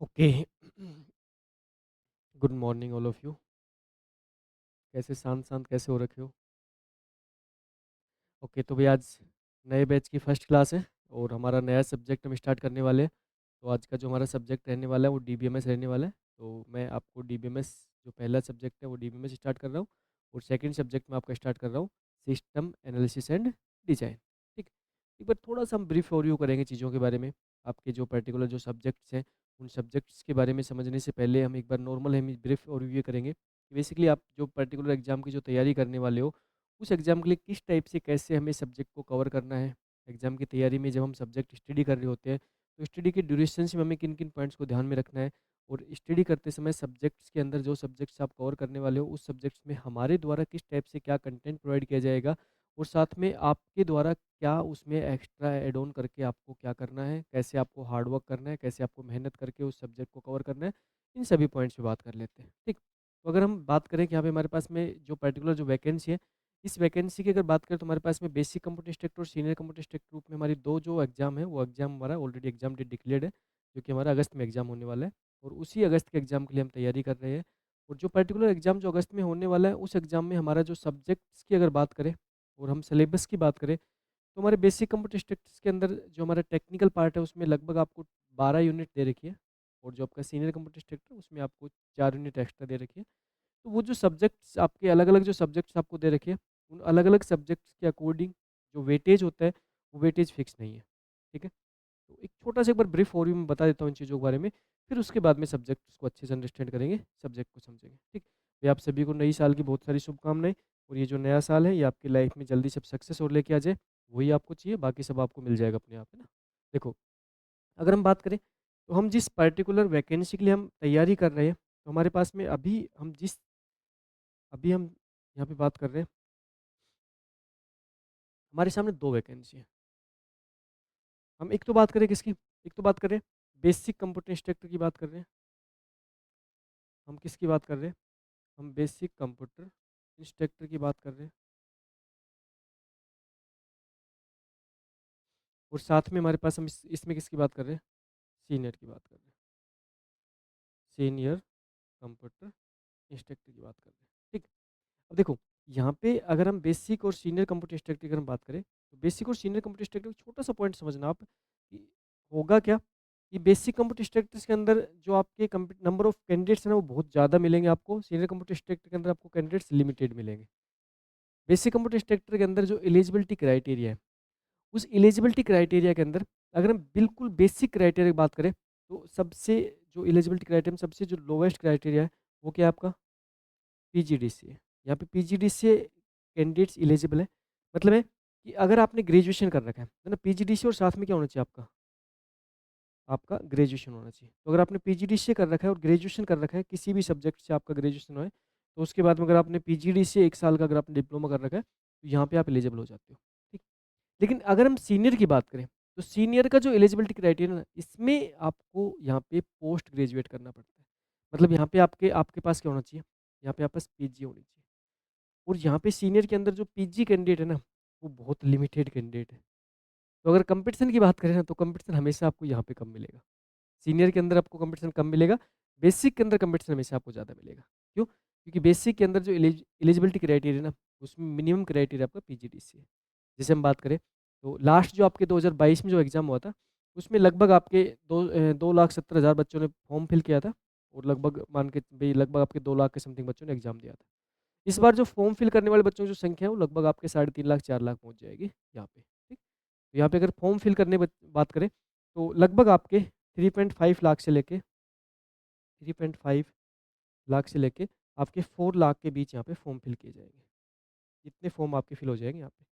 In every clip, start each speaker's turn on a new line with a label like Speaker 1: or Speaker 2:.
Speaker 1: Okay. Good morning all of you. कैसे शांत शांत कैसे हो रखे हो? ओके, तो भाई आज नए बैच की फर्स्ट क्लास है और हमारा नया सब्जेक्ट हम स्टार्ट करने वाले हैं। तो आज का जो हमारा सब्जेक्ट रहने वाला है वो डीबीएमएस रहने वाला है। तो मैं आपको डीबीएमएस जो पहला सब्जेक्ट है वो डीबीएमएस स्टार्ट कर रहा हूँ और सेकंड सब्जेक्ट में आपका स्टार्ट कर रहा हूँ सिस्टम एनालिसिस एंड डिजाइन। ठीक। एक बार थोड़ा सा हम ब्रीफ ओवरव्यू करेंगे चीज़ों के बारे में। आपके जो पर्टिकुलर जो सब्जेक्ट्स हैं उन सब्जेक्ट्स के बारे में समझने से पहले हम एक बार नॉर्मल हम ब्रीफ ओवरव्यू करेंगे। बेसिकली आप जो पर्टिकुलर एग्जाम की जो तैयारी करने वाले हो उस एग्ज़ाम के लिए किस टाइप से कैसे हमें सब्जेक्ट को कवर करना है। एग्ज़ाम की तैयारी में जब हम सब्जेक्ट स्टडी कर रहे होते हैं तो स्टडी के ड्यूरेशन में हमें किन किन पॉइंट्स को ध्यान में रखना है और स्टडी करते समय सब्जेक्ट्स के अंदर जो सब्जेक्ट्स आप कवर करने वाले हो उस सब्जेक्ट्स में हमारे द्वारा किस टाइप से क्या कंटेंट प्रोवाइड किया जाएगा और साथ में आपके द्वारा क्या उसमें एक्स्ट्रा एड ऑन करके आपको क्या करना है, कैसे आपको हार्ड वर्क करना है, कैसे आपको मेहनत करके उस सब्जेक्ट को कवर करना है। इन सभी पॉइंट्स पे बात कर लेते हैं। ठीक। तो अगर हम बात करें कि यहाँ पे हमारे पास में जो पर्टिकुलर जो वैकेंसी है, इस वैकेंसी की अगर बात करें तो हमारे पास में बेसिक कंप्यूटर इंस्ट्रक्टर और सीनियर कंप्यूटर इंस्ट्रक्टर ग्रुप में हमारी दो जो एग्जाम है वो एग्जाम हमारा ऑलरेडी एग्जाम डेट डिक्लेयर्ड है, जो कि हमारा अगस्त में एग्जाम होने वाला है और उसी अगस्त के एग्जाम के लिए हम तैयारी कर रहे हैं। और जो पर्टिकुलर एग्जाम जो अगस्त में होने वाला है उस एग्जाम में हमारा जो सब्जेक्ट्स की अगर बात करें और हम सिलेबस की बात करें तो हमारे बेसिक कंप्यूटर स्ट्रक्चर्स के अंदर जो हमारा टेक्निकल पार्ट है उसमें लगभग आपको 12 यूनिट दे रखी है और जो आपका सीनियर कंप्यूटर स्ट्रक्चर उसमें आपको 4 यूनिट एक्स्ट्रा दे रखी है। तो वो जो सब्जेक्ट्स आपके अलग अलग जो सब्जेक्ट्स आपको दे रखे हैं उन अलग अलग सब्जेक्ट्स के अकॉर्डिंग जो वेटेज होता है वो वेटेज फिक्स नहीं है। ठीक है। तो एक छोटा सा एक बार ब्रीफ ओवरव्यू में बता देता हूँ इन चीज़ों के बारे में, फिर उसके बाद में सब्जेक्ट्स को अच्छे से अंडरस्टैंड करेंगे, सब्जेक्ट को समझेंगे। ठीक। ये आप सभी को नई साल की बहुत सारी शुभकामनाएं और ये जो नया साल है ये आपकी लाइफ में जल्दी से सक्सेस और लेके आ जाए, वही आपको चाहिए, बाकी सब आपको मिल जाएगा अपने आप, है ना। देखो, अगर हम बात करें तो हम जिस पर्टिकुलर वैकेंसी के लिए हम तैयारी कर रहे हैं तो हमारे पास में अभी हम यहाँ पे बात कर रहे हैं, हमारे सामने दो वैकेंसी है। हम एक तो बात करें किसकी, एक तो बात करें बेसिक कंप्यूटर इंस्ट्रक्टर की बात कर रहे हैं। हम किसकी बात कर रहे हैं? हम बेसिक कंप्यूटर इंस्ट्रक्टर की बात कर रहे हैं और साथ में हमारे पास हम इसमें किसकी बात कर रहे हैं? सीनियर की बात कर रहे हैं, सीनियर कंप्यूटर इंस्ट्रक्टर की बात कर रहे हैं। ठीक। अब देखो, यहाँ पे अगर हम बेसिक और सीनियर कंप्यूटर इंस्ट्रक्टर की अगर हम बात करें तो बेसिक और सीनियर कंप्यूटर इंस्ट्रक्टर छोटा सा पॉइंट समझना आप कि होगा क्या कि बेसिक कंप्यूटर इंस्ट्रक्टर्स के अंदर जो आपके नंबर ऑफ कैंडिडेट्स हैं ना वो बहुत ज़्यादा मिलेंगे आपको, सीनियर कंप्यूटर इंस्ट्रक्टर के अंदर आपको कैंडिडेट्स लिमिटेड मिलेंगे। बेसिक कंप्यूटर इंस्ट्रक्टर के अंदर जो एलिजिबिलिटी क्राइटेरिया है उस एलिजिबिलिटी क्राइटेरिया के अंदर अगर हम बिल्कुल बेसिक क्राइटेरिया की बात करें तो सबसे जो एलिजिबिलिटी क्राइटेरिया में सबसे जो लोवेस्ट क्राइटेरिया है वो क्या है आपका? पीजीडीसीए। यहाँ पे पीजीडीसीए कैंडिडेट्स एलिजिबल है, मतलब है कि अगर आपने ग्रेजुएशन कर रखा है ना, पीजीडीसीए और साथ में क्या होना चाहिए आपका? आपका ग्रेजुएशन होना चाहिए। तो अगर आपने पीजीडीसीए कर रखा है और ग्रेजुएशन कर रखा है, किसी भी सब्जेक्ट से आपका ग्रेजुएशन है, तो उसके बाद में अगर आपने पीजीडीसीए 1 साल का अगर आपने डिप्लोमा कर रखा है, तो यहाँ पे आप एलिजिबल हो जाते हो। ठीक। लेकिन अगर हम सीनियर की बात करें, तो सीनियर का जो एलिजिबिलिटी क्राइटेरिया ना, इसमें आपको यहाँ पे पोस्ट ग्रेजुएट करना पड़ता है। मतलब यहाँ पे आपके आपके पास क्या होना चाहिए? यहाँ पे आपके पास पीजी होनी चाहिए। और यहाँ पे सीनियर के अंदर जो पीजी कैंडिडेट है ना, वो बहुत लिमिटेड कैंडिडेट है। तो अगर कंपटीशन की बात करें ना, तो कंपटीशन हमेशा आपको यहाँ पे कम मिलेगा। सीनियर के अंदर आपको कंपटीशन कम मिलेगा, बेसिक के अंदर कंपटीशन हमेशा आपको ज़्यादा मिलेगा। क्यों? क्योंकि बेसिक के अंदर जो एलिजिबिलिटी क्राइटेरिया है ना, उसमें मिनिमम क्राइटेरिया आपका पीजीडीसी है। जैसे हम बात करें, तो लास्ट जो आपके 2022 में जो एग्ज़ाम हुआ था, उसमें लगभग आपके 2,70,000 बच्चों ने फॉर्म फिल किया था और लगभग मान के भई लगभग आपके 2 लाख के समथिंग बच्चों ने एग्ज़ाम दिया था। इस बार जो फॉर्म फिल करने वाले बच्चों की जो संख्या है वो लगभग आपके 3.5 लाख 4 लाख पहुँच जाएगी यहाँ पे। ठीक? तो यहाँ पे अगर फॉर्म फिल करने बात करें तो लगभग आपके 3.5 लाख से लेके 3.5 लाख से लेके आपके 4 लाख के बीच यहाँ पे फॉर्म फिल किए जाएंगे। इतने फॉर्म आपके फिल हो जाएंगे यहाँ पे।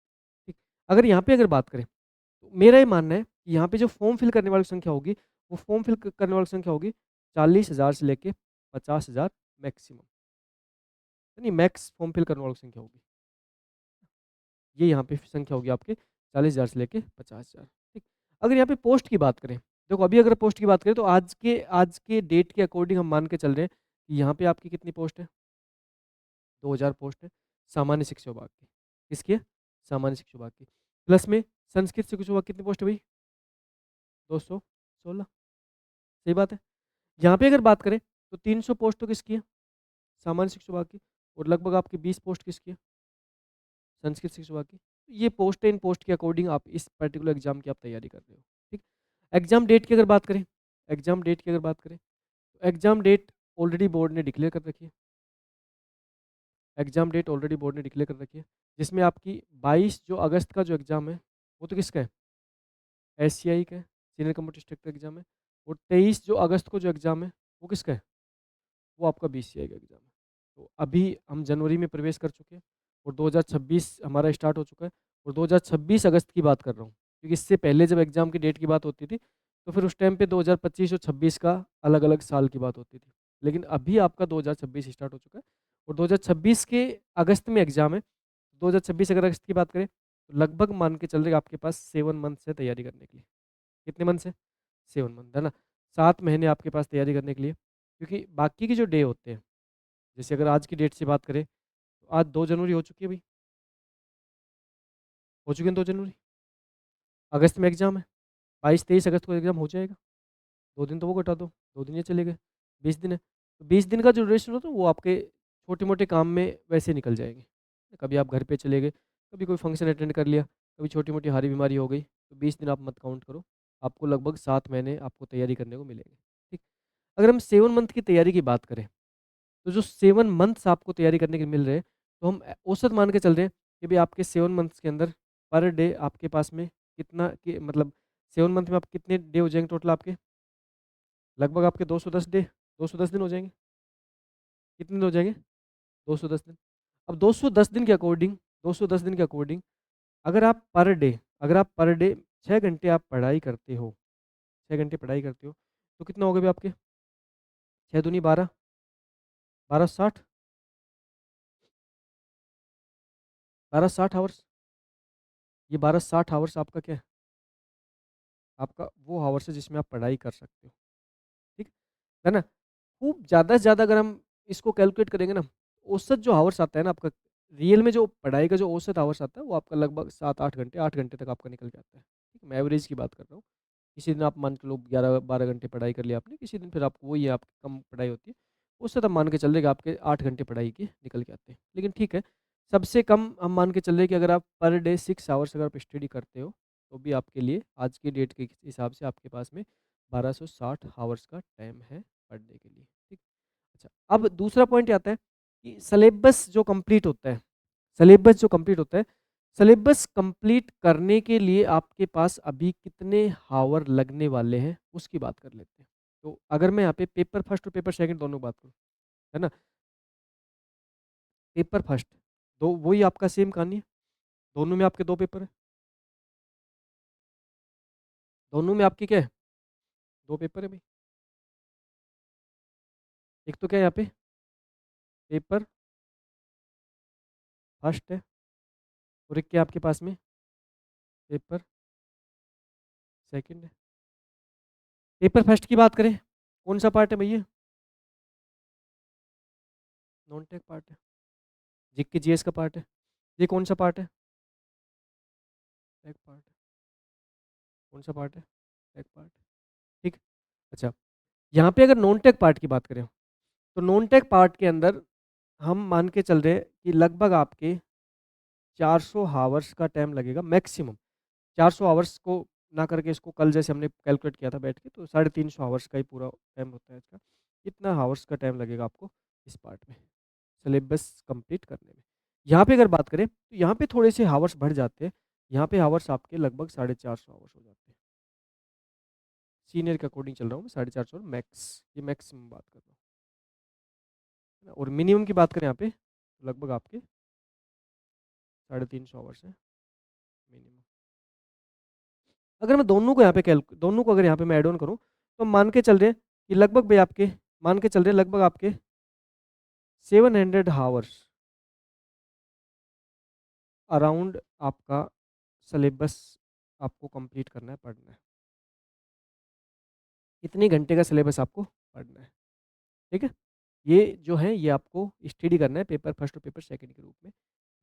Speaker 1: ठीक। अगर यहाँ पे अगर बात करें तो मेरा ये मानना है कि यहाँ पे जो फॉर्म फिल करने वाली संख्या होगी वो फॉर्म फिल करने वाली संख्या होगी 40,000 से लेके 50,000 मैक्सिमम, यानी मैक्स फॉर्म फिल करने वाली संख्या होगी। ये यहाँ पे संख्या होगी आपके 40,000 से लेके 50,000। ठीक। अगर यहाँ पे पोस्ट की बात करें, देखो अभी अगर पोस्ट की बात करें तो आज के डेट के अकॉर्डिंग हम मान के चल रहे हैं कि यहाँ पे आपकी कितनी पोस्ट है? 2,000 पोस्ट है सामान्य शिक्षा विभाग की। किसकी है? सामान्य शिक्षा विभाग की। प्लस में संस्कृत शिक्षा विभाग कितनी पोस्ट है भाई? 216। सही बात है। यहाँ पे अगर बात करें तो 300 पोस्ट तो किसकी है? सामान्य शिक्षक विभाग की। और लगभग आपकी 20 पोस्ट किसकी है? संस्कृत शिक्षक विभाग की। ये पोस्ट है, इन पोस्ट के अकॉर्डिंग आप इस पर्टिकुलर एग्जाम की आप तैयारी कर रहे हो। ठीक। एग्जाम डेट की अगर बात करें, एग्जाम डेट की अगर बात करें तो एग्जाम डेट ऑलरेडी बोर्ड ने डिक्लेयर कर रखी है। एग्जाम डेट ऑलरेडी बोर्ड ने डिक्लेयर कर रखी है, जिसमें आपकी 22 जो अगस्त का जो एग्जाम है वो तो किसका है? एससीआई का है, सीनियर कंप्यूटर इंस्ट्रक्टर एग्जाम है। और 23 जो अगस्त को जो एग्जाम है वो किसका है? वो आपका बीसीआई का एग्जाम है। तो अभी हम जनवरी में प्रवेश कर चुके हैं और 2026 हमारा स्टार्ट हो चुका है। और 2026 अगस्त की बात कर रहा हूँ, क्योंकि इससे पहले जब एग्जाम की डेट की बात होती थी तो फिर उस टाइम पे 2025 और 26 का अलग अलग साल की बात होती थी। लेकिन अभी आपका 2026 स्टार्ट हो चुका है और 2026 के अगस्त में एग्जाम है। 2026 अगर अगस्त की बात करें तो लगभग मान के चल रहे आपके पास 7 मंथ से तैयारी करने के लिए। कितने मंथ से? 7 मंथ, है ना। 7 महीने आपके पास तैयारी करने के लिए, क्योंकि बाकी के जो डे होते हैं, जैसे अगर आज की डेट से बात करें तो आज 2 जनवरी हो चुकी है भाई, हो चुकी है 2 जनवरी। अगस्त में एग्जाम है, 22-23 अगस्त को एग्जाम हो जाएगा। 2 दिन तो वो घटा दो, 2 दिन ये चले गए, 20 दिन है। तो 20 दिन का जो ड्यूरेशन होता है वो आपके छोटे मोटे काम में वैसे निकल जाएंगे। कभी आप घर पे चले गए, कभी कोई फंक्शन अटेंड कर लिया, कभी छोटी मोटी हारी बीमारी हो गई, तो 20 दिन आप मत काउंट करो। आपको लगभग 7 महीने आपको तैयारी करने को मिलेंगे। ठीक। अगर हम 7 मंथ की तैयारी की बात करें तो जो 7 मंथ्स आपको तैयारी करने के मिल रहे हैं, तो हम औसत मान के चल रहे हैं कि भाई आपके 7 मंथ्स के अंदर पर डे आपके पास में कितना कि मतलब 7 मंथ में आप कितने डे हो जाएंगे टोटल आपके? लगभग आपके 210 डे, 210 दिन हो जाएंगे। कितने दिन हो जाएंगे? 210 दिन। अब 210 दिन के अकॉर्डिंग, 210 दिन के अकॉर्डिंग अगर आप पर डे, अगर आप पर डे 6 घंटे आप पढ़ाई करते हो, 6 घंटे पढ़ाई करते हो, तो कितना हो गए भाई आपके? 6 दूनी 12, 12 60, 12 60 आवर्स। ये 12 60 आवर्स आपका क्या है? आपका वो हावर्स है जिसमें आप पढ़ाई कर सकते हो। ठीक है ना। खूब ज़्यादा से ज़्यादा अगर हम इसको कैलकुलेट करेंगे ना, औसत जो हावर्स आता है ना आपका, रियल में जो पढ़ाई का जो औसत हावर्स आता है वो आपका लगभग 7-8 घंटे, 8 घंटे तक आपका निकल जाता है। ठीक है, मैं एवरेज की बात कर रहा हूँ। किसी दिन आप मान के लो 11-12 घंटे पढ़ाई कर लिया आपने, किसी दिन फिर आपको वही आपकी कम पढ़ाई होती है, उससे तब मान के चल रहे कि आपके 8 घंटे पढ़ाई के निकल के आते हैं। लेकिन ठीक है, सबसे कम हम मान के चल रहे कि अगर आप पर डे 6 आवर्स अगर आप स्टडी करते हो तो भी आपके लिए आज की डेट के हिसाब से आपके पास में 1260 आवर्स का टाइम है पढ़ने के लिए। ठीक। अच्छा, अब दूसरा पॉइंट आता है कि सिलेबस जो कंप्लीट होता है, सिलेबस जो कंप्लीट होता है, सिलेबस कंप्लीट करने के लिए आपके पास अभी कितने हावर लगने वाले हैं उसकी बात कर लेते हैं। तो अगर मैं यहाँ पे पेपर फर्स्ट और पेपर सेकंड दोनों बात करूँ, है ना। पेपर फर्स्ट, दो वही आपका सेम कहानी है, दोनों में आपके 2 पेपर है, दोनों में आपके क्या है? 2 पेपर है भाई। एक तो क्या है यहाँ पे, पेपर फर्स्ट है, और एक क्या आपके पास में, पेपर सेकंड है। पेपर फर्स्ट की बात करें, कौन सा पार्ट है भैया? नॉन टेक पार्ट है, जीके जीएस का पार्ट है। ये कौन सा पार्ट है? टेक पार्ट है। कौन सा पार्ट है? Take part. ठीक। अच्छा, यहाँ पे अगर नॉन टेक पार्ट की बात करें तो नॉन टेक पार्ट के अंदर हम मान के चल रहे हैं कि लगभग आपके 400 हावर्स का टाइम लगेगा मैक्सिमम। 400 हावर्स को ना करके इसको कल जैसे हमने कैलकुलेट किया था बैठ के, तो 350 हावर्स का ही पूरा टाइम होता है इसका। कितना हावर्स का टाइम लगेगा आपको इस पार्ट में सिलेबस कंप्लीट करने में? यहाँ पे अगर बात करें तो यहाँ पे थोड़े से हावर्स बढ़ जाते हैं। यहाँ पे हावर्स आपके लगभग 450 हावर्स हो जाते हैं। सीनियर के अकॉर्डिंग चल रहा हूँ मैं, 450 और मैक्स, ये मैक्सिमम बात कर रहा हूँ, है ना। और मिनिमम की बात करें यहाँ पे तो लगभग आपके 350 आवर्स है मिनिमम। अगर मैं दोनों को यहाँ पे दोनों को अगर यहाँ पे मैं ऐड ऑन करूँ तो मान के चल रहे हैं कि लगभग भाई आपके, मान के चल रहे हैं लगभग आपके 700 हावर्स अराउंड आपका सिलेबस आपको कंप्लीट करना है, पढ़ना है। इतने घंटे का सिलेबस आपको पढ़ना है। ठीक है, ये जो है ये आपको स्टडी करना है पेपर फर्स्ट और पेपर सेकंड के रूप में,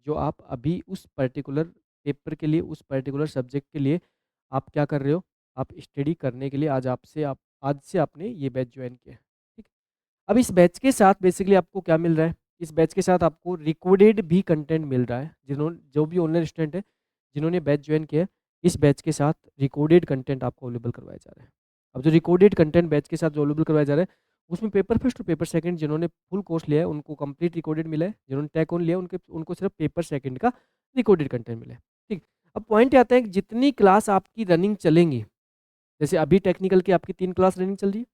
Speaker 1: जो आप अभी उस पर्टिकुलर पेपर के लिए, उस पर्टिकुलर सब्जेक्ट के लिए आप क्या कर रहे हो, आप स्टडी करने के लिए आज से आपने ये बैच ज्वाइन किया है। अब इस बैच के साथ बेसिकली आपको क्या मिल रहा है, इस बैच के साथ आपको रिकॉर्डेड भी कंटेंट मिल रहा है। जो भी ऑनलाइन स्टूडेंट है जिन्होंने बैच ज्वाइन किया है, इस बैच के साथ रिकॉर्डेड कंटेंट आपको अवेलेबल करवाया जा रहा है। अब जो रिकॉर्डेड कंटेंट बैच के साथ जो अवेलेबल करवाया जा रहा है, उसमें पेपर फर्स्ट और पेपर सेकंड जिन्होंने फुल कोर्स लिया है उनको कंप्लीट रिकॉर्डेड मिला है, जिन्होंने टैग ऑन लिया उनके उनको सिर्फ पेपर सेकंड का रिकॉर्डेड कंटेंट मिला है। ठीक, अब पॉइंट आता है कि जितनी क्लास आपकी रनिंग चलेंगी, जैसे अभी टेक्निकल की आपकी 3 क्लास रनिंग चल रही है,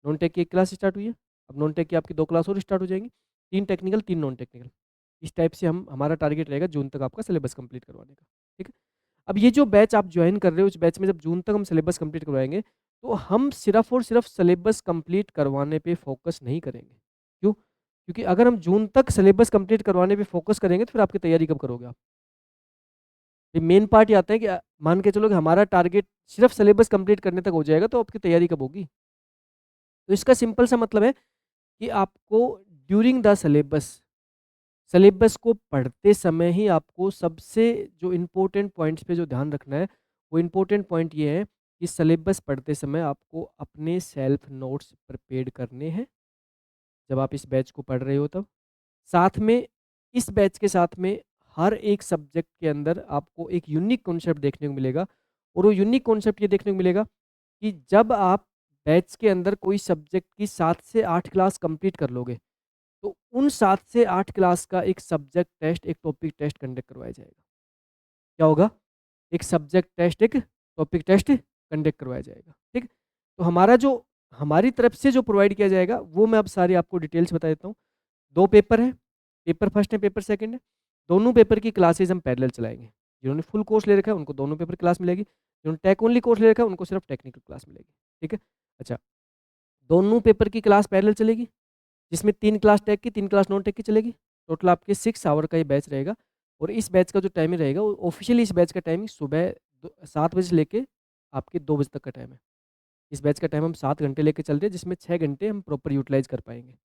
Speaker 1: नॉन टेक की 1 क्लास स्टार्ट हुई है, अब नॉन टेक की आपकी 2 क्लास और स्टार्ट हो जाएंगी, 3 टेक्निकल 3 नॉन टेक्निकल। इस टाइप से हम हमारा टारगेट रहेगा जून तक आपका सिलेबस कंप्लीट करवाने का। ठीक है, अब ये जो बैच आप ज्वाइन कर रहे हो, उस बैच में जब जून तक हम सिलेबस कंप्लीट करवाएंगे, तो हम सिर्फ और सिर्फ सिलेबस कंप्लीट करवाने पे फोकस नहीं करेंगे। क्यों? क्योंकि अगर हम जून तक सिलेबस कंप्लीट करवाने पे फोकस करेंगे तो फिर आपकी तैयारी कब करोगे आप? ये मेन पार्ट ये आता है कि मान के चलो कि हमारा टारगेट सिर्फ सिलेबस कंप्लीट करने तक हो जाएगा, तो आपकी तैयारी कब होगी? तो इसका सिंपल सा मतलब है कि आपको ड्यूरिंग द सिलेबस, सिलेबस को पढ़ते समय ही आपको सबसे जो इम्पोर्टेंट पॉइंट्स पे जो ध्यान रखना है, वो इम्पोर्टेंट पॉइंट ये है कि सिलेबस पढ़ते समय आपको अपने सेल्फ नोट्स प्रिपेयर करने हैं, जब आप इस बैच को पढ़ रहे हो तब। साथ में इस बैच के साथ में हर एक सब्जेक्ट के अंदर आपको एक यूनिक कॉन्सेप्ट देखने को मिलेगा, और वो यूनिक कॉन्सेप्ट ये देखने को मिलेगा कि जब आप बैच के अंदर कोई सब्जेक्ट की 7 से 8 क्लास कंप्लीट कर लोगे, तो उन 7 से 8 क्लास का एक सब्जेक्ट टेस्ट, एक टॉपिक टेस्ट कंडक्ट करवाया जाएगा। क्या होगा? एक सब्जेक्ट टेस्ट, एक टॉपिक टेस्ट कंडक्ट करवाया जाएगा। ठीक? तो हमारा जो हमारी तरफ से जो प्रोवाइड किया जाएगा, वो मैं अब सारी आपको डिटेल्स बता देता हूँ। 2 पेपर हैं, पेपर फर्स्ट है, पेपर सेकंड है। दोनों पेपर की क्लासेस हम पैरेलल चलाएँगे। जिन्होंने फुल कोर्स ले रखा है, उनको दोनों पेपर क्लास मिलेगी। जिन्होंने टेक ओनली कोर्स ले रखा है, उनको सिर्फ टेक्निकल क्लास मिलेगी। ठीक है? अच्छा, दोनों पेपर की क्लास पैरेलल चलेगी, जिसमें 3 क्लास टेक की, 3 क्लास नॉन टेक की चलेगी। टोटल आपके 6 आवर का ये बैच रहेगा, और इस बैच का जो टाइमिंग रहेगा, वो ऑफ़िशियली इस बैच का टाइमिंग सुबह 7 बजे से लेके आपके 2 बजे तक का टाइम है। इस बैच का टाइम हम 7 घंटे लेके चल रहे हैं, जिसमें 6 घंटे हम प्रॉपर यूटिलाइज़ कर पाएँगे।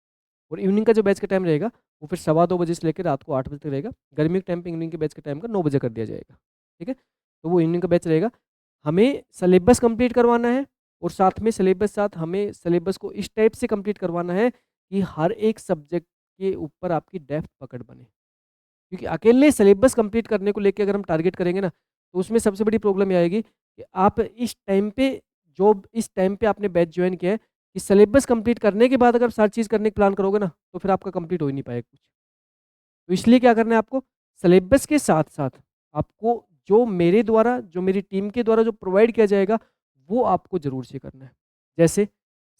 Speaker 1: और इवनिंग का जो बैच का टाइम रहेगा, वो फिर सवा 2 बजे से लेकर रात को 8 बजे तक रहेगा। गर्मी के टाइम पे इवनिंग के बैच का टाइम का 9 बजे कर दिया जाएगा। ठीक है? तो वो इवनिंग का बैच रहेगा। हमें सिलेबस कंप्लीट करवाना है, और साथ में सिलेबस साथ हमें सिलेबस को इस टाइप से कंप्लीट करवाना है कि हर एक सब्जेक्ट के ऊपर आपकी डेप्थ पकड़ बने। क्योंकि अकेले सिलेबस कंप्लीट करने को लेके अगर हम टारगेट करेंगे ना, तो उसमें सबसे बड़ी प्रॉब्लम ये आएगी कि आप इस टाइम पे आपने बैच ज्वाइन किया है, कि सिलेबस कंप्लीट करने के बाद अगर सारी चीज़ करने की प्लान करोगे ना, तो फिर आपका कंप्लीट हो ही नहीं पाएगा कुछ। तो इसलिए क्या करना है आपको, सिलेबस के साथ-साथ आपको जो मेरी टीम के द्वारा जो प्रोवाइड किया जाएगा, वो आपको ज़रूर से करना है। जैसे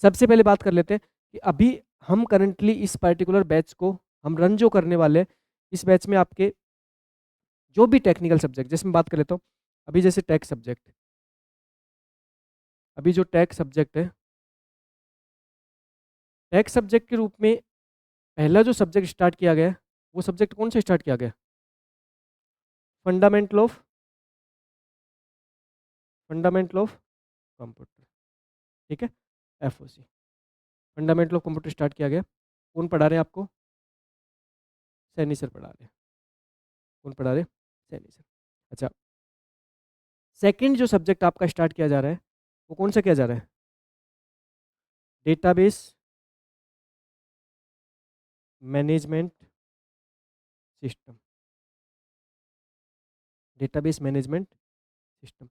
Speaker 1: सबसे पहले बात कर लेते हैं कि अभी हम करंटली इस पर्टिकुलर बैच को हम रन जो करने वाले हैं, इस बैच में आपके जो भी टेक्निकल सब्जेक्ट, जैसे मैं बात कर लेता हूँ, अभी जैसे टैक्स सब्जेक्ट है, टैक्स सब्जेक्ट के रूप में पहला जो सब्जेक्ट स्टार्ट किया गया है, वो सब्जेक्ट कौन सा स्टार्ट किया गया? Fundamental of fundamental of computer. ठीक है? FOC, fundamental of computer start किया गया। कौन पढ़ा रहे हैं आपको? सैनी सर पढ़ा रहे हैं। कौन पढ़ा रहे हैं? सैनी सर। अच्छा, सेकंड जो सब्जेक्ट आपका स्टार्ट किया जा रहा है, वो कौन सा किया जा रहा है? Database management system. Database management system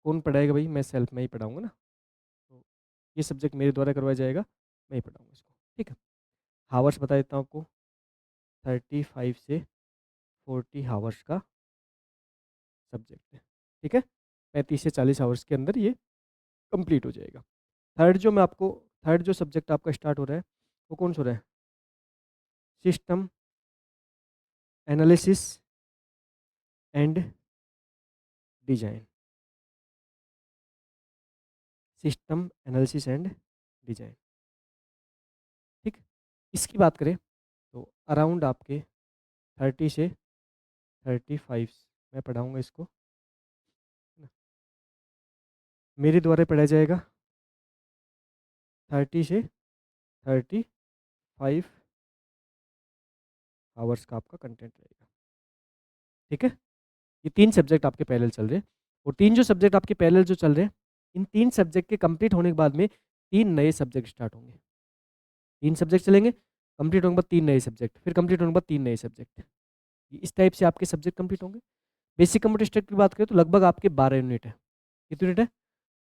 Speaker 1: कौन पढ़ाएगा भाई? मैं सेल्फ में ही पढ़ाऊंगा ना, तो ये सब्जेक्ट मेरे द्वारा करवाया जाएगा, मैं ही पढ़ाऊंगा इसको। ठीक है? हावर्स बता देता हूँ आपको, 35 से 40 हावर्स का सब्जेक्ट है। ठीक है? 35 से 40 हावर्स के अंदर ये कंप्लीट हो जाएगा। थर्ड जो सब्जेक्ट आपका स्टार्ट हो रहा है, वो कौन सा हो रहा है? System analysis and design. System analysis and design. ठीक, इसकी बात करें तो अराउंड आपके 30 से 35 मैं पढ़ाऊंगा इसको, मेरे द्वारा पढ़ाया जाएगा। 30 से 35 आवर्स का आपका कंटेंट रहेगा। ठीक है? ये 3 सब्जेक्ट आपके पैरेलल चल रहे हैं, और 3 जो सब्जेक्ट आपके पैरेलल जो चल रहे हैं, इन 3 सब्जेक्ट के कंप्लीट होने के बाद में 3 नए सब्जेक्ट स्टार्ट होंगे। 3 सब्जेक्ट चलेंगे, कंप्लीट होने के बाद 3 नए सब्जेक्ट, फिर कंप्लीट होने के बाद 3 नए सब्जेक्ट। इस टाइप से आपके सब्जेक्ट कंप्लीट होंगे। बेसिक कंप्यूटर स्टैक की बात करें तो लगभग आपके 12 यूनिट है। कितनी यूनिट है?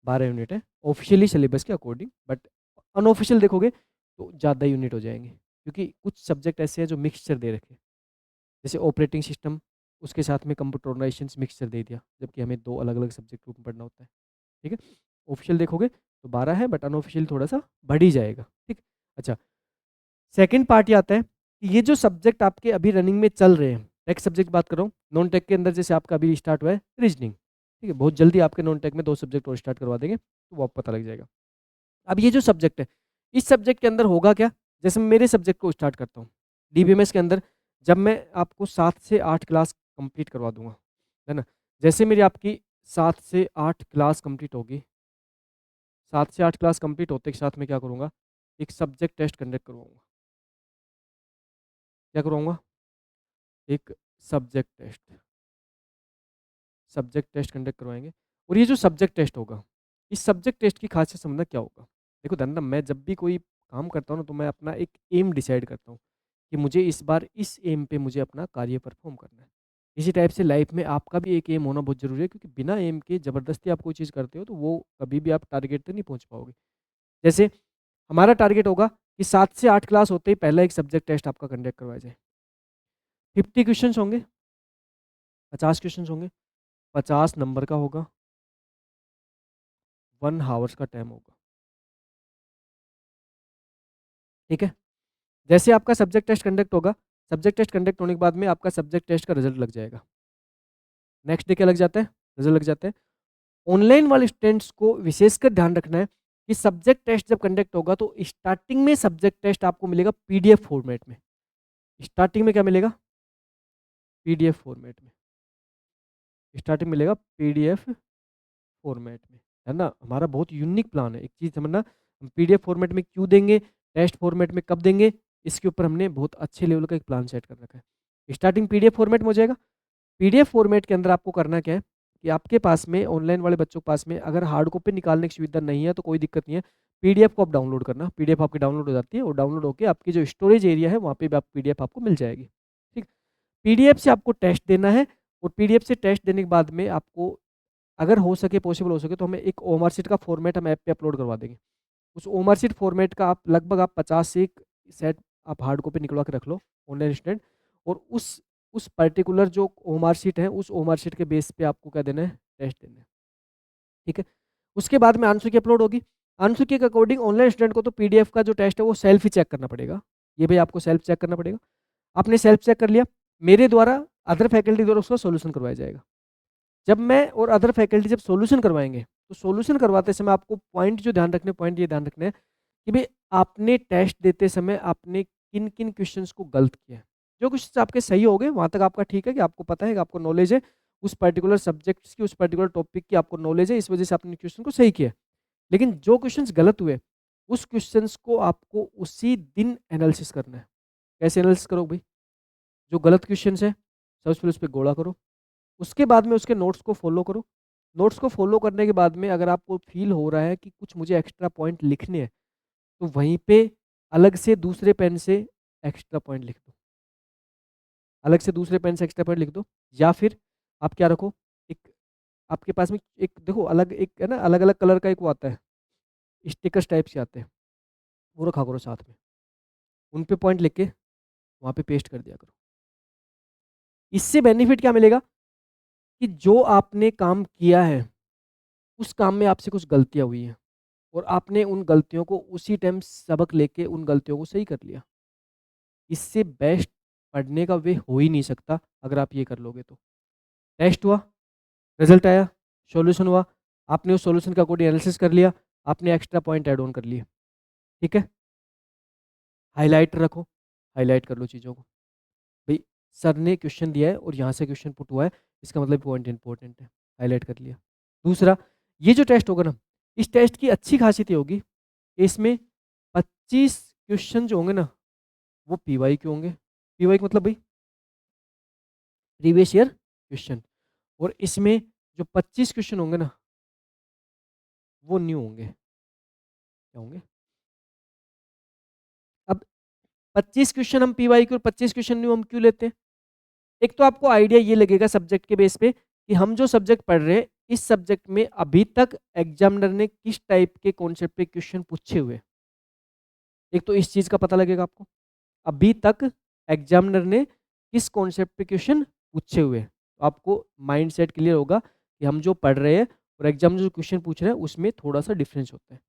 Speaker 1: 12 यूनिट है ऑफिशियली सिलेबस के अकॉर्डिंग, बट अनऑफिशियल देखोगे तो ज़्यादा यूनिट हो जाएंगे, क्योंकि कुछ सब्जेक्ट ऐसे हैं जो मिक्सचर दे रखे, जैसे ऑपरेटिंग सिस्टम, उसके साथ में कंप्यूटर ऑर्गेनाइजेशन मिक्सचर दे दिया, जबकि हमें 2 अलग-अलग सब्जेक्ट ग्रुप में पढ़ना होता है। ठीक है? ऑफिशियल देखोगे तो 12 है, बट अनऑफिशियल थोड़ा-सा बढ़ ही जाएगा। ठीक? अच्छा, सेकंड पार्ट ये आता है कि ये जो सब्जेक्ट आपके अभी रनिंग में चल रहे हैं, टेक सब्जेक्ट बात कर रहा हूँ, नॉन टेक के अंदर जैसे आपका अभी स्टार्ट हुआ है रीजनिंग, ठीक है? बहुत जल्दी आपके नॉन टेक में 2 सब्जेक्ट और स्टार्ट करवा देंगे, तो वो आपको पता लग जाएगा। अब ये जो सब्जेक्ट है, इस सब्जेक्ट के अंदर होगा क्या? जैसे मैं मेरे सब्जेक्ट को स्टार्ट करता हूँ, डीबीएमएस के अंदर जब मैं आपको 7 से 8 क्लास कंप्लीट करवा दूँगा, है ना? जैसे मेरी आपकी 7 से 8 क्लास कंप्लीट होगी, 7 से 8 क्लास कंप्लीट होते के साथ मैं क्या करूँगा? एक सब्जेक्ट टेस्ट कंडक्ट करवाऊँगा। क्या करवाऊँगा? एक subject test. Subject test conduct करवाएँगे, और ये जो सब्जेक्ट टेस्ट होगा, इस सब्जेक्ट टेस्ट की खासियत समझना क्या होगा? देखो धन्ना, मैं जब भी कोई काम करता हूँ ना, तो मैं अपना एक एम डिसाइड करता हूँ कि मुझे इस बार इस एम पे मुझे अपना कार्य परफॉर्म करना है। इसी टाइप से लाइफ में आपका भी एक एम होना बहुत ज़रूरी है, क्योंकि बिना एम के ज़बरदस्ती आप कोई चीज़ करते हो तो वो कभी भी आप टारगेट तक नहीं पहुँच पाओगे। जैसे हमारा टारगेट होगा कि 7 से 8 क्लास होते ही पहला एक सब्जेक्ट टेस्ट आपका कंडक्ट करवाया जाए। 50 क्वेश्चंस होंगे, 50 क्वेश्चंस होंगे, 50 नंबर का होगा, 1 हावर्स का टाइम होगा। ठीक है? जैसे आपका सब्जेक्ट टेस्ट कंडक्ट होगा, सब्जेक्ट टेस्ट कंडक्ट होने के बाद में आपका सब्जेक्ट टेस्ट का रिजल्ट लग जाएगा। नेक्स्ट डे क्या लग जाता है? रिजल्ट लग जाता है। ऑनलाइन वाले स्टूडेंट्स को विशेषकर ध्यान रखना है कि सब्जेक्ट टेस्ट जब कंडक्ट होगा तो स्टार्टिंग में सब्जेक्ट टेस्ट आपको मिलेगा पीडीएफ फॉर्मेट में। स्टार्टिंग में क्या मिलेगा? पीडीएफ फॉर्मेट में। स्टार्टिंग मिलेगा पीडीएफ फॉर्मेट में, है ना? हमारा बहुत यूनिक प्लान है। एक चीज़ समझना, हम पीडीएफ फॉर्मेट में क्यों देंगे, टेस्ट फॉर्मेट में कब देंगे, इसके ऊपर हमने बहुत अच्छे लेवल का एक प्लान सेट कर रखा है। स्टार्टिंग पीडीएफ फॉर्मेट में हो जाएगा। पीडीएफ फॉर्मेट के अंदर आपको करना क्या है कि आपके पास में, ऑनलाइन वाले बच्चों के पास में, अगर हार्ड कॉपी निकालने की सुविधा नहीं है तो कोई दिक्कत नहीं है। पीडीएफ को आप डाउनलोड करना, पीडीएफ आपकी डाउनलोड हो जाती है, और डाउनलोड होकर आपकी जो स्टोरेज एरिया है वहाँ पे भी आप पीडीएफ आपको मिल जाएगी। ठीक, पीडीएफ से आपको टेस्ट देना है, और पीडीएफ से टेस्ट देने के बाद में आपको, अगर हो सके, पॉसिबल हो सके, तो हमें एक ओमार शीट का फॉर्मेट हम ऐप पे अपलोड करवा देंगे। उस ओमार शीट फॉर्मेट का आप लगभग आप 50 से एक सेट आप हार्ड कॉपी निकलवा के रख लो, ऑनलाइन स्टूडेंट, और उस पर्टिकुलर जो ओमार शीट है, उस ओमार शीट के बेस पे आपको क्या देना है? टेस्ट देना है। ठीक है? उसके बाद में आंसर की अपलोड होगी। आंसर के अकॉर्डिंग ऑनलाइन स्टूडेंट को तो पीडीएफ का जो टेस्ट है वो सेल्फ ही चेक करना पड़ेगा। ये भाई आपको सेल्फ चेक करना पड़ेगा। आपने सेल्फ चेक कर लिया, मेरे द्वारा, अदर फैकल्टी द्वारा उसका सॉल्यूशन करवाया जाएगा। जब मैं और अदर फैकल्टी जब सॉल्यूशन करवाएंगे, तो सॉल्यूशन करवाते समय आपको पॉइंट जो ध्यान रखने, पॉइंट ये ध्यान रखने हैं कि भाई आपने टेस्ट देते समय आपने किन किन क्वेश्चंस को गलत किया है। जो क्वेश्चन आपके सही हो गए वहां तक आपका ठीक है, कि आपको पता है, कि आपको नॉलेज है उस पर्टिकुलर सब्जेक्ट्स की, उस पर्टिकुलर टॉपिक की आपको नॉलेज है, इस वजह से आपने क्वेश्चन को सही किया। लेकिन जो क्वेश्चंस गलत हुए, उस क्वेश्चंस को आपको उसी दिन एनालिसिस करना है। कैसे एनालिसिस करो भाई? जो गलत क्वेश्चंस है, सबसे पहले उस पर गौड़ा करो, उसके बाद में उसके नोट्स को फॉलो करो। नोट्स को फॉलो करने के बाद में अगर आपको फील हो रहा है कि कुछ मुझे एक्स्ट्रा पॉइंट लिखने हैं, तो वहीं पे अलग से दूसरे पेन से एक्स्ट्रा पॉइंट लिख दो। अलग से दूसरे पेन से एक्स्ट्रा पॉइंट लिख दो, या फिर आप क्या रखो, एक आपके पास में एक देखो, अलग एक है ना, अलग अलग कलर का एक वो आता है, स्टिकर्स टाइप से आते हैं, वो रखा करो साथ में। उन पे पॉइंट लिख के वहाँ पे पेस्ट कर दिया करो। इससे बेनिफिट क्या मिलेगा कि जो आपने काम किया है, उस काम में आपसे कुछ गलतियाँ हुई हैं, और आपने उन गलतियों को उसी टाइम सबक लेके उन गलतियों को सही कर लिया। इससे बेस्ट पढ़ने का वे हो ही नहीं सकता अगर आप ये कर लोगे तो। टेस्ट हुआ, रिजल्ट आया, सॉल्यूशन हुआ, आपने उस सॉल्यूशन का कोड एनालिसिस कर लिया, आपने एक्स्ट्रा पॉइंट ऐड ऑन कर लिए। ठीक है? हाइलाइट रखो, हाइलाइट कर लो चीज़ों को। भाई सर ने क्वेश्चन दिया है और यहाँ से क्वेश्चन पुट हुआ है, इसका मतलब पॉइंट इंपॉर्टेंट है, हाईलाइट कर लिया। दूसरा, ये जो टेस्ट होगा ना, इस टेस्ट की अच्छी खासियत ये होगी कि इसमें 25 क्वेश्चन जो होंगे ना, वो पीवाई के होंगे। पीवाई मतलब भाई प्रीवियस ईयर क्वेश्चन, और इसमें जो 25 क्वेश्चन होंगे ना, वो न्यू होंगे। क्या होंगे? अब 25 क्वेश्चन हम पीवाईक्यू और 25 क्वेश्चन न्यू हम क्यों लेते हैं? एक तो आपको आइडिया ये लगेगा सब्जेक्ट के बेस पे कि हम जो सब्जेक्ट पढ़ रहे हैं, इस सब्जेक्ट में अभी तक एग्जामिनर ने किस टाइप के कॉन्सेप्ट पे क्वेश्चन पूछे हुए हैं। एक तो इस चीज़ का पता लगेगा आपको, अभी तक एग्जामिनर ने किस कॉन्सेप्ट पे क्वेश्चन पूछे हुए हैं। तो आपको माइंड सेट क्लियर होगा कि हम जो पढ़ रहे हैं और एग्जामिनर जो क्वेश्चन पूछ रहे हैं उसमें थोड़ा सा डिफरेंस होता है।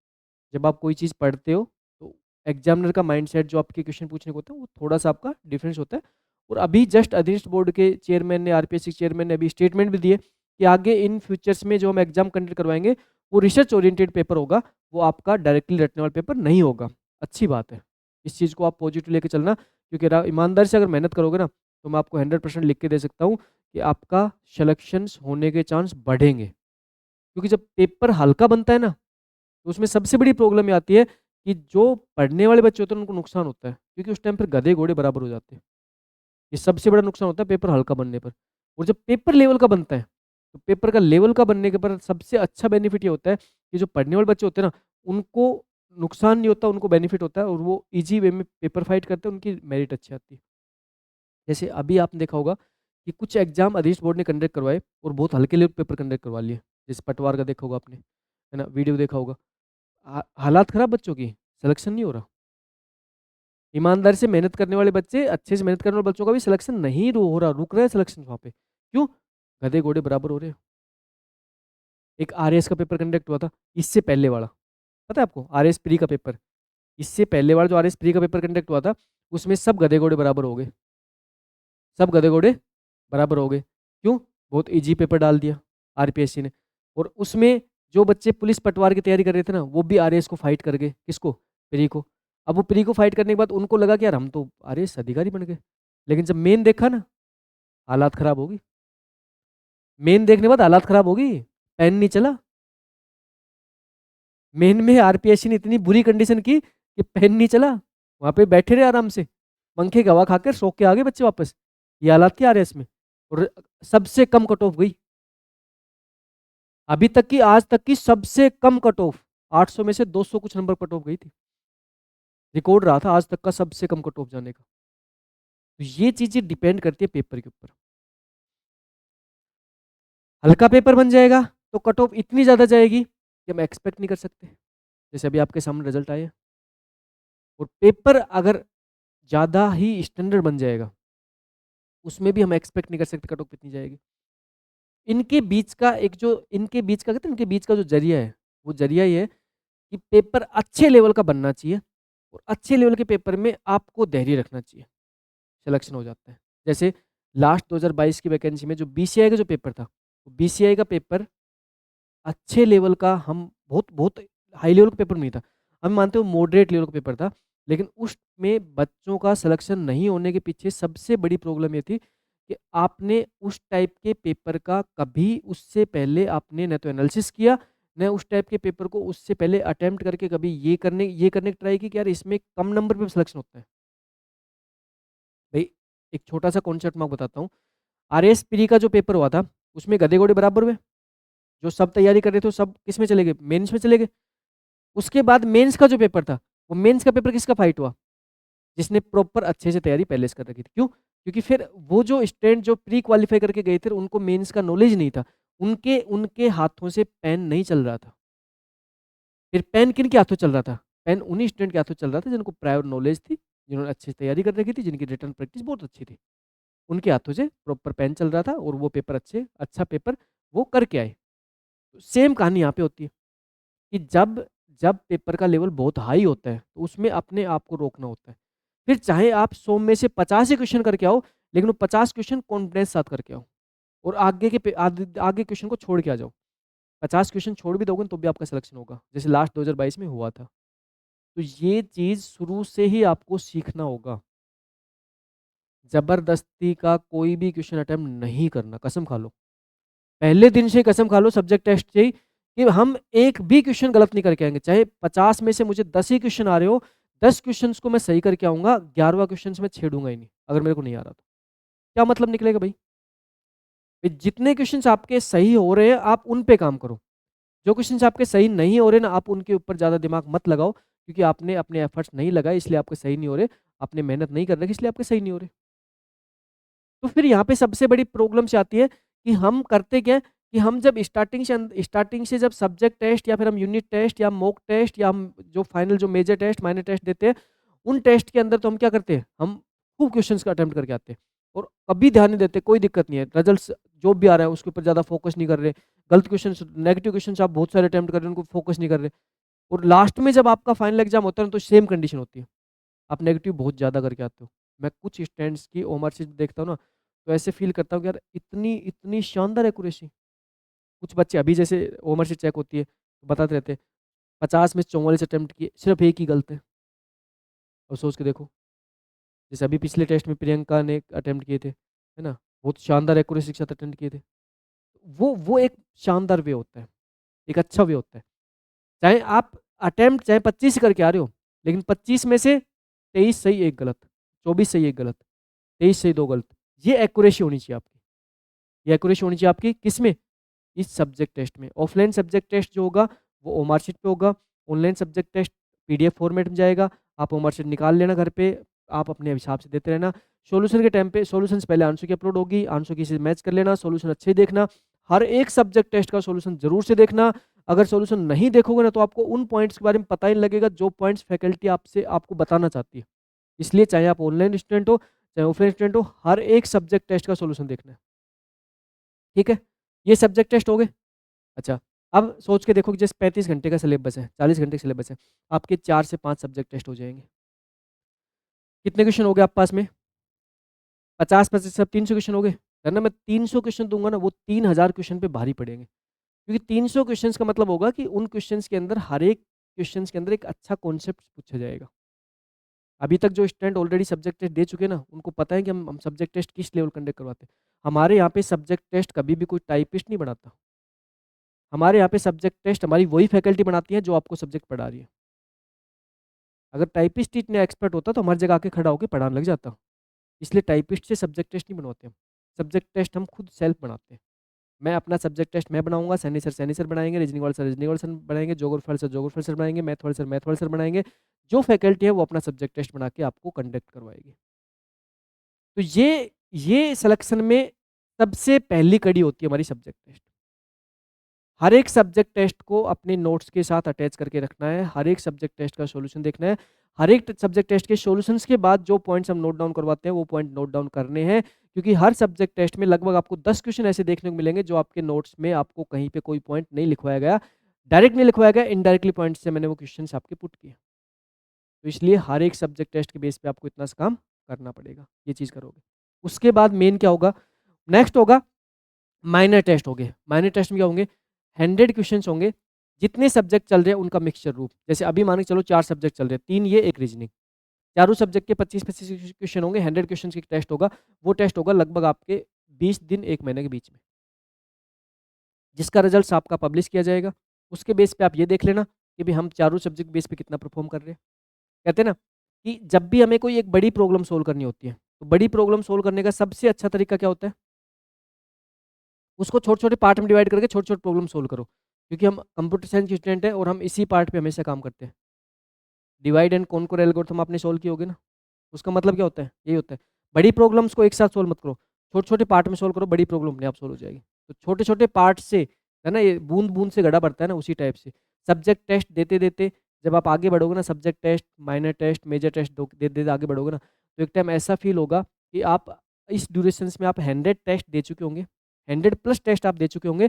Speaker 1: जब आप कोई चीज़ पढ़ते हो तो एग्जामिनर का माइंडसेट जो आपके क्वेश्चन पूछने को होता है वो थोड़ा सा आपका डिफरेंस होता है। और अभी जस्ट अधीनस्थ बोर्ड के चेयरमैन ने, आरपीएससी चेयरमैन ने अभी स्टेटमेंट भी दिए कि आगे इन फ्यूचर्स में जो हम एग्जाम कंडक्ट करवाएंगे वो रिसर्च ओरिएंटेड पेपर होगा, वो आपका डायरेक्टली रटने वाला पेपर नहीं होगा। अच्छी बात है, इस चीज़ को आप पॉजिटिव लेके चलना, क्योंकि ईमानदारी से अगर मेहनत करोगे ना तो मैं आपको 100% लिख के दे सकता हूँ कि आपका सिलेक्शंस होने के चांस बढ़ेंगे। क्योंकि जब पेपर हल्का बनता है ना तो उसमें सबसे बड़ी प्रॉब्लम ये आती है कि जो पढ़ने वाले बच्चे होते हैं उनको नुकसान होता है, क्योंकि उस टाइम पर गधे घोड़े बराबर हो जाते हैं। ये सबसे बड़ा नुकसान होता है पेपर हल्का बनने पर। और जब पेपर लेवल का बनता है तो पेपर का लेवल का बनने के पर सबसे अच्छा बेनिफिट ये होता है कि जो पढ़ने वाले बच्चे होते हैं ना उनको नुकसान नहीं होता, उनको बेनिफिट होता है और वो इजी वे में पेपर फाइट करते हैं, उनकी मेरिट अच्छी आती है। जैसे अभी आपने देखा होगा कि कुछ एग्जाम अधीश बोर्ड ने कंडक्ट करवाए और बहुत हल्के लेवल पेपर कंडक्ट करवा लिए। जैसे पटवार का देखा होगा आपने, है ना, वीडियो देखा होगा। हालात खराब बच्चों की, सिलेक्शन नहीं हो रहा। ईमानदारी से मेहनत करने वाले बच्चे, अच्छे से मेहनत करने वाले बच्चों का भी सिलेक्शन नहीं हो रहा, रुक रहा है सिलेक्शन वहाँ पे। क्यों? गधे घोड़े बराबर हो रहे हैं। एक आरएएस का पेपर कंडक्ट हुआ था, इससे पहले वाला, पता है आपको? आरएएस प्री का पेपर, इससे पहले वाला जो आरएएस प्री का पेपर कंडक्ट हुआ था, उसमें सब गधे घोड़े बराबर हो गए। सब गधे घोड़े बराबर हो गए। क्यों? बहुत ईजी पेपर डाल दिया आरपीएससी ने। और उसमें जो बच्चे पुलिस पटवार की तैयारी कर रहे थे ना, वो भी आरएएस को फाइट कर गए। किसको? प्री को। अब वो प्री को फाइट करने के बाद उनको लगा कि यार हम तो आरएएस अधिकारी बन गए। लेकिन जब मेन देखा ना, हालात खराब होगी। मेन देखने के बाद हालात खराब होगी, पेन नहीं चला। मेन में आरपीएससी ने इतनी बुरी कंडीशन की कि पेन नहीं चला। वहां पे बैठे रहे आराम से, पंखे की हवा खाकर सो के आ गए बच्चे वापस। ये हालात थी आरएएस में। और सबसे कम कट ऑफ गई अभी तक की, आज तक की सबसे कम कट ऑफ। 800 में से 200 कुछ नंबर कट ऑफ गई थी। रिकॉर्ड रहा था आज तक का सबसे कम कट ऑफ जाने का। तो ये चीजें डिपेंड करती है पेपर के ऊपर। हल्का पेपर बन जाएगा तो कट ऑफ इतनी ज्यादा जाएगी कि हम एक्सपेक्ट नहीं कर सकते। जैसे अभी आपके सामने रिजल्ट आए, और पेपर अगर ज्यादा ही स्टैंडर्ड बन जाएगा उसमें भी हम एक्सपेक्ट नहीं कर सकते कट ऑफ कितनी जाएगी। इनके बीच का एक जो इनके बीच का कहते हैं, इनके बीच का जो जरिया है, वो जरिया ये है कि पेपर अच्छे लेवल का बनना चाहिए और अच्छे लेवल के पेपर में आपको धैर्य रखना चाहिए, सिलेक्शन हो जाता है। जैसे लास्ट 2022 की वैकेंसी में जो बीसीआई का जो पेपर था, बीसीआई का पेपर अच्छे लेवल का, हम बहुत बहुत हाई लेवल का पेपर नहीं था, हम मानते हो मॉडरेट लेवल का पेपर था। लेकिन उसमें बच्चों का सिलेक्शन नहीं होने के पीछे सबसे बड़ी प्रॉब्लम ये थी कि आपने उस टाइप के पेपर का कभी उससे पहले आपने न तो एनालिसिस किया, न उस टाइप के पेपर को उससे पहले अटेम्प्ट करके कभी ये करने की ट्राई की कि यार इसमें कम नंबर पे सिलेक्शन होता है। भाई, एक छोटा सा कॉन्सेप्ट मैं आपको बताता हूँ। आरएस प्री का जो पेपर हुआ था उसमें गधे घोड़े बराबर हुए। जो सब तैयारी कर रहे थे वो सब किस में चले गए? मेंस में चले गए। उसके बाद मेंस का जो पेपर था, वो मेंस का पेपर किसका फाइट हुआ? जिसने प्रॉपर अच्छे से तैयारी पहले से कर रखी थी। क्यों? क्योंकि फिर वो जो स्टूडेंट जो प्री क्वालिफाई करके गए थे उनको मेंस का नॉलेज नहीं था, उनके उनके हाथों से पेन नहीं चल रहा था। फिर पेन किन के हाथों चल रहा था? पेन उन्हीं स्टूडेंट के हाथों चल रहा था जिनको प्रायर नॉलेज थी, जिन्होंने अच्छी तैयारी कर रखी थी, जिनकी रिटर्न प्रैक्टिस बहुत अच्छी थी। उनके हाथों से प्रॉपर पेन चल रहा था और वो पेपर अच्छा पेपर वो करके आए। सेम कहानी यहाँ पे होती है कि जब जब पेपर का लेवल बहुत हाई होता है तो उसमें अपने आप को रोकना होता है। फिर चाहे आप 100 में से 50 ही क्वेश्चन करके आओ, लेकिन वो 50 क्वेश्चन कॉन्फिडेंस साथ करके आओ और आगे क्वेश्चन को छोड़ के आ जाओ। 50 क्वेश्चन छोड़ भी दोगे तो भी आपका सिलेक्शन होगा, जैसे लास्ट 2022 में हुआ था। तो ये चीज़ शुरू से ही आपको सीखना होगा। ज़बरदस्ती का कोई भी क्वेश्चन अटेम्प्ट नहीं करना, कसम खा लो। पहले दिन से कसम खा लो सब्जेक्ट टेस्ट से ही कि हम एक भी क्वेश्चन गलत नहीं करके आएंगे। चाहे 50 में से मुझे 10 ही क्वेश्चन आ रहे हो, 10 क्वेश्चंस को मैं सही करके आऊंगा, 11वां क्वेश्चन मैं छेड़ूंगा ही नहीं अगर मेरे को नहीं आ रहा तो। क्या मतलब निकलेगा भाई? जितने क्वेश्चंस आपके सही हो रहे हैं आप उन पे काम करो। जो क्वेश्चंस आपके सही नहीं हो रहे ना, आप उनके ऊपर ज़्यादा दिमाग मत लगाओ, क्योंकि आपने अपने एफर्ट्स नहीं लगाए इसलिए आपके सही नहीं हो रहे। आपने मेहनत नहीं कर रखे इसलिए आपके सही नहीं हो रहे। तो फिर यहाँ पे सबसे बड़ी प्रॉब्लम से आती है कि हम करते क्या है कि हम जब स्टार्टिंग से जब सब्जेक्ट टेस्ट या फिर हम यूनिट टेस्ट या मॉक टेस्ट या हम जो फाइनल जो मेजर टेस्ट माइनर टेस्ट देते हैं, उन टेस्ट के अंदर तो हम क्या करते हैं, हम खूब क्वेश्चंस का अटेम्प्ट करके आते हैं और कभी ध्यान नहीं देते, कोई दिक्कत नहीं है, रिजल्ट्स जो भी आ रहा है उसके ऊपर ज़्यादा फोकस नहीं कर रहे, गलत क्वेश्चन नेगेटिव क्वेश्चन आप बहुत सारे अटेम्प्ट कर रहे हैं उनको फोकस नहीं कर रहे, और लास्ट में जब आपका फाइनल एग्जाम होता है ना तो सेम कंडीशन होती है, आप नेगेटिव बहुत ज़्यादा करके आते हो। मैं कुछ स्टूडेंट्स की ओमर शीट देखता हूँ ना, तो ऐसे फ़ील करता हूँ कि यार इतनी इतनी शानदार एक्यूरेसी। कुछ बच्चे अभी जैसे ओमर शीट चेक होती है, तो बताते रहते हैं 50 में 44 अटेम्प्ट किए, सिर्फ एक ही गलत है। और सोच के देखो, जैसे अभी पिछले टेस्ट में प्रियंका ने अटेम्प्ट किए थे, है ना? बहुत शानदार एक्यूरेसी के साथ अटेम्प्ट किए थे। वो एक शानदार वे होता है, एक अच्छा वे होता है। चाहे आप अटेम्प्ट चाहे 25 करके आ रहे हो, लेकिन 25 में से 23 सही 1 गलत, 24 सही 1 गलत, 23 सही 2 गलत। ये एक्यूरेसी होनी चाहिए आपकी। ये एक्यूरेसी होनी चाहिए आपकी किसमें? इस सब्जेक्ट टेस्ट में। ऑफलाइन सब्जेक्ट टेस्ट जो होगा वो ओमार शीट पे होगा। Online subject test PDF format में जाएगा। आप ओमार शीट निकाल लेना घर पे, आप अपने हिसाब से देते रहना। सॉल्यूशन के टाइम पे सॉल्यूशन से पहले आंसू की अपलोड होगी, आंसू की से मैच कर लेना, सॉल्यूशन अच्छे देखना। हर एक सब्जेक्ट टेस्ट का सॉल्यूशन जरूर से देखना। अगर सॉल्यूशन नहीं देखोगे ना तो आपको उन पॉइंट्स के बारे में पता ही नहीं लगेगा जो पॉइंट्स फैकल्टी आपसे आपको बताना चाहती है। इसलिए चाहे आप ऑनलाइन स्टूडेंट हो चाहे ऑफलाइन स्टूडेंट हो, हर एक सब्जेक्ट टेस्ट का सॉल्यूशन देखना है। ठीक है, ये सब्जेक्ट टेस्ट हो गए। अच्छा, अब सोच के देखो कि जैसे 35 घंटे का सिलेबस है, 40 घंटे का सिलेबस है, आपके 4 से 5 सब्जेक्ट टेस्ट हो जाएँगे। कितने क्वेश्चन हो गए आपके पास में? 50-25 सब 300 क्वेश्चन हो गए। वरना मैं 300 क्वेश्चन दूँगा ना, वो 3000 क्वेश्चन पे भारी पड़ेंगे। क्योंकि 300 क्वेश्चंस का मतलब होगा कि उन क्वेश्चंस के अंदर हर एक क्वेश्चंस के अंदर एक अच्छा कॉन्सेप्ट पूछा जाएगा। अभी तक जो स्टूडेंट ऑलरेडी सब्जेक्ट टेस्ट दे चुके हैं ना, उनको पता है कि हम सब्जेक्ट टेस्ट किस लेवल कंडक्ट करवाते हैं। हमारे यहाँ पे सब्जेक्ट टेस्ट कभी भी कोई टाइपिस्ट नहीं बनाता। हमारे यहाँ पे सब्जेक्ट टेस्ट हमारी वही फैकल्टी बनाती है जो आपको सब्जेक्ट पढ़ा रही है। अगर टाइपिस्ट ही इतने एक्सपर्ट होता तो हमारी जगह आके खड़ा होकर पढ़ाने लग जाता। इसलिए टाइपिस्ट से सब्जेक्ट टेस्ट नहीं बनवाते हम। सब्जेक्ट टेस्ट हम खुद सेल्फ बनाते हैं। मैं अपना सब्जेक्ट टेस्ट मैं बनाऊंगा, सैनी सर बनाएंगे, रीजनिंग वाले सर बनाएंगे, जोग्राफी सर बनाएंगे, मैथ वाले सर बनाएंगे। जो फैकल्टी है वो अपना सब्जेक्ट टेस्ट बना के आपको कंडक्ट करवाएगी। तो ये सिलेक्शन में सबसे पहली कड़ी होती है हमारी सब्जेक्ट टेस्ट। हर एक सब्जेक्ट टेस्ट को अपने नोट्स के साथ अटैच करके रखना है, हर एक सब्जेक्ट टेस्ट का सॉल्यूशन देखना है, हर एक सब्जेक्ट टेस्ट के सॉल्यूशंस के बाद जो पॉइंट्स हम नोट डाउन करवाते हैं वो पॉइंट नोट डाउन करने हैं, क्योंकि हर सब्जेक्ट टेस्ट में लगभग आपको 10 क्वेश्चन ऐसे देखने को मिलेंगे जो आपके नोट्स में आपको कहीं पे कोई पॉइंट नहीं लिखवाया गया, डायरेक्ट नहीं लिखवाया गया, इनडायरेक्टली पॉइंट से मैंने वो क्वेश्चन आपके पुट किए। तो इसलिए हर एक सब्जेक्ट टेस्ट के बेस पे आपको इतना सा काम करना पड़ेगा, ये चीज़ करोगे। उसके बाद मेन क्या होगा, नेक्स्ट होगा माइनर टेस्ट हो गए। माइनर टेस्ट में क्या होंगे, 100 क्वेश्चंस होंगे, जितने सब्जेक्ट चल रहे हैं उनका मिक्सचर रूप। जैसे अभी मान के चलो 4 सब्जेक्ट चल रहे हैं, 3 ये 1 रीजनिंग, चारों सब्जेक्ट के 25-25 क्वेश्चन होंगे, 100 क्वेश्चन की टेस्ट होगा। वो टेस्ट होगा लगभग आपके 20 दिन 1 महीने के बीच में, जिसका रिजल्ट आपका पब्लिश किया जाएगा। उसके बेस पे आप ये देख लेना कि भाई हम चारों सब्जेक्ट बेस पे कितना परफॉर्म कर रहे हैं। कहते हैं ना कि जब भी हमें कोई एक बड़ी प्रॉब्लम सोल्व करनी होती है, तो बड़ी प्रॉब्लम सोल्व करने का सबसे अच्छा तरीका क्या होता है, उसको छोटे-छोटे पार्ट में डिवाइड करके छोटे-छोटे प्रॉब्लम सोल्व करो। क्योंकि हम कंप्यूटर साइंस के स्टूडेंट हैं और हम इसी पार्ट पे हमेशा काम करते हैं। डिवाइड एंड कॉन्कर एल्गोरिथम आपने सोल्व की होगी ना? उसका मतलब क्या होता है? यही होता है। बड़ी प्रॉब्लम्स को एक साथ सोल्व मत करो। छोटे-छोटे पार्ट में सोल्व करो, बड़ी प्रॉब्लम अपने आप सोल्व हो जाएगी। तो छोटे-छोटे पार्ट से, है ना, ये बूँद-बूँद से घड़ा भरता है ना, उसी टाइप से। सब्जेक्ट टेस्ट देते-देते जब आप आगे बढ़ोगे ना, subject test, minor test, major test दो देते-देते आगे बढ़ोगे ना, तो एक टाइम ऐसा फ़ील होगा कि आप इस ड्यूरेशंस में आप 100 टेस्ट दे चुके होंगे, 100 प्लस टेस्ट आप दे चुके होंगे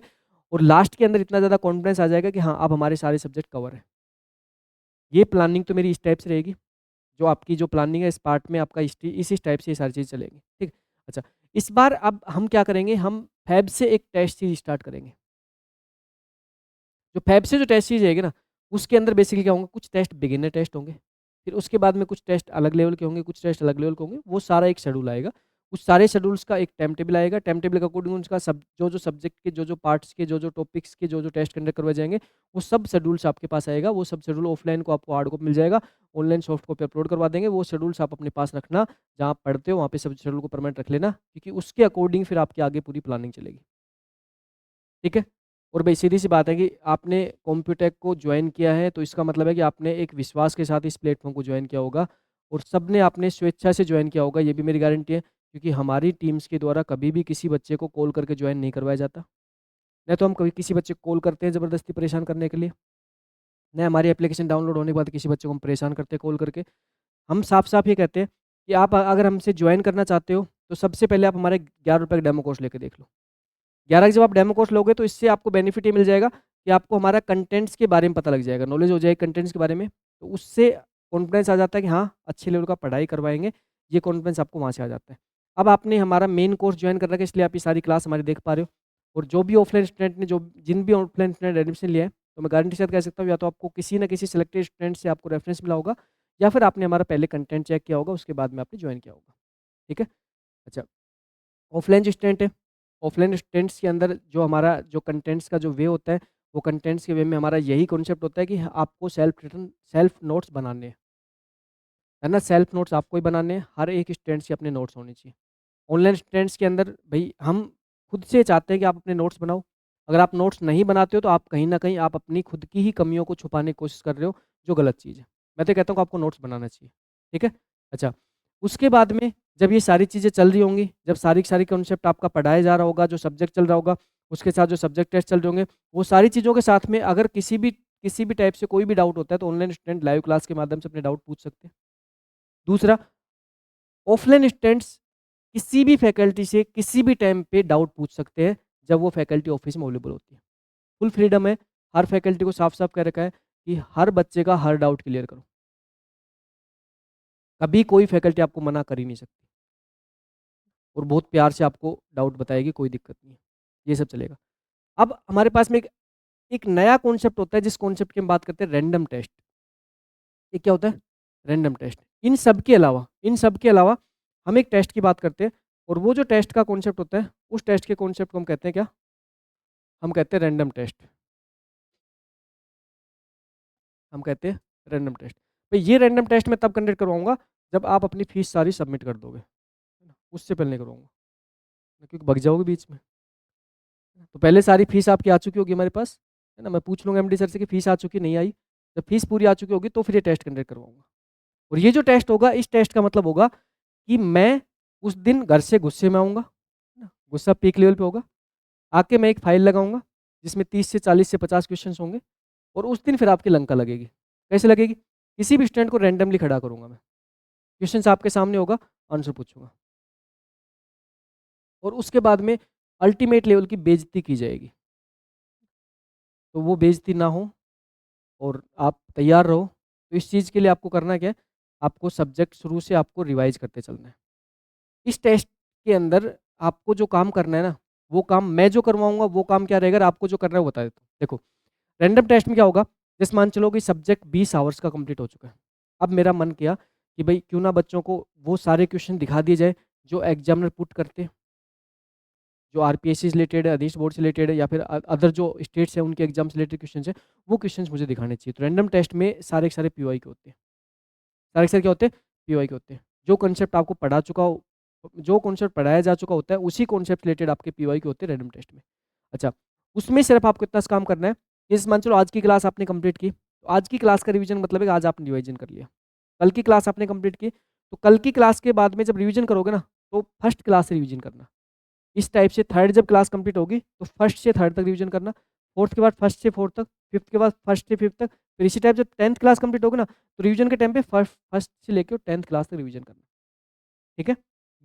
Speaker 1: और लास्ट के अंदर इतना ज़्यादा कॉन्फिडेंस आ जाएगा कि हाँ, अब हमारे सारे सब्जेक्ट कवर हैं। ये प्लानिंग तो मेरी इस टाइप से रहेगी। जो आपकी जो प्लानिंग है इस पार्ट में आपका इसी टाइप से ये सारी चीज़ें चलेंगी। ठीक? अच्छा, इस बार अब हम क्या करेंगे, हम फैब से एक टेस्ट सीरीज़ स्टार्ट करेंगे। जो फैब से जो टेस्ट सीरीज़ रहेगी ना, उसके अंदर बेसिकली क्या होंगे, कुछ टेस्ट बिगिनर टेस्ट होंगे, फिर उसके बाद में कुछ टेस्ट अलग लेवल के होंगे, कुछ टेस्ट अलग लेवल के होंगे, वो सारा एक शेड्यूल आएगा। उस सारे शेड्यूल्स का एक टाइम टेबल आएगा, टाइम टेबल के अकॉर्डिंग उसका सब जो-जो सब्जेक्ट के जो-जो पार्ट्स के जो-जो टॉपिक्स के जो-जो टेस्ट कंडक्ट करवाए जाएँगे, वो सब शेड्यूल्स आपके पास आएगा। वो सब शेड्यूल ऑफलाइन को आपको हार्ड कॉपी मिल जाएगा, ऑनलाइन सॉफ्ट कॉपी अपलोड करवा देंगे। वो शेड्यूल्स आप अपने पास रखना, जहाँ आप पढ़ते हो वहाँ पे सब शेड्यूल को परमानेंट रख लेना, क्योंकि उसके अकॉर्डिंग फिर आपकी आगे पूरी प्लानिंग चलेगी। ठीक है? और भाई सीधी-सी बात है कि आपने कॉम्प्यूटेक को जॉइन किया है, तो इसका मतलब है कि आपने एक विश्वास के साथ इस प्लेटफ़ॉर्म को जॉइन किया होगा और सब ने आपने स्वेच्छा से ज्वाइन किया होगा, ये भी मेरी गारंटी है, क्योंकि हमारी टीम्स के द्वारा कभी भी किसी बच्चे को कॉल करके ज्वाइन नहीं करवाया जाता। नहीं तो हम कभी किसी बच्चे को कॉल करते हैं ज़बरदस्ती परेशान करने के लिए, नहीं हमारी एप्लीकेशन डाउनलोड होने के बाद किसी बच्चे को हम परेशान करते हैं कॉल करके। हम साफ-साफ ये कहते हैं कि आप अगर हमसे ज्वाइन करना चाहते हो, तो सबसे पहले आप हमारे ₹11 का डेमो कोर्स लेके देख लो। 11 की जब आप डेमो कोर्स लोगे तो इससे आपको बेनिफिट ये मिल जाएगा कि आपको हमारा कंटेंट्स के बारे में पता लग जाएगा, नॉलेज हो जाएगी कंटेंट्स के बारे में। तो उससे कॉन्फिडेंस आ जाता है कि हाँ, अच्छे लेवल का पढ़ाई करवाएँगे, ये कॉन्फिडेंस आपको वहाँ से आ जाता है। अब आपने हमारा मेन कोर्स जॉइन कर रखा है इसलिए आप ये सारी क्लास हमारी देख पा रहे हो। और जो भी ऑफलाइन स्टूडेंट ने जो जिन भी ऑफलाइन स्टूडेंट एडमिशन लिया है, तो मैं गारंटी के साथ कह सकता हूँ या तो आपको किसी न किसी सिलेक्टेड स्टूडेंट से आपको रेफरेंस मिला होगा या फिर आपने हमारा पहले कंटेंट चेक किया होगा, उसके बाद में आपने जॉइन किया होगा। ठीक है? अच्छा, ऑफलाइन जो स्टूडेंट है, ऑफलाइन स्टूडेंट्स के अंदर जो हमारा जो कंटेंट्स का जो वे होता है, वो कंटेंट्स के वे में हमारा यही कॉन्सेप्ट होता है कि आपको सेल्फ नोट्स बनाने हैं, है ना? सेल्फ नोट्स आपको ही बनाने हैं, हर एक स्टूडेंट्स के अपने नोट्स होने चाहिए। ऑनलाइन स्टूडेंट्स के अंदर भई हम खुद से चाहते हैं कि आप अपने नोट्स बनाओ। अगर आप नोट्स नहीं बनाते हो तो आप कहीं न कहीं आप अपनी खुद की ही कमियों को छुपाने की कोशिश कर रहे हो, जो गलत चीज़ है। मैं तो कहता हूँ कि आपको नोट्स बनाना चाहिए, ठीक है? अच्छा, उसके बाद में जब ये सारी चीज़ें चल रही होंगी, जब सारी की सारी कॉन्सेप्ट आपका पढ़ाया जा रहा होगा, जो सब्जेक्ट चल रहा होगा, उसके साथ जो सब्जेक्ट टेस्ट चल रहे होंगे, वो सारी चीज़ों के साथ में अगर किसी भी टाइप से कोई भी डाउट होता है, तो ऑनलाइन स्टूडेंट लाइव क्लास के माध्यम से अपने डाउट पूछ सकते हैं। दूसरा, ऑफलाइन स्टूडेंट्स किसी भी फैकल्टी से किसी भी टाइम पे डाउट पूछ सकते हैं जब वो फैकल्टी ऑफिस में अवेलेबल होती है। फुल फ्रीडम है, हर फैकल्टी को साफ-साफ कह रखा है कि हर बच्चे का हर डाउट क्लियर करो। कभी कोई फैकल्टी आपको मना कर ही नहीं सकती और बहुत प्यार से आपको डाउट बताएगी, कोई दिक्कत नहीं है। ये सब चलेगा। अब हमारे पास में एक एक नया कॉन्सेप्ट होता है जिस कॉन्सेप्ट की हम बात करते हैं रैंडम टेस्ट। ये क्या होता है? Random test. इन सब के अलावा हम एक टेस्ट की बात करते हैं और वो जो टेस्ट का कॉन्सेप्ट होता है, उस टेस्ट के कॉन्सेप्ट को हम कहते हैं क्या? हम कहते हैं रैंडम टेस्ट। हम कहते हैं रैंडम टेस्ट। तो ये रैंडम टेस्ट मैं तब कंडक्ट करवाऊँगा जब आप अपनी फीस सारी सबमिट कर दोगे, है ना? उससे पहले नहीं करवाऊँगा, क्योंकि भग जाओगे बीच में। तो पहले सारी फीस आपकी आ चुकी होगी हमारे पास, है ना? मैं पूछ लूँगा एमडी सर से कि फीस आ चुकी नहीं आई? जब फीस पूरी आ चुकी होगी तो फिर ये टेस्ट कंडक्ट करवाऊँगा। और ये जो टेस्ट होगा, इस टेस्ट का मतलब होगा कि मैं उस दिन घर से गुस्से में आऊँगा, है ना? गुस्सा पीक लेवल पे होगा। आके मैं एक फाइल लगाऊँगा जिसमें 30 से 40 से 50 क्वेश्चन्स होंगे और उस दिन फिर आपकी लंका लगेगी। कैसे लगेगी? किसी भी स्टूडेंट को रैंडमली खड़ा करूँगा मैं। क्वेश्चन्स आपके सामने होगा, आंसर पूछूँगा और उसके बाद में अल्टीमेट लेवल की बेइज़्ज़ती की जाएगी। तो वो बेइज़्ज़ती ना हो और आप तैयार रहो। तो इस चीज़ के लिए आपको करना क्या है? आपको सब्जेक्ट शुरू से आपको रिवाइज़ करते चलना है। इस टेस्ट के अंदर आपको जो काम करना है ना, वो काम मैं जो करवाऊँगा वो काम क्या रहेगा और आपको जो करना है वो बता देता हूँ। देखो, रैंडम टेस्ट में क्या होगा? जैसे मान चलो कि सब्जेक्ट 20 आवर्स का कंप्लीट हो चुका है। अब मेरा मन किया कि भई क्यों ना बच्चों को वो सारे क्वेश्चन दिखा दिए जाए जो एग्ज़ामिनर पुट करते हैं। जो आरपीएससी से रिलेटेड है, अधीश बोर्ड से रिलेटेड है या फिर अदर जो स्टेट्स हैं उनके एग्ज़ाम से रिलेटेड क्वेश्चंस हैं, वो क्वेश्चंस मुझे दिखाने चाहिए। तो रैंडम टेस्ट में सारे के सारे पीवाई के होते हैं। सारे के सारे क्या होते हैं? पीवाई के होते हैं। जो कॉन्सेप्ट आपको पढ़ा चुका हो, जो कॉन्सेप्ट पढ़ाया जा चुका होता है, उसी कॉन्सेप्ट रिलेटेड आपके पीवाई के होते हैं रैंडम टेस्ट में। अच्छा, उसमें सिर्फ आपको इतना सा काम करना है, जैसे मान चलो आज की क्लास आपने कंप्लीट की, तो आज की क्लास का रिवीजन मतलब है कि आज आपने रिवीजन कर लिया। कल की क्लास आपने कंप्लीट की, तो कल की क्लास के बाद में जब रिवीजन करोगे ना, तो फर्स्ट क्लास से रिवीजन करना। इस टाइप से थर्ड जब क्लास कंप्लीट होगी तो फर्स्ट से थर्ड तक रिवीजन करना, फोर्थ के बाद फर्स्ट से फोर्थ तक, फिफ्थ के बाद फर्स्ट से फिफ्थ तक, फिर इसी टाइप जब 10th क्लास कंप्लीट होगी ना तो रिवीजन के टाइम पे फर्स्ट फर्स्ट से लेकर 10th क्लास तक रिवीजन करना। ठीक है?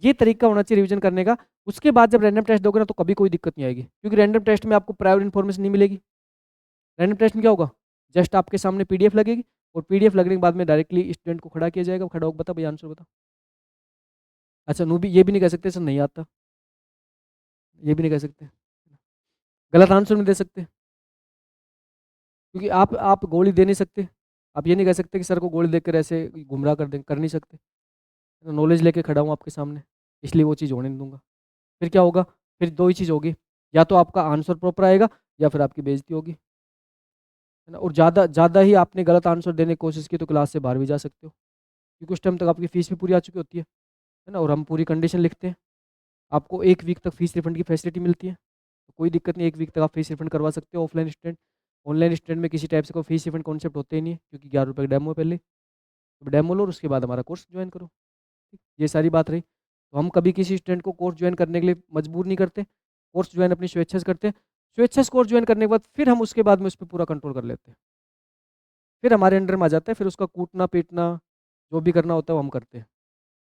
Speaker 1: ये तरीका होना चाहिए रिवीजन करने का। उसके बाद जब रैंडम टेस्ट दोगे ना तो कभी कोई दिक्कत नहीं आएगी, क्योंकि रैंडम टेस्ट में आपको प्राइवेट इन्फॉर्मेशन नहीं मिलेगी। रैंडम टेस्ट में क्या होगा? जस्ट आपके सामने पीडीएफ लगेगी और पीडीएफ लगने के बाद में डायरेक्टली स्टूडेंट को खड़ा किया जाएगा, खड़ा होकर बता भाई आंसर बता। अच्छा, नो भी ये भी नहीं कह सकते सर नहीं आता, ये भी नहीं कह सकते, गलत आंसर नहीं दे सकते, क्योंकि आप गोली दे नहीं सकते। आप ये नहीं कह सकते कि सर को गोली देकर ऐसे गुमराह कर दें, कर नहीं सकते। नॉलेज लेके खड़ा हूँ आपके सामने, इसलिए वो चीज़ होने नहीं दूँगा। फिर क्या होगा? फिर 2 ही चीज़ होगी, या तो आपका आंसर प्रॉपर आएगा या फिर आपकी बेइज़्ज़ती होगी, है ना? और ज़्यादा ज़्यादा ही आपने गलत आंसर देने की कोशिश की तो क्लास से बाहर भी जा सकते हो, क्योंकि उस टाइम तक आपकी फ़ीस भी पूरी आ चुकी होती है ना? और हम पूरी कंडीशन लिखते हैं। आपको 1 वीक तक फ़ीस रिफंड की फैसिलिटी मिलती है, तो कोई दिक्कत नहीं, 1 वीक तक आप फ़ीस रिफंड करवा सकते हो ऑफलाइन स्टूडेंट। ऑनलाइन स्टूडेंट में किसी टाइप से कोई फ़ीस रिफंड कॉन्सेप्ट होते ही नहीं है, क्योंकि ₹11 का डेमो है पहले। डेमो लो और उसके बाद हमारा कोर्स ज्वाइन करो। ठीक, ये सारी बात रही। तो हम कभी किसी स्टूडेंट को कोर्स ज्वाइन करने के लिए मजबूर नहीं करते, कोर्स ज्वाइन अपनी स्वेच्छा से करते हैं। स्वेच्छा से कोर्स ज्वाइन करने के बाद फिर हम उसके बाद में उस पर पूरा कंट्रोल कर लेते हैं, फिर हमारे अंडर में आ जाता है, फिर उसका कूटना पीटना जो भी करना होता है वो हम करते हैं।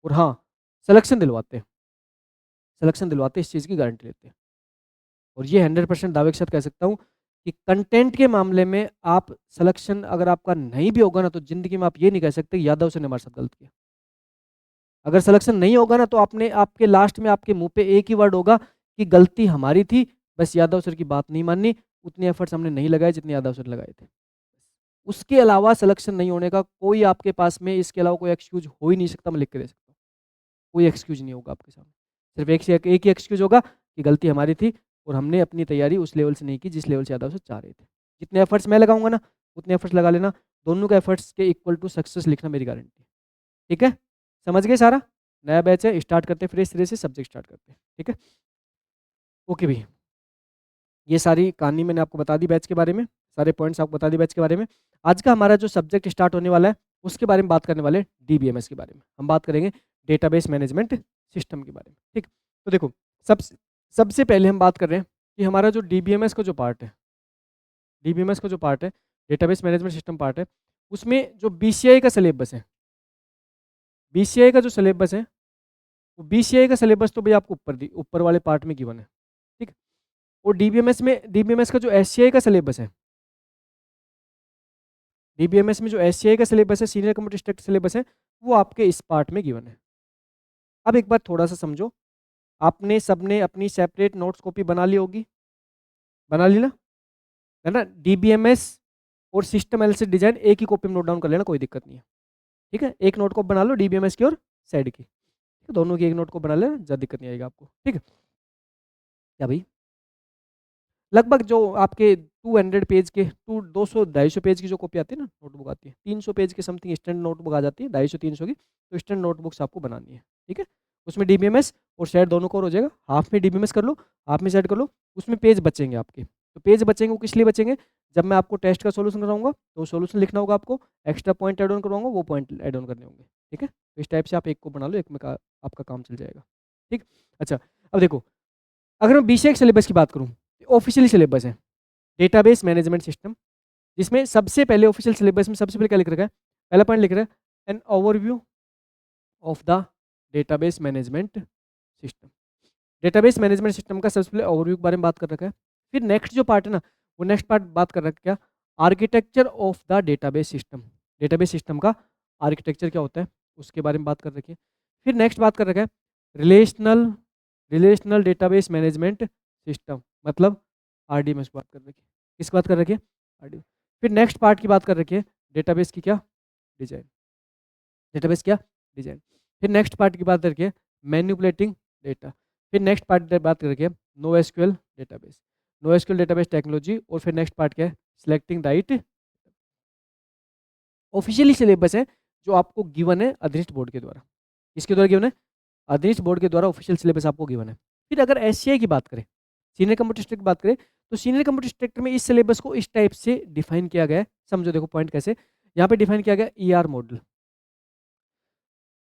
Speaker 1: और हाँ, सिलेक्शन दिलवाते हैं, सिलेक्शन दिलवाते हैं, इस चीज़ की गारंटी लेते हैं। और ये 100% दावे के साथ कह सकता हूँ कि कंटेंट के मामले में आप सिलेक्शन अगर आपका नहीं भी होगा ना, तो ज़िंदगी में आप ये नहीं कह सकते कि यादव सर ने हमारे साथ गलत किया। अगर सिलेक्शन नहीं होगा ना, तो आपने आपके लास्ट में आपके मुँह पे एक ही वर्ड होगा कि गलती हमारी थी, बस यादव सर की बात नहीं मानी, उतने एफर्ट्स हमने नहीं लगाए जितने यादव सर लगाए थे। उसके अलावा सिलेक्शन नहीं होने का कोई आपके पास में इसके अलावा कोई एक्सक्यूज़ हो ही नहीं सकता, मैं लिख के दे सकता हूँ। कोई एक्सक्यूज़ नहीं होगा आपके सामने। सिर्फ़ एक ही एक्सक्यूज़ होगा कि गलती हमारी थी और हमने अपनी तैयारी उस लेवल से नहीं की जिस लेवल से यादव सर चाह रहे थे। जितने एफर्ट्स मैं लगाऊँगा ना, उतने एफर्ट्स लगा लेना, दोनों का एफर्ट्स के इक्वल टू सक्सेस लिखना मेरी गारंटी है। ठीक है? समझ गए सारा? नया बैच है, स्टार्ट करते हैं फ्रेश सिरे से, सब्जेक्ट स्टार्ट करते हैं। ठीक है? ओके भई। ये सारी कहानी मैंने आपको बता दी बैच के बारे में, सारे पॉइंट्स आपको बता दिए बैच के बारे में। आज का हमारा जो सब्जेक्ट स्टार्ट होने वाला है, उसके बारे में बात करने वाले हैं, डीबीएमएस के बारे में। हम बात करेंगे डेटाबेस मैनेजमेंट सिस्टम के बारे में। ठीक? तो देखो, सबसे सबसे पहले हम बात कर रहे हैं कि हमारा जो डीबीएमएस का जो पार्ट है, डीबीएमएस का जो पार्ट है, डेटाबेस मैनेजमेंट सिस्टम पार्ट है, उसमें जो बीसीआई का सिलेबस है, बीसीआई का जो सिलेबस है, वो बीसीआई का सिलेबस तो भई आपको ऊपर वाले पार्ट में गिवन है। ठीक? और डीबीएमएस का जो एससीआई का सिलेबस है, डीबीएमएस में जो एससीआई का सिलेबस है, सीनियर कंप्यूटर स्ट्रक्चर सिलेबस है, वो आपके इस पार्ट में गिवन है। अब एक बात थोड़ा सा समझो, आपने सबने अपनी सेपरेट नोट्स कॉपी बना ली होगी, बना ली ना, है ना? डीबीएमएस और सिस्टम एनालिसिस डिजाइन एक ही कॉपी में नोट डाउन कर लेना, कोई दिक्कत नहीं है। ठीक है, एक नोट कॉपी बना लो डीबीएमएस की और सेड की, ठीक है? दोनों की एक नोट कॉपी बना लेना, ज़्यादा दिक्कत नहीं आएगा आपको। ठीक है, क्या भाई? लगभग जो आपके 200 पेज के 200 250 पेज की जो कॉपी आती है ना, नोटबुक आती है, 300 पेज के समथिंग स्टैंडर्ड नोटबुक आ जाती है, 250 300 की, तो स्टैंडर्ड नोटबुक्स आपको बनानी है। ठीक है, उसमें डीबीएमएस और सेट दोनों कवर हो जाएगा। हाफ में डीबीएमएस कर लो, हाफ में सेट कर लो, उसमें पेज बचेंगे आपके। तो पेज बचेंगे वो किस लिए बचेंगे? जब मैं आपको टेस्ट का सोल्यूशन कराऊंगा तो सोल्यूशन लिखना होगा आपको, एक्स्ट्रा पॉइंट ऐड ऑन करवाऊंगा, वो पॉइंट ऐड ऑन करने होंगे। ठीक है, तो इस टाइप से आप एक को बना लो, एक में आपका काम चल जाएगा। ठीक, अच्छा, अब देखो, अगर मैं बीसीए के सिलेबस की बात करूँ, ऑफिशियली सिलेबस है डेटाबेस मैनेजमेंट सिस्टम, जिसमें सबसे पहले ऑफिशियल सिलेबस में सबसे पहले क्या लिख रखा है? पहला पॉइंट लिख रहा है an overview of the database management system. Database management system का सबसे पहले ओवरव्यू के बारे में बात कर रखा है। फिर नेक्स्ट जो पार्ट है ना, वो नेक्स्ट पार्ट बात कर रखा है क्या? Architecture of the database system. Database system का आर्किटेक्चर क्या होता है, उसके बारे में बात कर रखी है। फिर नेक्स्ट बात कर रखा है relational relational database management system, मतलब आरडीएमएस बात कर रखी है। किस बात कर रखी है? आरडीएमएस। फिर नेक्स्ट पार्ट की बात कर रखी है डेटाबेस की क्या? डिजाइन। डेटाबेस क्या? डिजाइन। फिर नेक्स्ट पार्ट की बात करके मैनिपुलेटिंग डेटा। फिर नेक्स्ट पार्ट बात करके no SQL database, no SQL database technology. और फिर नेक्स्ट पार्ट क्या है? Selecting right. ऑफिशियली सिलेबस है जो आपको गिवन है अधीनस्थ बोर्ड के द्वारा। किसके द्वारा गिवन है? अधीनस्थ बोर्ड के द्वारा ऑफिशियल सिलेबस आपको गिवन है। फिर अगर एससीआई की बात करें, सीनियर कंप्यूटर स्ट्रक्चर की बात करें, तो सीनियर कंप्यूटर स्ट्रक्चर में इस सिलेबस को इस टाइप से डिफाइन किया गया है। समझो, देखो पॉइंट कैसे यहाँ पे डिफाइन किया गया। ER model,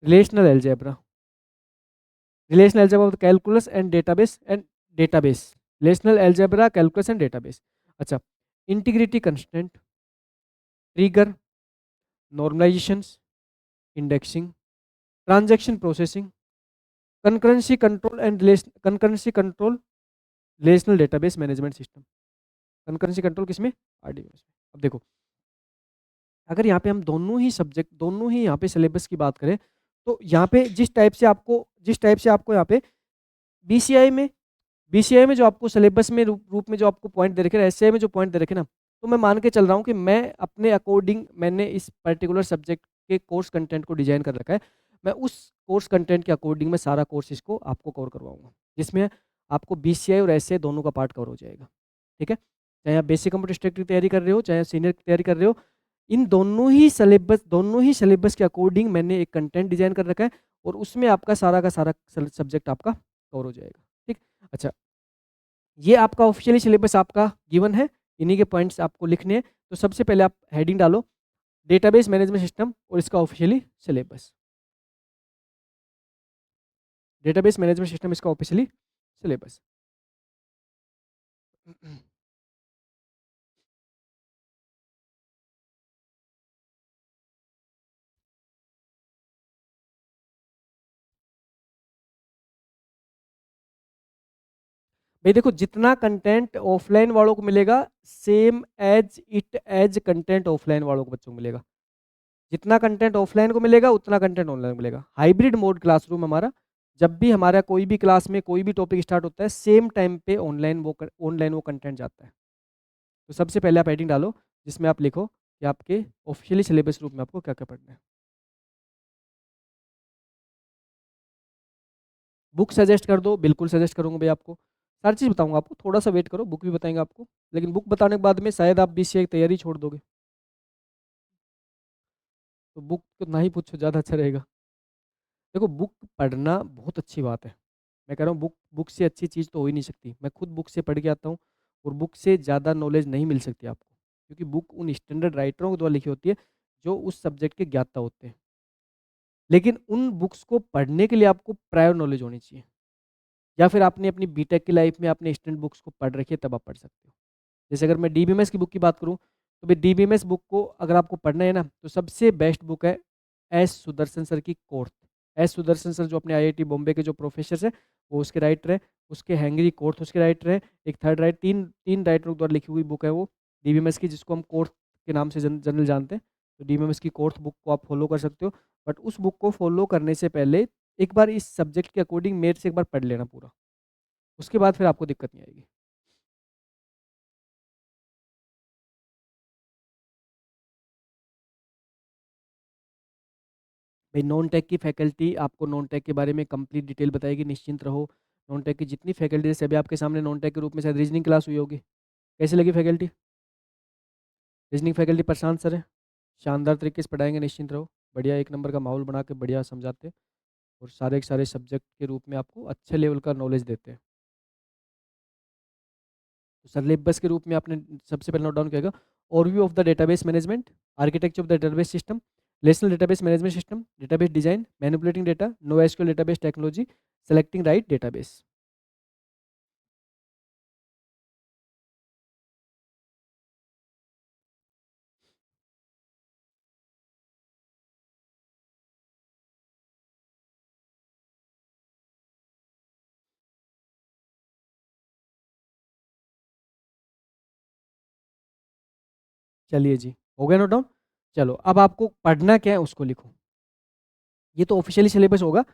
Speaker 1: relational algebra, relational algebra of the calculus and database, relational algebra calculus and database। अच्छा, integrity constant, trigger, normalizations, indexing, transaction processing, concurrency control and concurrency control, relational database management system. Concurrency control किसमें? RDMS में। अब देखो, अगर यहाँ पे हम दोनों ही सब्जेक्ट, दोनों ही यहाँ पे सिलेबस की बात करें, तो यहाँ पे जिस टाइप से आपको यहाँ पे बीसीआई में बीसीआई में जो आपको सिलेबस में रूप में जो आपको पॉइंट दे रखे हैं, एससीआई में जो पॉइंट दे रखे ना, तो मैं मान के चल रहा हूँ कि मैं अपने अकॉर्डिंग मैंने इस पर्टिकुलर सब्जेक्ट के कोर्स कंटेंट को डिजाइन कर रखा है। मैं उस कोर्स कंटेंट के अकॉर्डिंग मैं सारा कोर्स इसको आपको कवर करवाऊंगा, जिसमें आपको बीसीआई और एससीआई दोनों का पार्ट कवर हो जाएगा। ठीक है, चाहे आप बेसिक कंप्यूटर स्ट्रक्चर की तैयारी कर रहे हो, चाहे सीनियर की तैयारी कर रहे हो, इन दोनों ही सिलेबस के अकॉर्डिंग मैंने एक कंटेंट डिजाइन कर रखा है, और उसमें आपका सारा का सारा सब्जेक्ट आपका कवर हो जाएगा। ठीक, अच्छा, ये आपका ऑफिशियली सिलेबस आपका गिवन है, इन्हीं के पॉइंट्स आपको लिखने हैं। तो सबसे पहले आप हेडिंग डालो, डेटाबेस मैनेजमेंट सिस्टम और इसका officially syllabus. Database management system इसका ऑफिशियली सिलेबस। भाई देखो, जितना कंटेंट ऑफलाइन वालों को मिलेगा, सेम एज कंटेंट ऑफलाइन वालों को बच्चों को मिलेगा। जितना कंटेंट ऑफलाइन को मिलेगा उतना कंटेंट ऑनलाइन मिलेगा। हाइब्रिड मोड क्लासरूम हमारा, जब भी हमारा कोई भी क्लास में कोई भी टॉपिक स्टार्ट होता है, सेम टाइम पे ऑनलाइन वो कंटेंट जाता है। तो सबसे पहले आप हेडिंग डालो जिसमें आप लिखो कि आपके ऑफिशियली सिलेबस रूप में आपको क्या क्या पढ़ना है। बुक सजेस्ट कर दो, बिल्कुल सजेस्ट करूंगा भाई आपको। सारी चीज़ बताऊंगा आपको, थोड़ा सा वेट करो, बुक भी बताएंगे आपको। लेकिन बुक बताने के बाद में शायद आप बीसीए की तैयारी छोड़ दोगे, तो बुक तो ना ही पूछो, ज़्यादा अच्छा रहेगा। देखो, बुक पढ़ना बहुत अच्छी बात है। मैं कह रहा हूँ, बुक बुक से अच्छी चीज़ तो हो ही नहीं सकती। मैं खुद बुक से पढ़ के आता हूँ, और बुक से ज़्यादा नॉलेज नहीं मिल सकती आपको, क्योंकि बुक उन स्टैंडर्ड राइटरों के द्वारा लिखी होती है जो उस सब्जेक्ट के ज्ञाता होते हैं। लेकिन उन बुक्स को पढ़ने के लिए आपको प्रायर नॉलेज होनी चाहिए, या फिर आपने अपनी बीटेक की लाइफ में आपने स्टैंडर्ड बुक्स को पढ़ रखी है, तब आप पढ़ सकते हो। जैसे अगर मैं डीबीएमएस की बुक की बात करूँ, तो भाई डीबीएमएस बुक को अगर आपको पढ़ना है ना, तो सबसे बेस्ट बुक है एस सुदर्शन सर की कोर्थ। एस सुदर्शन सर जो अपने आईआईटी बॉम्बे के जो प्रोफेसर है, वो उसके राइटर है। उसके हैंगरी कोर्थ उसके राइटर है। एक थर्ड राइट, तीन तीन राइटरों द्वारा लिखी हुई बुक है वो डीबीएमएस की, जिसको हम कोर्थ के नाम से जनरल जानते हैं। तो डीबीएमएस की कोर्थ बुक को आप फॉलो कर सकते हो। बट उस बुक को फॉलो करने से पहले एक बार इस सब्जेक्ट के अकॉर्डिंग मेरे से एक बार पढ़ लेना पूरा, उसके बाद फिर आपको दिक्कत नहीं आएगी। भाई नॉन टेक की फैकल्टी आपको नॉन टेक के बारे में कंप्लीट डिटेल बताएगी, निश्चिंत रहो। नॉन टेक की जितनी फैकल्टी, जैसे अभी आपके सामने नॉन टेक के रूप में शायद रीजनिंग क्लास हुई होगी, कैसी लगी फैकल्टी? रीजनिंग फैकल्टी प्रशांत सर है, शानदार तरीके से पढ़ाएंगे, निश्चिंत रहो। बढ़िया एक नंबर का माहौल बना के बढ़िया समझाते हैं, और सारे के सारे सब्जेक्ट के रूप में आपको अच्छे लेवल का नॉलेज देते हैं। तो सिलेबस के रूप में आपने सबसे पहले नोट डाउन किया, overview of the database management, architecture of the database system, relational database management system, database design, manipulating data, no SQL database technology, selecting right database. चलिए जी, हो गया नोट डाउन। चलो, अब आपको पढ़ना क्या है उसको लिखो। ये तो ऑफिशियली सिलेबस होगा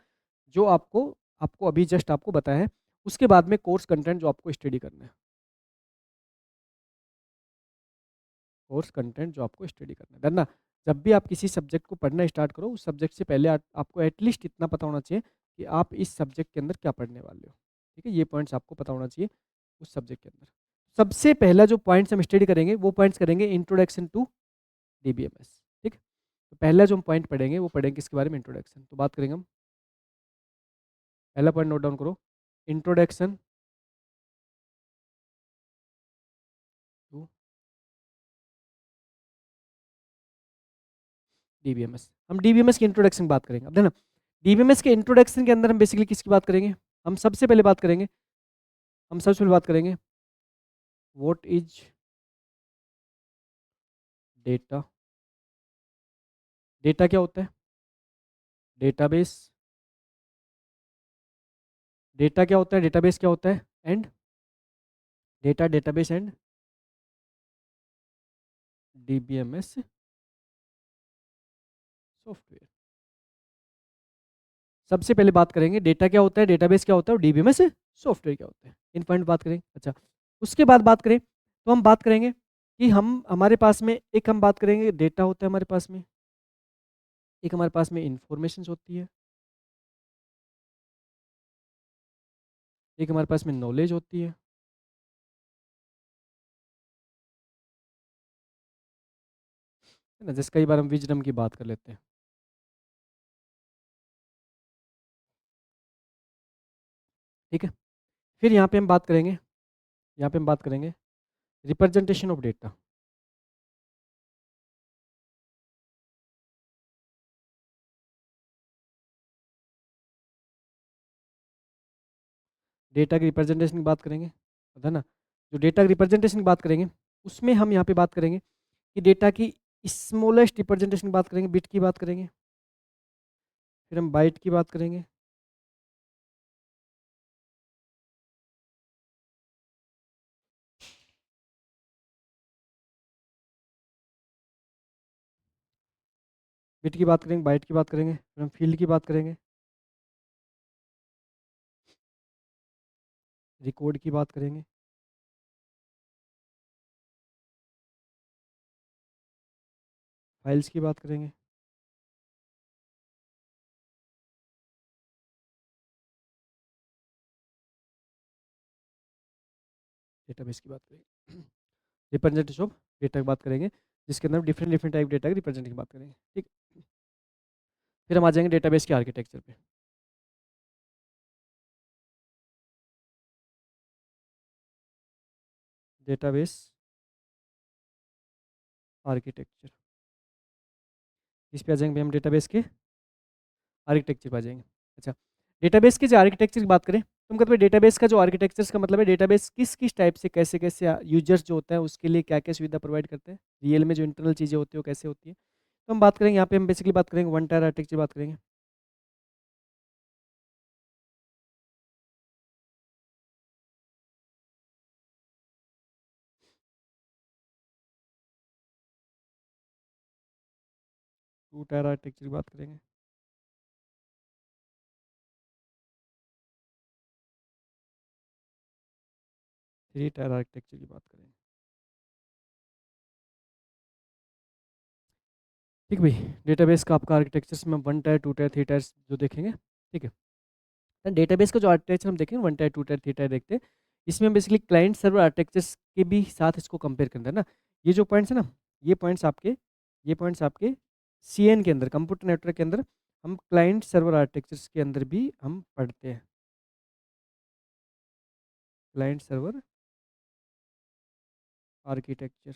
Speaker 1: जो आपको आपको अभी जस्ट आपको बताया है। उसके बाद में कोर्स कंटेंट जो आपको स्टडी करना है। कोर्स कंटेंट जो आपको स्टडी करना है, डरना। जब भी आप किसी सब्जेक्ट को पढ़ना स्टार्ट करो, उस सब्जेक्ट से पहले आपको एटलीस्ट इतना पता होना चाहिए कि आप इस सब्जेक्ट के अंदर क्या पढ़ने वाले हो। ठीक है, ये पॉइंट्स आपको पता होना चाहिए उस सब्जेक्ट के अंदर। सबसे पहला जो पॉइंट्स हम स्टडी करेंगे, वो पॉइंट्स करेंगे इंट्रोडक्शन टू डीबीएमएस। ठीक है, तो पहला जो हम पॉइंट पढ़ेंगे वो पढ़ेंगे किसके बारे में, इंट्रोडक्शन। तो बात करेंगे हम, पहला पॉइंट नोट डाउन करो, इंट्रोडक्शन टू डीबीएमएस। हम डीबीएमएस की इंट्रोडक्शन की बात करेंगे। अब देखना, डीबीएमएस के इंट्रोडक्शन के अंदर हम बेसिकली किसकी बात करेंगे? हम सबसे पहले बात करेंगे, हम सबसे पहले बात करेंगे व्हाट इज डेटा। डेटा क्या होता है? डेटाबेस। डेटा क्या होता है? डेटाबेस क्या होता है? And data, database and DBMS software. सबसे पहले बात करेंगे डेटा क्या होता है, डेटाबेस क्या होता है, और डीबीएमएस सॉफ्टवेयर क्या होता है। इन पॉइंट बात करेंगे। अच्छा, उसके बाद बात करें तो हम बात करेंगे कि हम हमारे पास में एक हम बात करेंगे डेटा होता है हमारे पास में, एक हमारे पास में इंफॉर्मेशन होती एक हमारे पास में नॉलेज होती है ना। जैसे कई बार हम विजडम की बात कर लेते हैं। ठीक है, फिर यहाँ पे हम बात करेंगे, यहाँ पे हम बात करेंगे रिप्रेजेंटेशन ऑफ डेटा। डेटा की रिप्रेजेंटेशन की बात करेंगे, है ना? जो डेटा की रिप्रेजेंटेशन की बात करेंगे, उसमें हम यहाँ पे बात करेंगे कि डेटा की स्मॉलेस्ट रिप्रेजेंटेशन की बात करेंगे, बिट की बात करेंगे, फिर हम बाइट की बात करेंगे, बिट की बात करेंगे, बाइट की बात करेंगे, फिर हम फील्ड की बात करेंगे, रिकॉर्ड की बात करेंगे, फाइल्स की बात करेंगे, डेटाबेस की बात करेंगे, रिप्रेजेंटेशन ऑफ डेटा की बात करेंगे, जिसके अंदर डिफरेंट डिफरेंट टाइप डेटा की रिप्रेजेंट की बात करेंगे, ठीक। फिर हम आ जाएंगे डेटाबेस के आर्किटेक्चर पे। डेटाबेस आर्किटेक्चर, इस पे आ जाएंगे हम डेटाबेस के आर्किटेक्चर पे आ जाएंगे। अच्छा, डेटाबेस के जो आर्किटेक्चर की बात करें तो हम कहते हैं डेटाबेस का जो आर्किटेक्चर का मतलब है डेटाबेस किस किस टाइप से कैसे कैसे यूजर्स जो होता है उसके लिए क्या क्या सुविधा प्रोवाइड करते हैं, रियल में जो इंटरनल चीज़ें होती है वो कैसे होती है। तो हम बात करेंगे यहाँ पे, हम बेसिकली बात करेंगे वन टायर आर्किटेक्चर बात करेंगे। टू टायर आर्किटेक्चर की बात करेंगे। थ्री टायर आर्किटेक्चर की बात करेंगे। ठीक भाई, डेटाबेस का आपका आर्किटेक्चर में one tier two tier three tyres जो देखेंगे, ठीक है। डेटाबेस का जो आर्किटेक्चर हम देखेंगे one tier two tier three tier देखते हैं, इसमें हम बेसिकली क्लाइंट सर्वर आर्किटेक्चर्स के भी साथ इसको कंपेयर करते हैं ना। ये जो पॉइंट्स है ना, ये पॉइंट्स आपके ये पॉइंट्स आपके CN के अंदर, कंप्यूटर नेटवर्क के अंदर, हम क्लाइंट सर्वर आर्किटेक्चर्स के अंदर भी हम पढ़ते हैं, क्लाइंट सर्वर आर्किटेक्चर,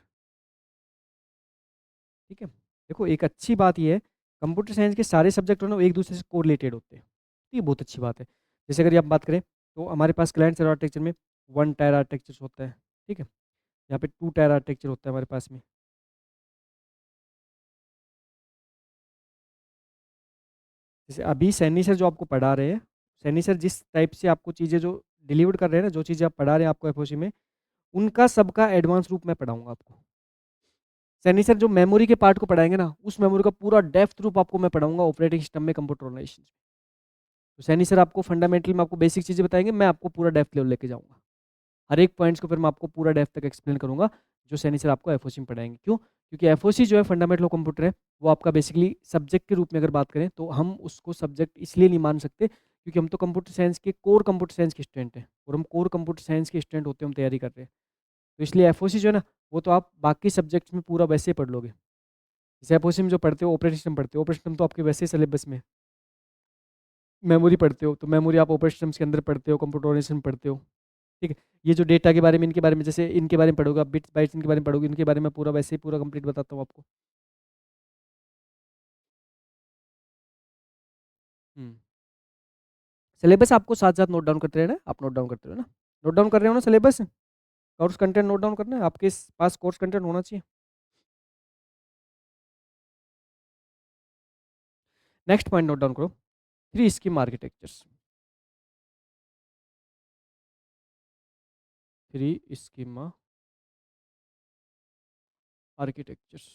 Speaker 1: ठीक है। देखो एक अच्छी बात ये है, कंप्यूटर साइंस के सारे सब्जेक्ट ना वो एक दूसरे से कोरिलेटेड होते हैं, तो ये बहुत अच्छी बात है। जैसे अगर ये आप बात करें तो हमारे पास क्लाइंट सर्वर आर्किटेक्चर में वन टायर आर्किटेक्चर होता है, ठीक है। यहाँ पे टू टायर आर्किटेक्चर होता है हमारे पास में। जैसे अभी सैनी सर जो आपको पढ़ा रहे हैं, सैनी सर जिस टाइप से आपको चीज़ें जो डिलीवर कर रहे हैं ना, जो चीज़ें आप पढ़ा रहे हैं आपको एफओसी में, उनका सबका एडवांस रूप मैं पढ़ाऊंगा आपको। सैनी सर जो मेमोरी के पार्ट को पढ़ाएंगे ना, उस मेमोरी का पूरा डेप्थ रूप आपको मैं पढ़ाऊंगा ऑपरेटिंग सिस्टम में, कंप्यूटर ऑर्गेनाइजेशन। तो सैनी सर आपको फंडामेंटल में आपको बेसिक चीज़ें बताएंगे, मैं आपको पूरा डेप्थ लेवल लेके जाऊंगा, हर एक पॉइंट्स को फिर मैं आपको पूरा डेप्थ तक एक्सप्लेन करूंगा, जो सैनी सर आपको एफओसी में पढ़ाएंगे। क्यों? क्योंकि एफओसी जो है फंडामेंटल ऑफ कंप्यूटर है, वो आपका बेसिकली सब्जेक्ट के रूप में अगर बात करें तो हम उसको सब्जेक्ट इसलिए नहीं मान सकते क्योंकि हम तो कंप्यूटर साइंस के कोर कंप्यूटर साइंस के स्टूडेंट हैं, और हम कोर कंप्यूटर साइंस के स्टूडेंट होते हैं, हम तैयारी कर रहे हैं। तो इसलिए एफओसी जो है ना, वो तो आप बाकी सब्जेक्ट्स में पूरा वैसे ही पढ़ लोगे। जैसे एफओसी में जो पढ़ते हो ऑपरेटिंग सिस्टम पढ़ते हो, ऑपरेटिंग सिस्टम तो आपके वैसे ही सिलेबस में। मेमोरी पढ़ते हो तो मेमोरी आप ऑपरेटिंग सिस्टम्स के अंदर पढ़ते हो, कंप्यूटर ऑर्गेनाइजेशन पढ़ते हो, ठीक है। ये जो डेटा के बारे में, इनके बारे में, जैसे इनके बारे में पढ़ोगे आप, बिट्स बाइट्स इनके बारे में पढ़ोगे, इनके बारे में पूरा वैसे ही पूरा कंप्लीट बताता हूँ आपको। हम्म। सिलेबस आपको साथ साथ नोट डाउन करते रहना है, आप नोट डाउन करते रहो ना, नोट डाउन कर रहे हो ना syllabus, course content note down करना है, आपके पास कोर्स कंटेंट होना चाहिए। नेक्स्ट पॉइंट नोट डाउन करो, three scheme architectures, three schema architectures,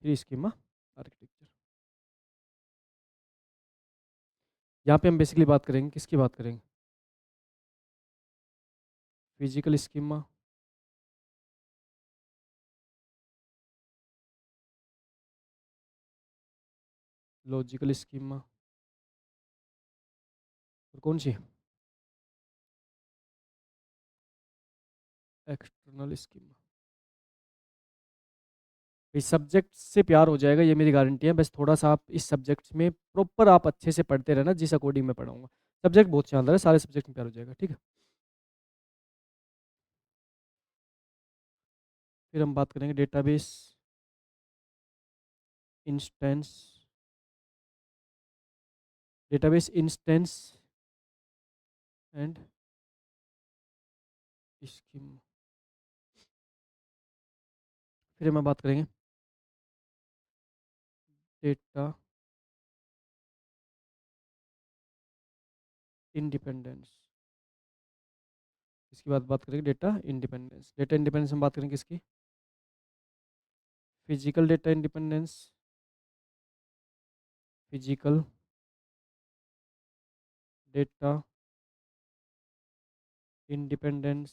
Speaker 1: three schema architecture. यहाँ पे हम बेसिकली बात करेंगे, किसकी बात करेंगे? फिजिकल स्कीमा, लॉजिकल स्कीमा, और कौन सी? External schema. इस सब्जेक्ट से प्यार हो जाएगा, ये मेरी गारंटी है। बस थोड़ा सा आप इस सब्जेक्ट में प्रॉपर आप अच्छे से पढ़ते रहना, जिस अकॉर्डिंग मैं पढ़ाऊंगा। सब्जेक्ट बहुत शानदार है, सारे सब्जेक्ट में प्यार हो जाएगा, ठीक है। फिर हम बात करेंगे database instance database instance and scheme. फिर हम बात करेंगे डेटा इंडिपेंडेंस। इसकी बात करेंगे डेटा इंडिपेंडेंस। डेटा इंडिपेंडेंस हम बात करेंगे किसकी? Physical data independence, physical data independence,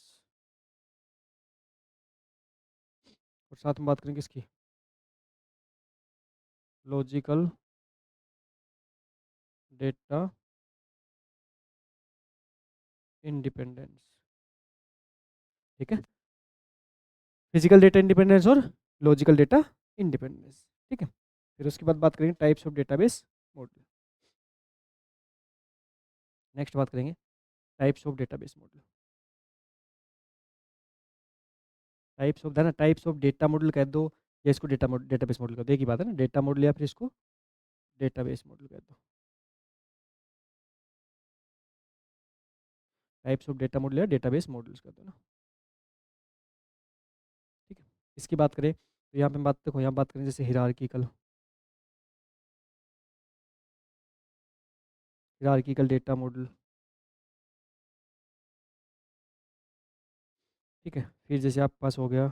Speaker 1: और साथ में बात करेंगे किसकी? Logical data independence. ठीक है, फिजिकल डेटा इंडिपेंडेंस और लॉजिकल डेटा इंडिपेंडेंस। ठीक है, फिर उसके बाद बात करेंगे types of database model. Next बात करेंगे types of database model. Types of ना, टाइप्स ऑफ डेटा मॉडल कह दो या इसको डेटाबेस मॉडल कह दो, एक ही बात है ना, डेटा मॉडल या फिर इसको डेटाबेस मॉडल कह दो। टाइप्स ऑफ डेटा मॉडल या डेटाबेस मॉडल्स कह दो ना। ठीक है, इसकी बात करें तो यहाँ पे बात देखो, यहाँ बात करें जैसे हिरार्किकल डेटा मॉडल। ठीक है, फिर जैसे आपके पास हो गया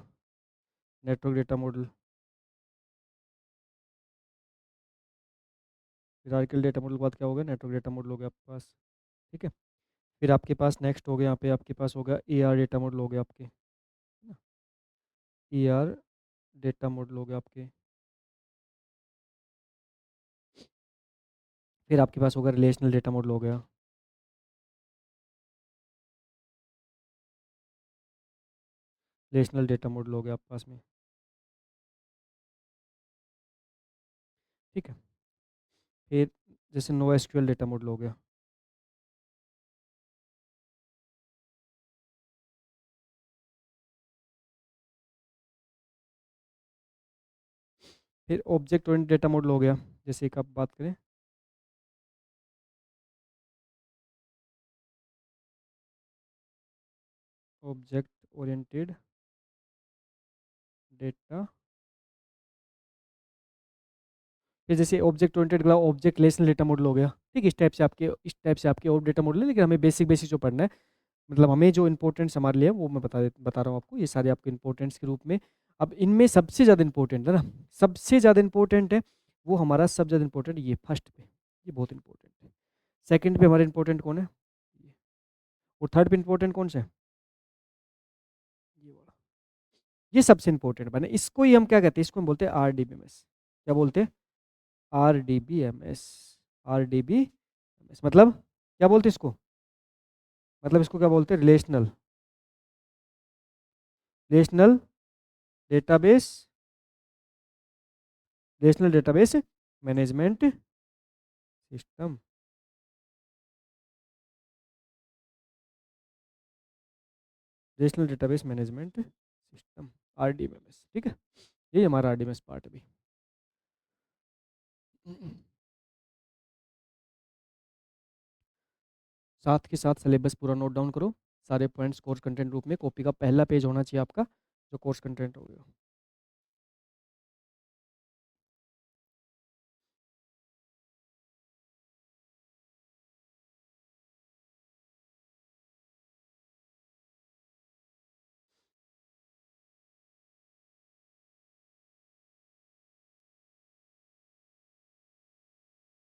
Speaker 1: network data model. Hierarchical data model के बाद क्या हो गया? नेटवर्क डेटा मॉडल हो गया आपके पास। ठीक है, फिर आपके पास नेक्स्ट हो गया, यहाँ पे आपके पास होगा ए आर डेटा मॉडल हो गया आपके, ए आर डेटा मॉडल हो गया आपके। फिर आपके पास होगा रिलेशनल डेटा मॉडल हो गया। रिलेशनल डेटा मॉडल हो गया आपके पास में। ठीक है, फिर जैसे नो एसक्यूएल डेटा मॉडल हो गया। फिर ऑब्जेक्ट ओरिएंटेड डेटा मॉडल हो गया, जैसे एक आप बात करें ऑब्जेक्ट ओरिएंटेड डेटा। फिर जैसे ऑब्जेक्ट ओरिएंटेड का ऑब्जेक्ट रिलेशनल डेटा मॉडल हो गया। ठीक, इस टाइप से आपके और डेटा मॉडल है, लेकिन हमें बेसिक बेसिक जो पढ़ना है, मतलब हमें जो इंपॉर्टेंट्स हमारे लिए है, वो मैं बता रहा हूँ आपको, ये सारे आपके इंपॉर्टेंट्स के रूप में। अब इनमें सबसे ज़्यादा इंपॉर्टेंट है ना, सबसे ज़्यादा इंपॉर्टेंट है वो हमारा, सबसे ज़्यादा इंपॉर्टेंट ये फर्स्ट पे, ये बहुत इंपॉर्टेंट है। सेकंड पे हमारा इंपॉर्टेंट कौन है? ये। और थर्ड पे इंपॉर्टेंट कौन सा है? ये वाला। ये सबसे इंपॉर्टेंट बने, इसको ही हम क्या कहते हैं? इसको हम बोलते हैं R D B M S. क्या बोलते हैं? R D B M S. R D B M S मतलब क्या बोलते हैं इसको? मतलब इसको क्या बोलते हैं? Relational database relational database management system. Relational database management system, RDMS. ठीक है, यही हमारा आरडीएमएस पार्ट है भी। साथ के साथ सिलेबस पूरा नोट डाउन करो, सारे पॉइंट्स कोर्स कंटेंट रूप में, कॉपी का पहला पेज होना चाहिए आपका जो कोर्स कंटेंट हो गया।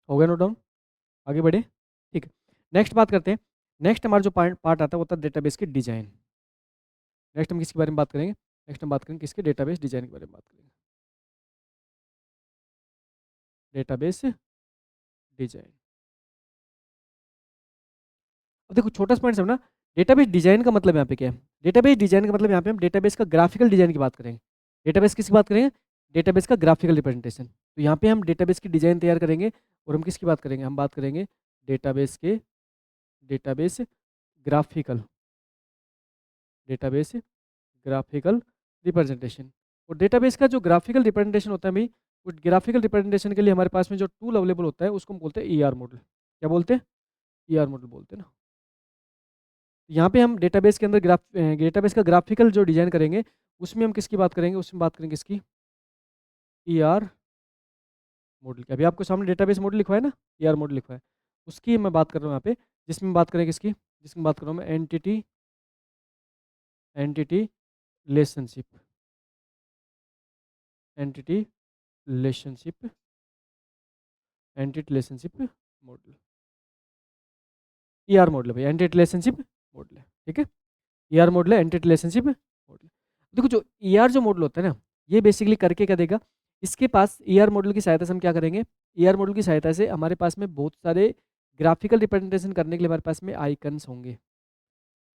Speaker 1: हो गया नोट डाउन? आगे बढ़े? ठीक है, नेक्स्ट बात करते हैं। नेक्स्ट हमारा जो पार्ट आता है वो होता है डेटाबेस की डिजाइन। नेक्स्ट हम किसके बारे में बात करेंगे? नेक्स्ट हम बात करेंगे किसके? डेटाबेस डिजाइन के बारे में बात करेंगे। Database design. अब देखो छोटा सा पॉइंट समझना, डेटाबेस डिजाइन का मतलब यहाँ पे क्या है? डेटाबेस डिजाइन का मतलब यहाँ पे हम डेटाबेस का ग्राफिकल डिजाइन की बात करेंगे। डेटाबेस किसकी बात करेंगे? डेटाबेस का ग्राफिकल रिप्रेजेंटेशन। तो यहाँ पे हम डेटाबेस की डिजाइन तैयार करेंगे, और हम किसकी बात करेंगे? हम बात करेंगे database graphical database graphical representation. और डेटाबेस का जो ग्राफिकल रिप्रेजेंटेशन होता है भाई, उस ग्राफिकल रिप्रेजेंटेशन के लिए हमारे पास में जो टूल अवेलेबल होता है उसको हम बोलते हैं ई आर मॉडल। क्या बोलते हैं? ईआर मॉडल बोलते हैं ना। यहाँ पे हम डेटाबेस के अंदर डेटाबेस का ग्राफिकल जो डिजाइन करेंगे, उसमें हम किसकी बात करेंगे? उसमें बात करेंगे किसकी? ईआर मॉडल की। अभी आपको सामने डेटाबेस मॉडल लिखा है ना, ईआर मॉडल लिखा है, उसकी मैं बात कर रहा हूँ यहाँ पे। जिसमें बात करें किसकी? जिसमें बात कर रहा हूँ मैं entity entity relationship entity relationship entity relationship model. ER model है भाई, एंटिटी रिलेशनशिप मॉडल है, ठीक है। ईआर मॉडल है, एंटिटी रिलेशनशिप मॉडल। देखो जो ईआर जो मॉडल होता है ना, ये बेसिकली करके क्या देगा? इसके पास ईआर मॉडल की सहायता से हम क्या करेंगे? ईआर मॉडल की सहायता से हमारे पास में बहुत सारे ग्राफिकल रिप्रेजेंटेशन करने के लिए हमारे पास में आइकन्स होंगे।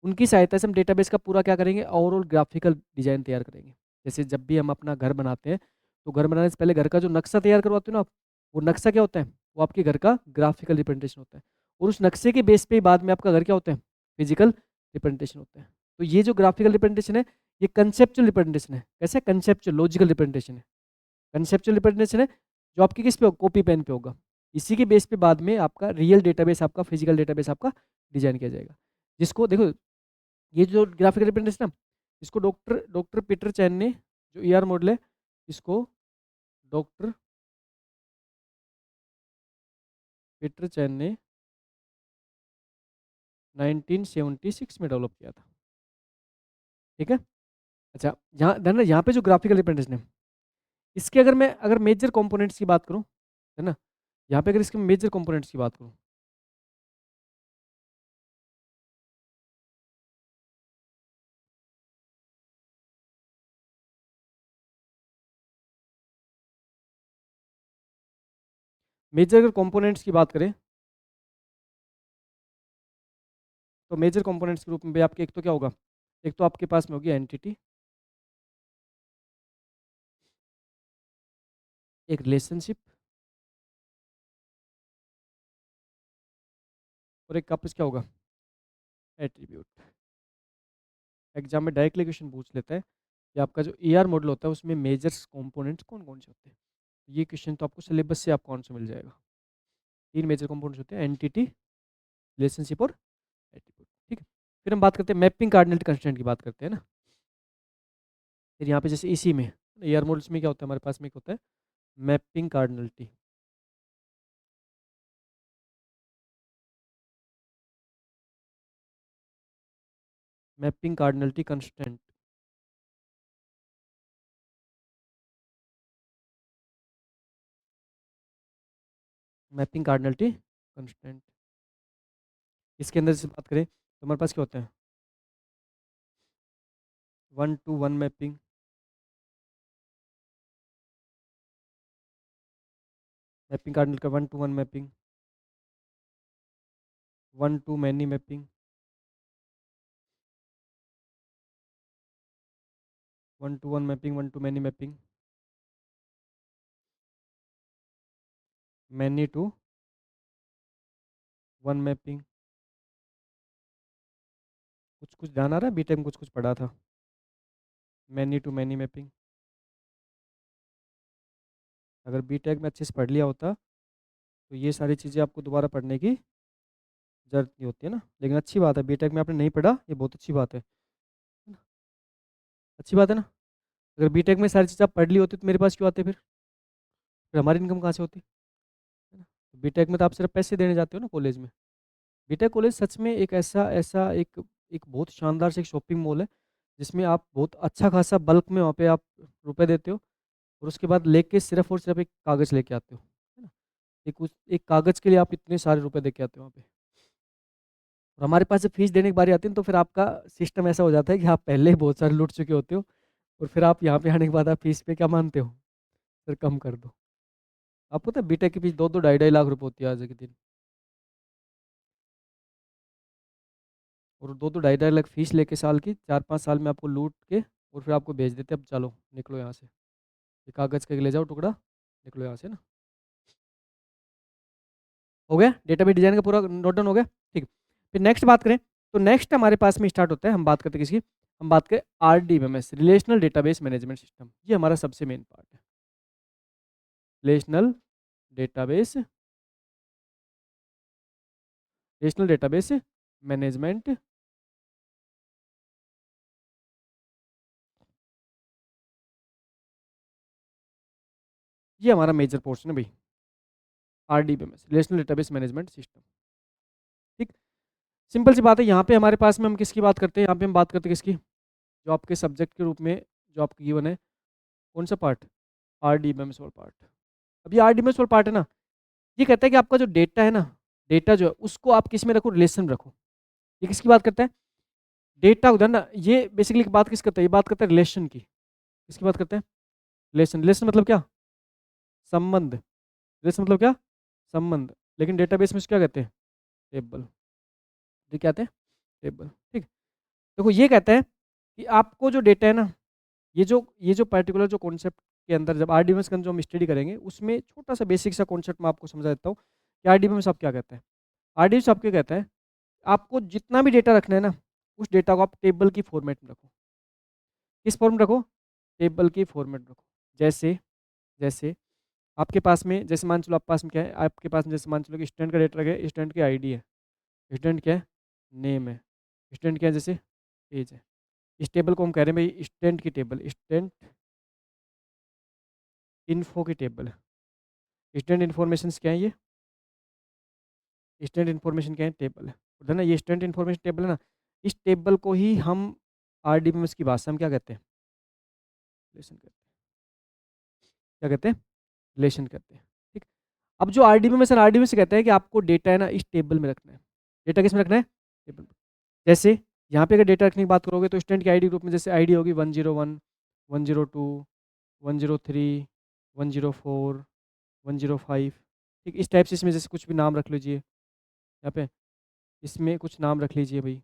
Speaker 1: उनकी सहायता से हम डेटाबेस का पूरा क्या करेंगे? ओवरऑल ग्राफिकल डिजाइन तैयार करेंगे। जैसे जब भी हम अपना घर बनाते हैं, तो घर बनाने से पहले घर का जो नक्शा तैयार करवाते हो ना आप, वो नक्शा क्या होता है? वो आपके घर का ग्राफिकल रिप्रेजेंटेशन होता है। और उस नक्शे के बेस पे ही बाद में आपका घर क्या होता है? फिजिकल रिप्रेजेंटेशन होता है। तो ये जो ग्राफिकल रिप्रेजेंटेशन है, ये कंसेप्चुअल रिप्रेजेंटेशन है। कैसे? कंसेप्चुअल लॉजिकल रिप्रेजेंटेशन है। कंसेप्चुअल रिप्रेजेंटेशन है जो आपकी किस पे? कॉपी पेन पे होगा। इसी के बेस पे बाद में आपका रियल डेटाबेस, आपका फिजिकल डेटाबेस आपका डिजाइन किया जाएगा। जिसको देखो, ये जो ग्राफिकल रिप्रेजेंटेशन ना, इसको डॉक्टर डॉक्टर पीटर चैन ने, जो ईआर मॉडल है, इसको डॉक्टर पीटर चैन ने 1976 में डेवलप किया था, ठीक है। अच्छा, यहाँ पे जो ग्राफिकल रिप्रेजेंटेशन है, इसके अगर मेजर कंपोनेंट्स की बात करूँ, है ना, यहाँ पे अगर इसके मेजर कंपोनेंट्स की बात करूँ, मेजर अगर कंपोनेंट्स की बात करें, तो मेजर कंपोनेंट्स के रूप में भी आपके एक तो क्या होगा? एक तो आपके पास में होगी एंटिटी, एक रिलेशनशिप, और एक आपस क्या होगा? एट्रीब्यूट। एग्जाम में डायरेक्टली क्वेश्चन पूछ लेता है कि आपका जो ईआर मॉडल होता है, उसमें मेजर्स कंपोनेंट्स कौन कौन से होते हैं। ये क्वेश्चन तो आपको सिलेबस से आपको आंसर मिल जाएगा। 3 मेजर कंपोनेंट्स होते हैं, एंटिटी, रिलेशनशिप और एट्रीब्यूट, ठीक है। फिर हम बात करते हैं मैपिंग कार्डिनल कंस्ट्रेंट की बात करते हैं ना। फिर यहाँ पे जैसे इसी में ईआर मॉडल्स में क्या होता है? हमारे पास में एक होता है mapping cardinality. Mapping cardinality constraint. Mapping cardinality constraint, इसके अंदर से बात करें तो हमारे पास क्या होता है? 1 to 1 मैपिंग, मैपिंग कार्डिनल का 1 to 1 mapping, 1 to many mapping, 1 to 1 mapping, 1 to many mapping, many to 1 mapping. कुछ कुछ ध्यान आ रहा है? बीटेक में कुछ कुछ पढ़ा था, many to many मैपिंग। अगर बीटेक में अच्छे से पढ़ लिया होता, तो ये सारी चीज़ें आपको दोबारा पढ़ने की जरूरत नहीं होती है ना। लेकिन अच्छी बात है, बीटेक में आपने नहीं पढ़ा, ये बहुत अच्छी बात है ना? अच्छी बात है ना। अगर बीटेक में सारी चीज़ आप पढ़ ली होती तो मेरे पास क्यों आते फिर हमारी इनकम कहाँ से होती, है ना। बीटेक में तो आप सिर्फ पैसे देने जाते हो ना कॉलेज में। बीटेक कॉलेज सच में एक ऐसा ऐसा एक एक बहुत शानदार से एक शॉपिंग मॉल है, जिसमें आप बहुत अच्छा खासा बल्क में वहाँ पे आप रुपए देते हो, और उसके बाद लेके सिर्फ और सिर्फ एक कागज़ लेके आते हो, है ना। एक कागज़ के लिए आप इतने सारे रुपए दे के आते हो वहाँ पे। और हमारे पास जब फीस देने की बारी आती है ना, तो फिर आपका सिस्टम ऐसा हो जाता है कि आप पहले ही बहुत सारे लूट चुके होते हो, और फिर आप यहाँ पे आने के बाद आप फीस पे क्या मानते हो? फिर कम कर दो। आपको पता है बीटेक की फीस 2-2 ढाई-ढाई लाख रुपए होती है आज के दिन। और 2-2 ढाई-ढाई लाख फीस लेके साल की 4-5 साल में आपको लूट के, और फिर आपको भेज देते, अब चलो निकलो यहाँ से, ये कागज़ का ले जाओ टुकड़ा, निकलो यहाँ से ना। हो गया डेटाबेस डिजाइन का पूरा नोट डाउन हो गया, ठीक। फिर नेक्स्ट बात करें, तो नेक्स्ट हमारे पास में स्टार्ट होता है, हम बात करते हैं किसकी? हम बात करें RDBMS, relational database management system. ये हमारा सबसे मेन पार्ट है, relational database relational database management ये हमारा मेजर पोर्शन है भाई, RDBMS relational database management system. ठीक, सिंपल सी बात है। यहाँ पे हमारे पास में हम किसकी बात करते हैं, यहाँ पे हम बात करते हैं किसकी, जो आपके सब्जेक्ट के रूप में जो आपकी गिवन है, कौन सा पार्ट, RDBMS वाला पार्ट। अब ये RDBMS वाला पार्ट है ना, ये कहता है कि आपका जो डेटा है ना, डेटा जो है उसको आप किस में रखो, रिलेशन में रखो। ये किसकी बात करता है, डेटा उधर ना, ये बेसिकली बात किस करता है, ये बात करता है रिलेशन की। किसकी बात करते हैं, रिलेशन। रिलेशन मतलब क्या, संबंध। रिलेशन मतलब क्या, संबंध। लेकिन डेटाबेस में क्या कहते हैं, टेबल। ये क्या कहते हैं, टेबल। ठीक, देखो ये कहता है कि आपको जो डेटा है ना, ये जो पर्टिकुलर जो कॉन्सेप्ट के अंदर जब RDBMS का जो हम स्टडी करेंगे उसमें छोटा सा बेसिक सा कॉन्सेप्ट मैं आपको समझा देता हूँ कि RDBMS आप क्या कहता है। RDBMS आपको कहता है आपको जितना भी डेटा रखना है ना, उस डेटा को आप टेबल की फॉर्मेट में रखो। किस फॉर्म में रखो, टेबल की फॉर्मेट में रखो। जैसे जैसे आपके पास में, जैसे मान चलो आपके पास में क्या है, आपके पास में जैसे मान चलो कि स्टूडेंट का डेटा रखे, स्टूडेंट की ID है, स्टूडेंट क्या है, नेम है, स्टूडेंट क्या है, जैसे एज है। इस टेबल को हम कह रहे हैं भाई स्टूडेंट की टेबल, स्टूडेंट इन्फो की टेबल। स्टूडेंट इन्फॉर्मेशन क्या है, ये स्टूडेंट इन्फॉर्मेशन क्या है, टेबल है ना। ये स्टूडेंट इन्फॉर्मेशन टेबल है ना, इस टेबल को ही हम RDBMS की भाषा में क्या कहते हैं, रिलेशन कहते हैं। क्या कहते हैं, रिलेशन कहते हैं। ठीक, अब जो RDBMS कहता है कि आपको डेटा है ना इस टेबल में रखना है। डेटा किस में रखना है, टेबल में। जैसे यहाँ पे अगर डेटा रखने की बात करोगे तो स्टूडेंट की ID ग्रुप में जैसे ID होगी 101, 102, 103, 104, 105। ठीक, इस टाइप से इसमें जैसे कुछ भी नाम रख लीजिए, यहाँ पे इसमें कुछ नाम रख लीजिए भाई,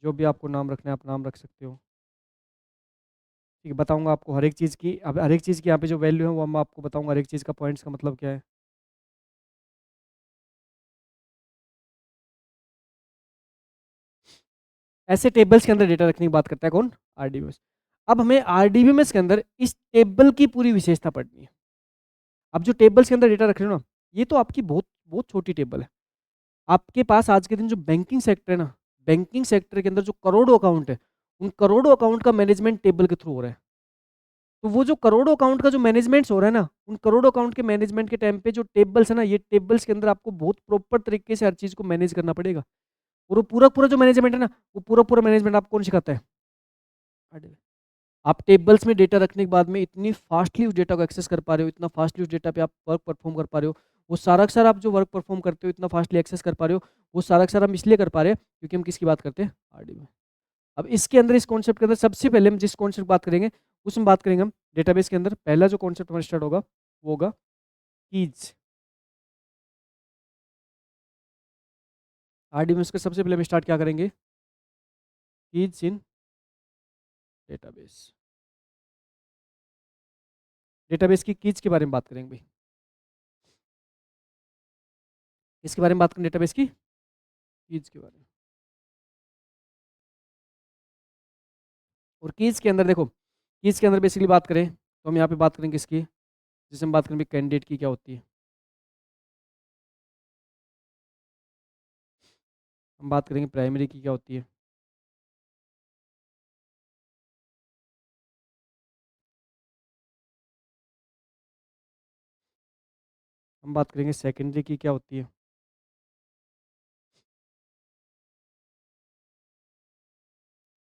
Speaker 1: जो भी आपको नाम रखना है आप नाम रख सकते हो। ठीक है, बताऊंगा आपको हर एक चीज़ की, अब हर एक चीज़ की यहाँ पे जो वैल्यू है वो मैं आपको बताऊंगा, हर एक चीज़ का पॉइंट्स का मतलब क्या है। ऐसे टेबल्स के अंदर डेटा रखने की बात करता है कौन, RDBMS। अब हमें RDBMS के अंदर इस टेबल की पूरी विशेषता पढ़नी है। अब जो टेबल्स के अंदर डेटा रख रहे हो ना, ये तो आपकी बहुत बहुत छोटी टेबल है। आपके पास आज के दिन जो बैंकिंग सेक्टर है ना, बैंकिंग सेक्टर के अंदर जो करोड़ों अकाउंट है, उन करोड़ों अकाउंट का मैनेजमेंट टेबल के थ्रू हो रहा है। तो वो जो करोड़ों अकाउंट का जो मैनेजमेंट हो रहा है ना, उन करोड़ों अकाउंट के मैनेजमेंट के टाइम पे जो टेबल्स है ना, ये टेबल्स के अंदर आपको बहुत प्रॉपर तरीके से हर चीज़ को मैनेज करना पड़ेगा। और वो पूरा पूरा जो मैनेजमेंट है ना, वो पूरा पूरा मैनेजमेंट आपको कौन सिखाता है, आप टेबल्स में डेटा रखने के बाद में इतनी फास्टली उस डेटा को एक्सेस कर पा रहे हो, इतना फास्टली उस डेटा पे आप वर्क परफॉर्म कर पा रहे हो, वो सारा का सारा आप जो वर्क परफॉर्म करते हो इतना फास्टली एक्सेस कर पा रहे हो, वो सारा का सारा हम इसलिए कर पा रहे हैं क्योंकि हम किसकी बात करते हैं, RDB। अब इसके अंदर, इस कॉन्सेप्ट के अंदर सबसे पहले हम जिस कॉन्सेप्ट बात करेंगे उसमें बात करेंगे हम डेटाबेस के अंदर पहला जो कॉन्सेप्ट हमारा स्टार्ट होगा वो होगा कीज। RDB में उसके सबसे पहले हम स्टार्ट क्या करेंगे, कीज इन डेटाबेस। डेटाबेस की कीज के बारे में बात करेंगे भाई। इसके बारे में बात करें, डेटाबेस की कीज के बारे में। और कीज के अंदर देखो, कीज के अंदर बेसिकली बात करें तो हम यहाँ पे बात करेंगे किसकी, जिसे हम बात करेंगे कैंडिडेट की क्या होती है, हम बात करेंगे प्राइमरी की क्या होती है, हम बात करेंगे सेकेंडरी की क्या होती है,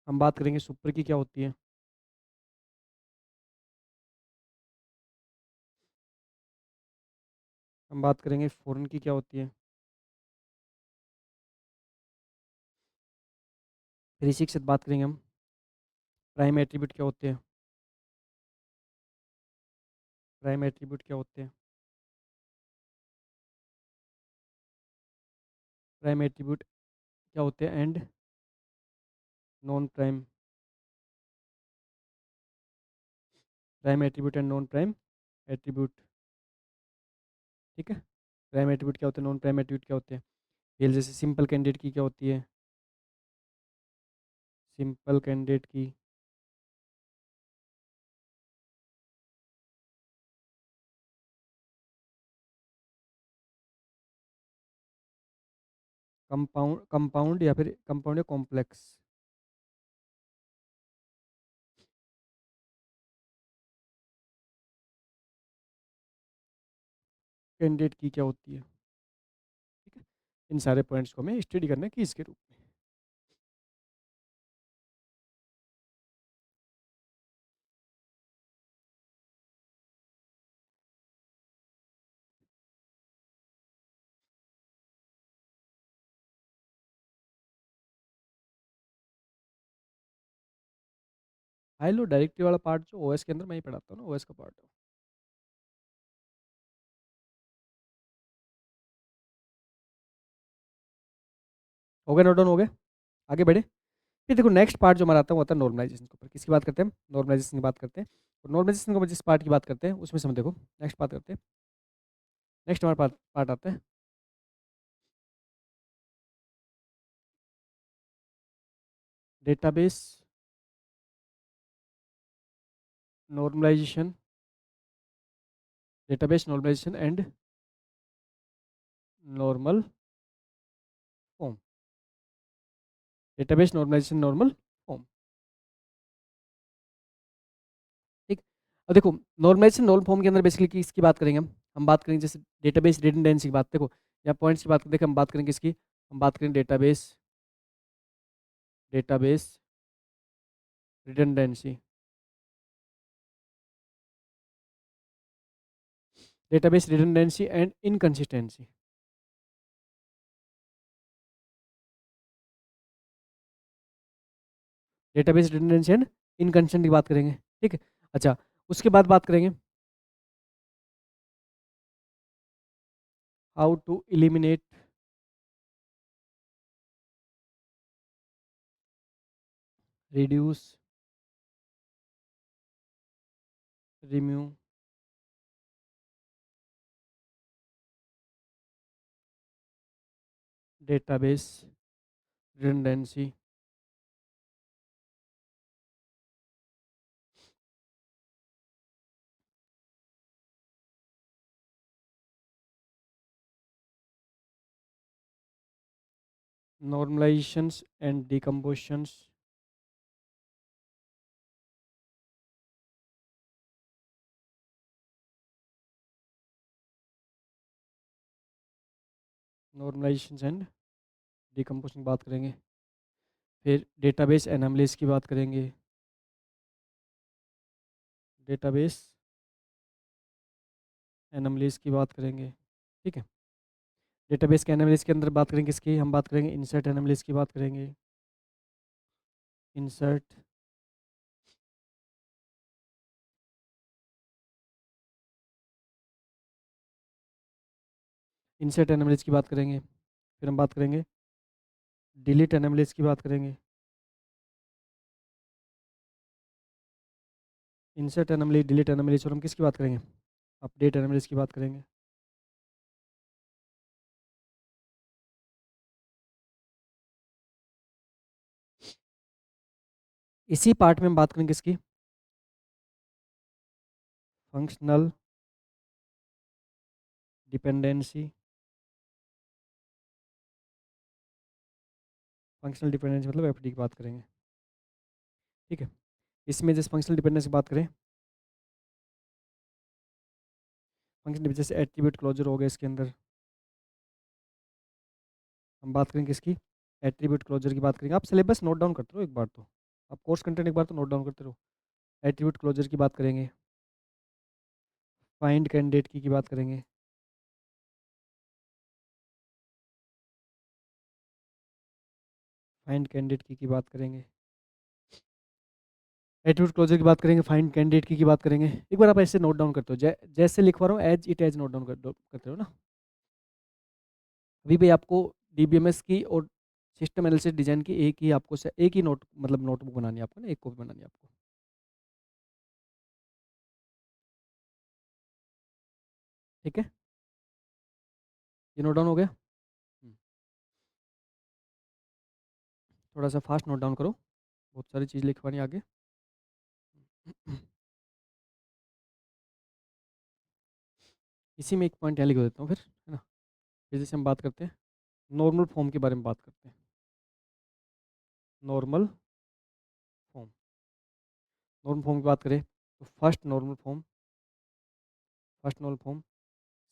Speaker 1: हम बात करेंगे सुपर की क्या होती है, हम बात करेंगे फॉरेन की क्या होती है, फिर इसी के साथ बात करेंगे हम प्राइम एट्रीब्यूट क्या होते हैं, प्राइम एट्रीब्यूट क्या होते हैं, प्राइम एट्रीब्यूट क्या होते हैं, and non prime, prime attribute and non prime attribute. ठीक है, प्राइम एट्रीब्यूट क्या होते हैं, नॉन प्राइम एट्रीब्यूट क्या होते हैं। ये जैसे सिंपल कैंडिडेट की क्या होती है, सिंपल कैंडिडेट की कंपाउंड या फिर कंपाउंड या कॉम्प्लेक्स। कैंडिडेट की क्या होती है, ठीक है। इन सारे पॉइंट्स को हमें स्टडी करना है कि इसके रूप में। हाई लो डायरेक्टरी वाला पार्ट जो ओएस के अंदर मैं ही पढ़ाता हूँ ना, ओएस का पार्ट है। हो गया, नोट डाउन हो गया, आगे बढ़े। फिर देखो नेक्स्ट पार्ट जो हमारा आता है वो आता है नॉर्मलाइजेशन के ऊपर। किसकी बात करते हैं हम, नॉर्मलाइजेशन की बात करते हैं। और नॉर्मलाइजेशन के ऊपर जिस पार्ट की बात करते हैं उसमें से हम देखो नेक्स्ट बात करते हैं। नेक्स्ट हमारा पार्ट पार्ट आता है database normalisation, database normalisation and normal form. Database normalisation normal form, ठीक। अब देखो नॉर्मलाइजेशन नॉर्मल फॉर्म के अंदर बेसिकली किसकी बात करेंगे हम बात करेंगे जैसे डेटाबेस रिडंडेंसी की बात। देखो या पॉइंट्स की बात करें, देखो हम बात करेंगे किसकी, हम बात करेंगे database, database redundancy, database redundancy and inconsistency. Database redundancy and inconsistent की बात करेंगे, ठीक है। अच्छा, उसके बाद बात करेंगे how to eliminate, reduce, remove database redundancy, normalizations and decompositions, normalisation and decomposition की बात करेंगे। फिर डेटाबेस एनालिसिस की बात करेंगे, डेटाबेस एनालिसिस की बात करेंगे, ठीक है। डेटाबेस के एनालिसिस के अंदर बात करेंगे किसकी, हम बात करेंगे इंसर्ट एनालिसिस की बात करेंगे, इंसर्ट, इंसर्ट एनालिसिस की बात करेंगे। फिर हम बात करेंगे डिलीट एनालिसिस की बात करेंगे, इंसर्ट एनालिसिस, डिलीट एनालिसिस, और हम किसकी बात करेंगे, अपडेट एनालिसिस की बात करेंगे। इसी पार्ट में हम बात करेंगे किसकी, फंक्शनल डिपेंडेंसी, फंक्शनल डिपेंडेंसी मतलब एफडी की बात करेंगे, ठीक है। इसमें जैसे फंक्शनल डिपेंडेंसी की बात करें, फंक्शन जैसे एट्रीब्यूट क्लोजर हो गया, इसके अंदर हम बात करेंगे किसकी, एट्रीब्यूट क्लोजर की बात करेंगे। आप सिलेबस नोट डाउन करते रहो एक बार, तो आप कोर्स कंटेंट एक बार तो नोट डाउन करते रहो। एट्रीब्यूट क्लोजर की बात करेंगे, फाइंड कैंडिडेट की बात करेंगे, फाइंड कैंडिडेट की बात करेंगे, एट्रीब्यूट क्लोजर की बात करेंगे, फाइंड कैंडिडेट की बात करेंगे। एक बार आप ऐसे नोट डाउन करते हो, जैसे लिखवा रहा हूँ as it as note down करते हो ना। अभी भाई आपको डीबीएमएस की और सिस्टम एनालिसिस डिजाइन की एक ही आपको एक ही मतलब नोटबुक बनानी है आपको ना, एक कॉपी बनानी है आपको, ठीक है। ये नोट डाउन हो गया। हम्म, थोड़ा सा फास्ट नोट डाउन करो, बहुत सारी चीज़ लिखवानी है आगे। इसी में एक पॉइंट यहाँ लिख देता हूँ फिर, है ना। फिर जैसे हम बात करते हैं नॉर्मल फॉर्म के बारे में बात करते हैं। नॉर्मल फॉर्म, नॉर्मल फॉर्म की बात करें तो first normal form,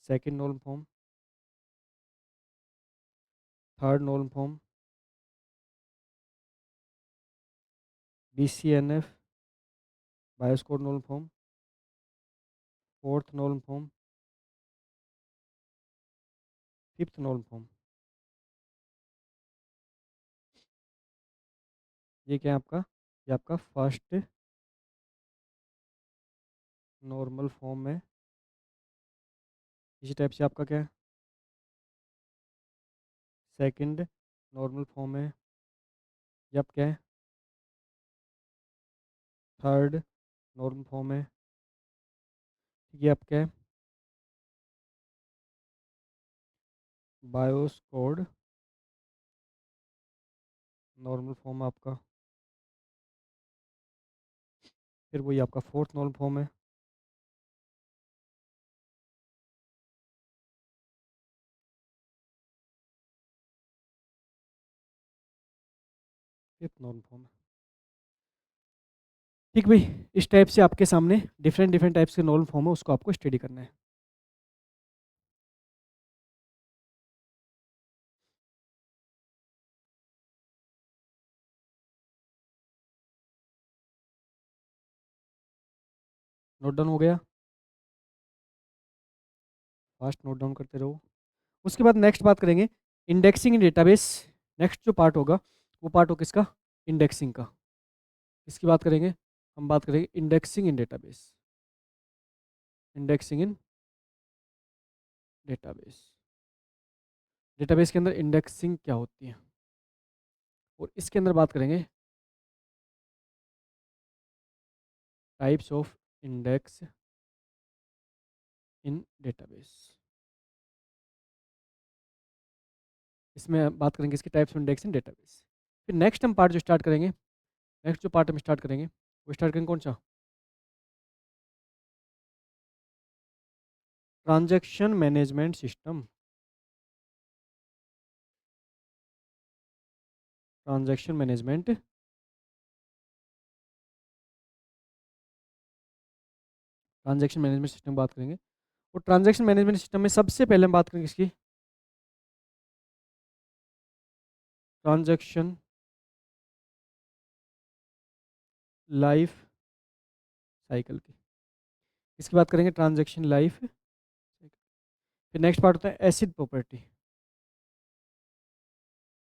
Speaker 1: second normal form, third normal form, BCNF Boyce Codd normal form, fourth normal form, fifth normal form. ये क्या है आपका? ये आपका फर्स्ट नॉर्मल फॉर्म है। इसी टाइप से आपका क्या है? सेकंड नॉर्मल फॉर्म है। ये आप क्या है? थर्ड नॉर्मल फॉर्म है। ये आप क्या है? बायोस्कोर्ड नॉर्मल फॉर्म आपका। फिर वही आपका फोर्थ नॉर्मल फॉर्म है। फिफ्थ नॉर्मल फॉर्म है। ठीक भाई, इस टाइप से आपके सामने डिफरेंट डिफरेंट टाइप्स के नॉर्मल फॉर्म है, उसको आपको स्टडी करना है। नोट डाउन हो गया? फास्ट नोट डाउन करते रहो। उसके बाद नेक्स्ट बात करेंगे इंडेक्सिंग इन डेटाबेस। नेक्स्ट जो पार्ट होगा वो पार्ट हो किसका? इंडेक्सिंग का। इसकी बात करेंगे, हम बात करेंगे इंडेक्सिंग इन डेटाबेस। इंडेक्सिंग इन डेटाबेस, डेटाबेस के अंदर इंडेक्सिंग क्या होती है, और इसके अंदर बात करेंगे types of index in database. इसमें बात करेंगे इसके types of index in database. फिर नेक्स्ट हम पार्ट जो स्टार्ट करेंगे, नेक्स्ट जो पार्ट हम स्टार्ट करेंगे वो स्टार्ट करेंगे कौन सा? Transaction management system. Transaction management, transaction management system बात करेंगे। और ट्रांजैक्शन मैनेजमेंट सिस्टम में सबसे पहले हम बात करेंगे इसकी ट्रांजैक्शन लाइफ साइकिल की। इसकी बात करेंगे ट्रांजैक्शन लाइफ साइकिल। फिर नेक्स्ट पार्ट होता है एसिड प्रॉपर्टी।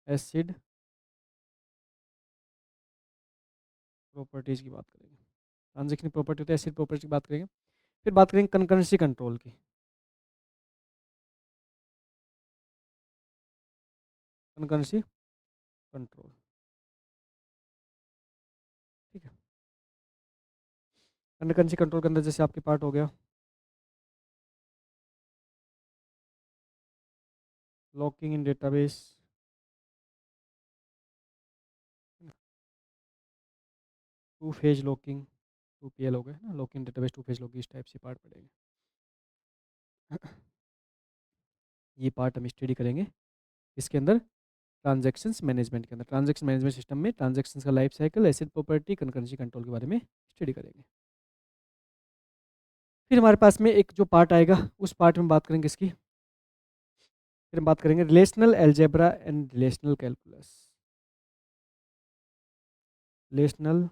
Speaker 1: एसिड प्रॉपर्टीज की बात करेंगे। ट्रांजैक्शन प्रॉपर्टी होता है एसिड प्रॉपर्टी की बात करेंगे। फिर बात करेंगे कंकरेंसी कंट्रोल की। कंकरेंसी कंट्रोल, ठीक है। कंकरेंसी कंट्रोल के अंदर जैसे आपके पार्ट हो गया locking in database, two phase locking, 2PL हो गए ना, locking database two phase locking, इस टाइप से पार्ट पड़ेंगे। ये पार्ट हम स्टडी करेंगे इसके अंदर ट्रांजैक्शंस मैनेजमेंट के अंदर। ट्रांजैक्शन मैनेजमेंट सिस्टम में ट्रांजैक्शंस का life cycle, acid property, concurrency control के बारे में स्टडी करेंगे। फिर हमारे पास में एक जो पार्ट आएगा उस पार्ट में बात करेंगे इसकी, फिर हम बात करेंगे relational algebra and relational calculus. Relational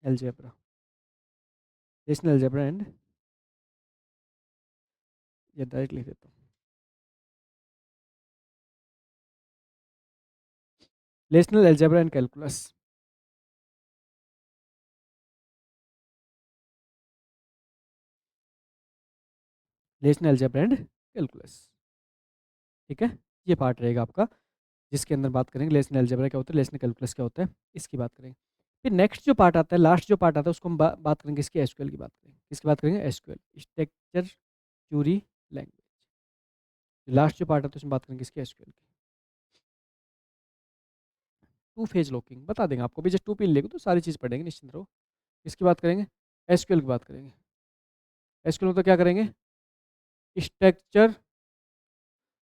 Speaker 1: algebra, relational algebra and, ये डायरेक्ट लिख देता हूँ, relational algebra and calculus. Relational algebra and calculus, ठीक है। ये पार्ट रहेगा आपका जिसके अंदर बात करेंगे रिलेशनल अलजेब्रा क्या होता है, रिलेशनल कैलकुलस क्या होता है, इसकी बात करेंगे। फिर नेक्स्ट जो पार्ट आता है, लास्ट जो पार्ट आता है, उसको हम बात करेंगे इसकी एसक्यूएल की बात करेंगे। किसकी बात करेंगे? SQL, structure Curie language. Last जो पार्ट आता है उसमें बात करेंगे इसकी एसक्यूएल की। टू फेज लॉकिंग बता देंगे आपको भी, जस्ट 2 पील लेंगे तो सारी चीज़ पढ़ेंगे, निश्चिंत रहो। इसकी बात करेंगे, एसक्यूएल की बात करेंगे। एसक्यूएल में तो क्या करेंगे? Structure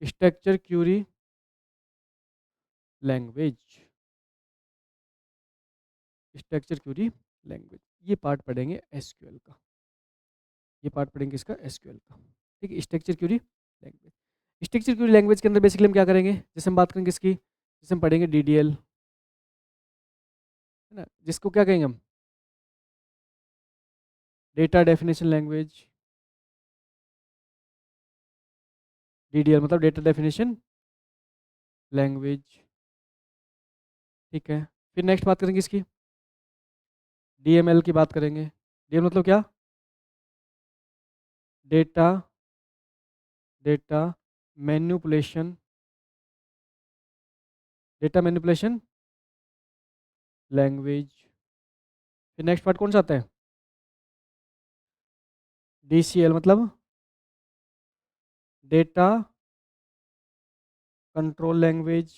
Speaker 1: structure Curie language, structure Curie language, ये पार्ट पढ़ेंगे एसक्यूएल का, ये पार्ट पढ़ेंगे इसका एसक्यूएल का। ठीक है, structure Curie language. Structure Curie language के अंदर बेसिकली हम क्या करेंगे, जैसे हम बात करेंगे इसकी, जैसे हम पढ़ेंगे डीडीएल, है ना, जिसको क्या कहेंगे हम, डेटा डेफिनेशन लैंग्वेज। डीडीएल मतलब डेटा डेफिनेशन लैंग्वेज। ठीक है, फिर नेक्स्ट बात करेंगे इसकी, डीएमएल की बात करेंगे। डीएमएल मतलब क्या, data data manipulation, data manipulation language. फिर नेक्स्ट पार्ट कौन सा आता है, डीसीएल मतलब data control language,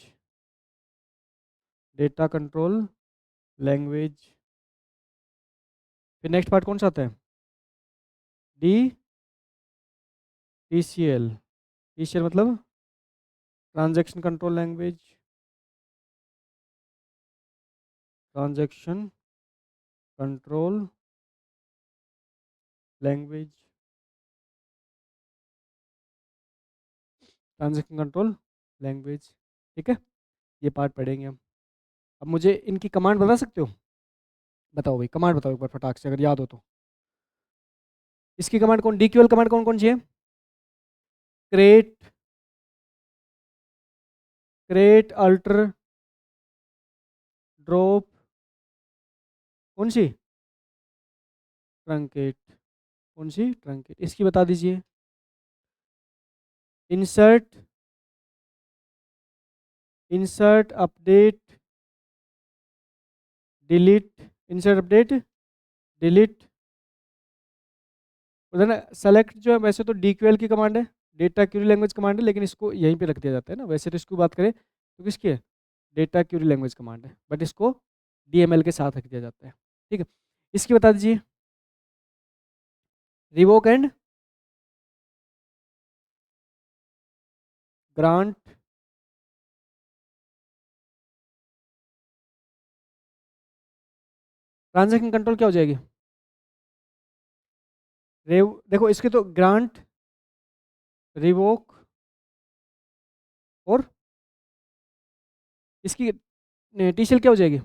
Speaker 1: data control language. फिर नेक्स्ट पार्ट कौन सा आता है, डी टीसीएल, टीसीएल मतलब transaction control language, transaction control language, transaction control language. ठीक है, ये पार्ट पढ़ेंगे हम। अब मुझे इनकी कमांड बता सकते हो, बताओ भाई कमांड बताओ एक बार फटाक से अगर याद हो तो। इसकी कमांड कौन, डीक्यूएल कमांड कौन कौन सी है, क्रिएट, क्रिएट अल्टर, ड्रॉप, कौन सी, ट्रंकेट, कौन सी ट्रंकेट, इसकी बता दीजिए, insert, insert update delete, insert update delete, उधर ना सेलेक्ट जो है वैसे तो डीक्यूएल की कमांड है, डेटा क्यूरी लैंग्वेज कमांड है, लेकिन इसको यहीं पे रख दिया जाता है ना, वैसे तो इसको बात करें तो किसकी है, डेटा क्यूरी लैंग्वेज कमांड है, बट इसको डीएमएल के साथ रख दिया जाता है। ठीक है, इसकी बता दीजिए, revoke and grant, transaction control क्या हो जाएगी, देखो इसके तो ग्रांट, रिवोक और इसकी टीसीएल क्या हो जाएगी,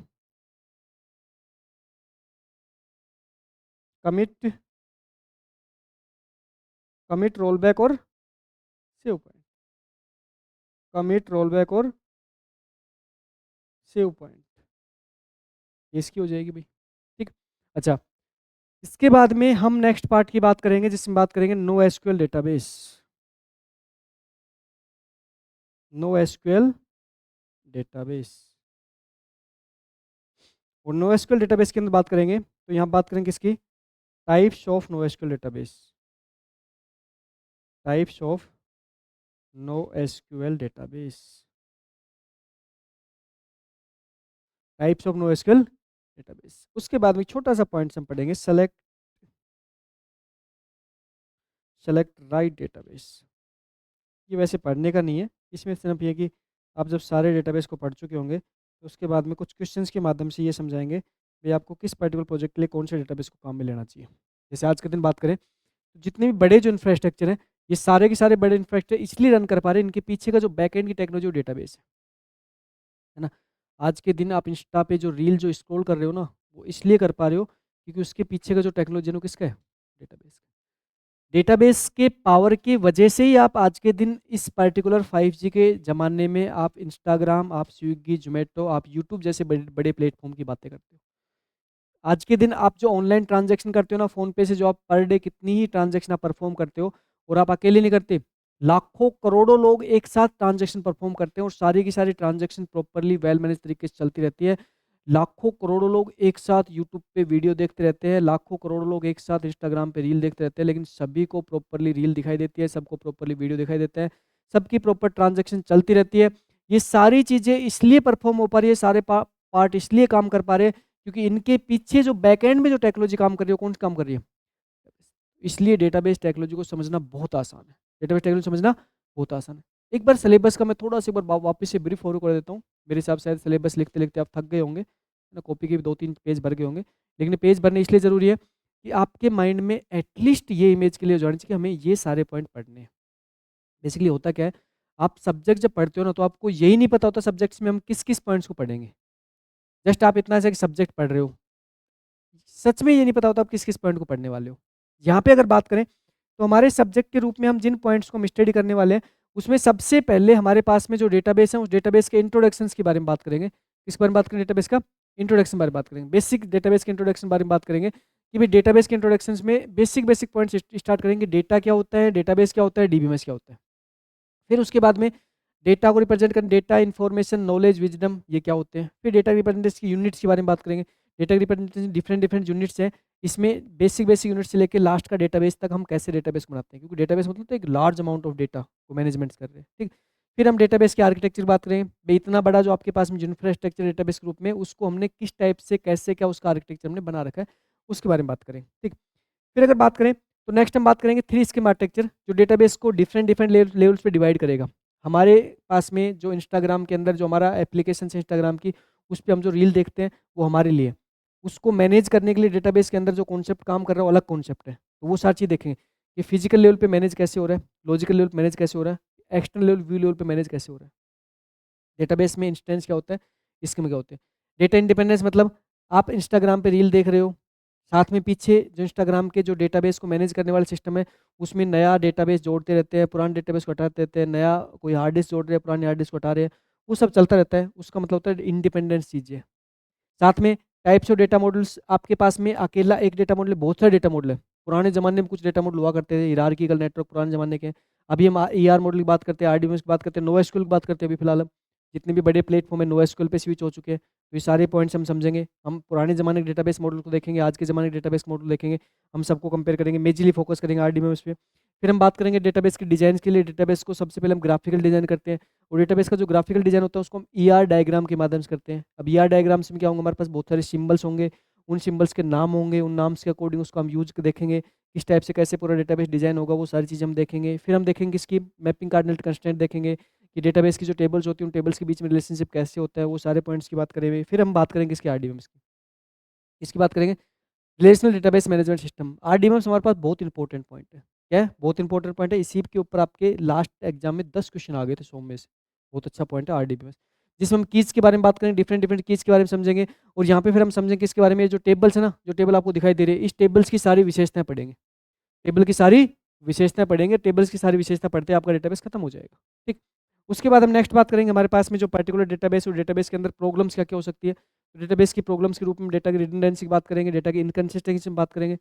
Speaker 1: कमिट, कमिट रोल बैक और save point, commit roll back और सेव पॉइंट, इसकी हो जाएगी भाई। ठीक, अच्छा, इसके बाद में हम नेक्स्ट पार्ट की बात करेंगे जिसमें बात करेंगे no SQL database, no SQL database. और नो एसक्यूएल डेटाबेस के अंदर बात करेंगे तो यहाँ बात करेंगे किसकी, types of no SQL database, types of no SQL database, types of no SQL database. उसके बाद में छोटा सा पॉइंट हम पढ़ेंगे, सेलेक्ट, सेलेक्ट राइट डेटाबेस। ये वैसे पढ़ने का नहीं है, इसमें सिर्फ ये कि आप जब सारे डेटाबेस को पढ़ चुके होंगे तो उसके बाद में कुछ क्वेश्चंस के माध्यम से ये समझाएंगे भाई आपको किस पर्टिकुलर प्रोजेक्ट के लिए कौन से डेटाबेस को काम में लेना चाहिए। जैसे आज के दिन बात करें तो जितने भी बड़े जो इंफ्रास्ट्रक्चर हैं, ये सारे के सारे बड़े इंफ्रास्ट्रक्चर इसलिए रन कर पा रहे हैं, इनके पीछे का जो बैक एंड की टेक्नोलॉजी डेटाबेस है ना। आज के दिन आप इंस्टा पे जो रील जो स्क्रॉल कर रहे हो ना, वो इसलिए कर पा रहे हो क्योंकि उसके पीछे का जो टेक्नोलॉजी है वो किसका है, डेटाबेस। डेटाबेस के पावर की वजह से ही आप आज के दिन इस पर्टिकुलर 5G के ज़माने में आप इंस्टाग्राम, आप स्विगी, जोमेटो, आप यूट्यूब जैसे बड़े बड़े प्लेटफॉर्म की बातें करते हो। आज के दिन आप जो ऑनलाइन ट्रांजैक्शन करते हो ना, फ़ोन पे से जो आप पर डे कितनी ही ट्रांजैक्शन आप परफॉर्म करते हो, और आप अकेले नहीं करते, लाखों करोड़ों लोग एक साथ ट्रांजैक्शन परफॉर्म करते हैं और सारी की सारी ट्रांजैक्शन प्रॉपरली वेल मैनेज तरीके से चलती रहती है। लाखों करोड़ों लोग एक साथ यूट्यूब पे वीडियो देखते रहते हैं, लाखों करोड़ों लोग एक साथ इंस्टाग्राम पे रील देखते रहते हैं, लेकिन सभी को प्रॉपरली रील दिखाई देती है, सबको प्रॉपरली वीडियो दिखाई देता है, सबकी प्रॉपर ट्रांजैक्शन चलती रहती है। ये सारी चीज़ें इसलिए परफॉर्म हो पा रही है, सारे पार्ट इसलिए काम कर पा रहे हैं क्योंकि इनके पीछे जो बैकएंड में जो टेक्नोलॉजी काम कर रही है, कौन सी काम कर रही है, इसलिए डेटाबेस टेक्नोलॉजी को समझना बहुत आसान है, डेटाबेस टेक्नोलॉजी समझना बहुत आसान है। एक बार सिलेबस का मैं थोड़ा-सा एक बार वापस से ब्रीफ फॉलो कर देता हूँ। मेरे हिसाब से शायद सिलेबस लिखते-लिखते आप थक गए होंगे, है ना? कॉपी के भी 2-3 पेज भर गए होंगे। लेकिन पेज भरने इसलिए ज़रूरी है कि आपके माइंड में एटलीस्ट ये इमेज क्लियर हो जानी चाहिए कि हमें ये सारे पॉइंट पढ़ने हैं। बेसिकली होता क्या है, आप सब्जेक्ट जब पढ़ते हो ना, तो आपको यही नहीं पता होता सब्जेक्ट्स में हम किस-किस पॉइंट्स को पढ़ेंगे। जस्ट आप इतना सा कि सब्जेक्ट पढ़ रहे हो, सच में ये नहीं पता होता आप किस-किस पॉइंट को पढ़ने वाले हो। यहाँ पे अगर बात करें, तो हमारे सब्जेक्ट के रूप में हम जिन पॉइंट्स को हम स्टडी करने वाले हैं, उसमें सबसे पहले हमारे पास में जो डेटाबेस है, उस डेटाबेस के इंट्रोडक्शंस के बारे में बात करेंगे। किस बारे में बात करेंगे? डेटाबेस का इंट्रोडक्शन बारे में बात करेंगे। बेसिक डेटाबेस के इंट्रोडक्शन बारे में बात करेंगे कि भाई डेटाबेस के इंट्रोडक्शंस में बेसिक पॉइंट्स स्टार्ट करेंगे। डेटा क्या होता है, डेटाबेस क्या होता है, डीबीएमएस क्या होता है। फिर उसके बाद में डेटा को रिप्रेजेंट करें, डेटा, इन्फॉर्मेशन, नॉलेज, विजडम, ये क्या होते हैं। फिर डेटा रिप्रेजेंटेशन की यूनिट्स के बारे में बात करेंगे। Data representation different different units हैं। इसमें बेसिक यूनिट से लेके लास्ट का डेटाबेस तक हम कैसे डेटाबेस बनाते हैं, क्योंकि डेटाबेस मतलब तो एक लार्ज अमाउंट ऑफ डेटा को मैनेजमेंट कर रहे हैं, ठीक। फिर हम डेटाबेस के आर्किटेक्चर की बात करें, भाई इतना बड़ा जो आपके पास में इंफ्रास्ट्रक्चर डेटाबेस के रूप में, उसको हमने किस टाइप से कैसे क्या उसका आर्किटेक्चर हमने बना रखा है, उसके बारे में बात करें, ठीक। फिर अगर बात करें, तो नेक्स्ट हम बात करेंगे थ्री स्कीमा आर्किटेक्चर, जो डेटाबेस को डिफरेंट डिफरेंट लेवल्स पे डिवाइड करेगा। हमारे पास में जो इंस्टाग्राम के अंदर जो हमारा एप्लीकेशन है इंस्टाग्राम की, उस पे हम जो रील देखते हैं वो हमारे लिए, उसको मैनेज करने के लिए डेटाबेस के अंदर जो कॉन्सेप्ट काम कर रहा है वो अलग कॉन्सेप्ट है। तो वो सारी चीज़ देखेंगे कि फिजिकल लेवल पे मैनेज कैसे हो रहा है, लॉजिकल लेवल पे मैनेज कैसे हो रहा है, एक्सटर्नल लेवल व्यू लेवल पे मैनेज कैसे हो रहा है। डेटाबेस में इंस्टेंस क्या होता है, स्कीमा क्या होते हैं। डेटा इंडिपेंडेंस मतलब आप इंस्टाग्राम पे रील देख रहे हो, साथ में पीछे जो इंस्टाग्राम के जो डेटाबेस को मैनेज करने वाला सिस्टम है, उसमें नया डेटाबेस जोड़ते रहते हैं, पुराने डेटाबेस को हटाते रहते हैं, नया कोई हार्ड डिस्क जोड़ रहे हैं, पुराने हार्ड डिस्क को हटा रहे हैं, वो सब चलता रहता है। उसका मतलब होता है इंडिपेंडेंस चीज़ें। साथ में टाइप्स ऑफ डेटा मॉडल्स, आपके पास में अकेला एक डेटा मॉडल है, बहुत सारे डेटा मॉडल है। पुराने ज़माने में कुछ डेटा मॉडल हुआ करते थे, हिरार्किकल नेटवर्क पुराने ज़माने के। अभी हम ईआर मॉडल की बात करते हैं, आरडीएमएस की बात करते हैं, नोएसक्यूएल की बात करते हैं अभी फिलहाल हम। जितने भी बड़े प्लेटफॉर्म है नोएसक्यूएल पे स्विच हो चुके हैं। तो ये सारे पॉइंट्स हम समझेंगे। हम पुराने ज़माने के डेटाबेस मॉडल को देखेंगे, आज के ज़माने के डेटाबेस मॉडल देखेंगे। हम सबको कंपेयर करेंगे, मेजरली फोकस करेंगे आरडीएमएस पे। फिर हम बात करेंगे डेटाबेस के डिज़ाइन के लिए। डेटाबेस को सबसे पहले हम ग्राफिकल डिज़ाइन करते हैं, और डेटाबेस का जो ग्राफिकल डिज़ाइन होता है उसको हम ईआर डायग्राम के माध्यम से करते हैं। अब ईआर डायग्राम्स में क्या होंगे, हमारे पास बहुत सारे सिंबल्स होंगे, उन सिंबल्स के नाम होंगे, उन नाम्स के अकॉर्डिंग उसको हम यूज़ देखेंगे, किस टाइप से कैसे पूरा डेटाबेस डिज़ाइन होगा, वो सारी चीज़ें हम देखेंगे। फिर हम देखेंगे इसकी मैपिंग कार्डिनल कंस्ट्रेंट देखेंगे कि डेटाबेस की जो टेबल्स होती हैं, उन टेबल्स के बीच में रिलेशनशिप कैसे होता है, वो सारे पॉइंट्स की बात करेंगे। फिर हम बात करेंगे इसके आरडीएमएस की। इसकी बात करेंगे relational database management system. RDMS हमारे पास बहुत इंपॉर्टेंट पॉइंट है। क्या है? बहुत इंपॉर्टेंट पॉइंट है। इसी के ऊपर आपके लास्ट एग्जाम में 10 क्वेश्चन आ गए थे 100 में से। बहुत अच्छा पॉइंट है आरडीएमएस, जिसमें हम कीज़ के बारे में बात करेंगे, डिफरेंट डिफरेंट कीज़ के बारे में समझेंगे। और यहाँ पे फिर हम समझेंगे इसके बारे में, जो टेबल्स है ना, जो टेबल आपको दिखाई दे रही है, इस टेबल्स की सारी विशेषताएं पढ़ेंगे। टेबल की सारी विशेषताएं पढ़ेंगे, टेबल्स की सारी विशेषता पढ़ते हैं आपका डेटाबेस खत्म हो जाएगा, ठीक। उसके बाद हम नेक्स्ट बात करेंगे हमारे पास में जो पर्टिकुलर डेटाबेस, और डेटाबेस के अंदर प्रॉब्लम्स क्या क्या हो सकती है। डेटाबेस की प्रॉब्लम्स के रूप में डेटा की रिडंडेंसी की बात करेंगे, डेटा की इनकन्सिस्टेंसी में बात करेंगे।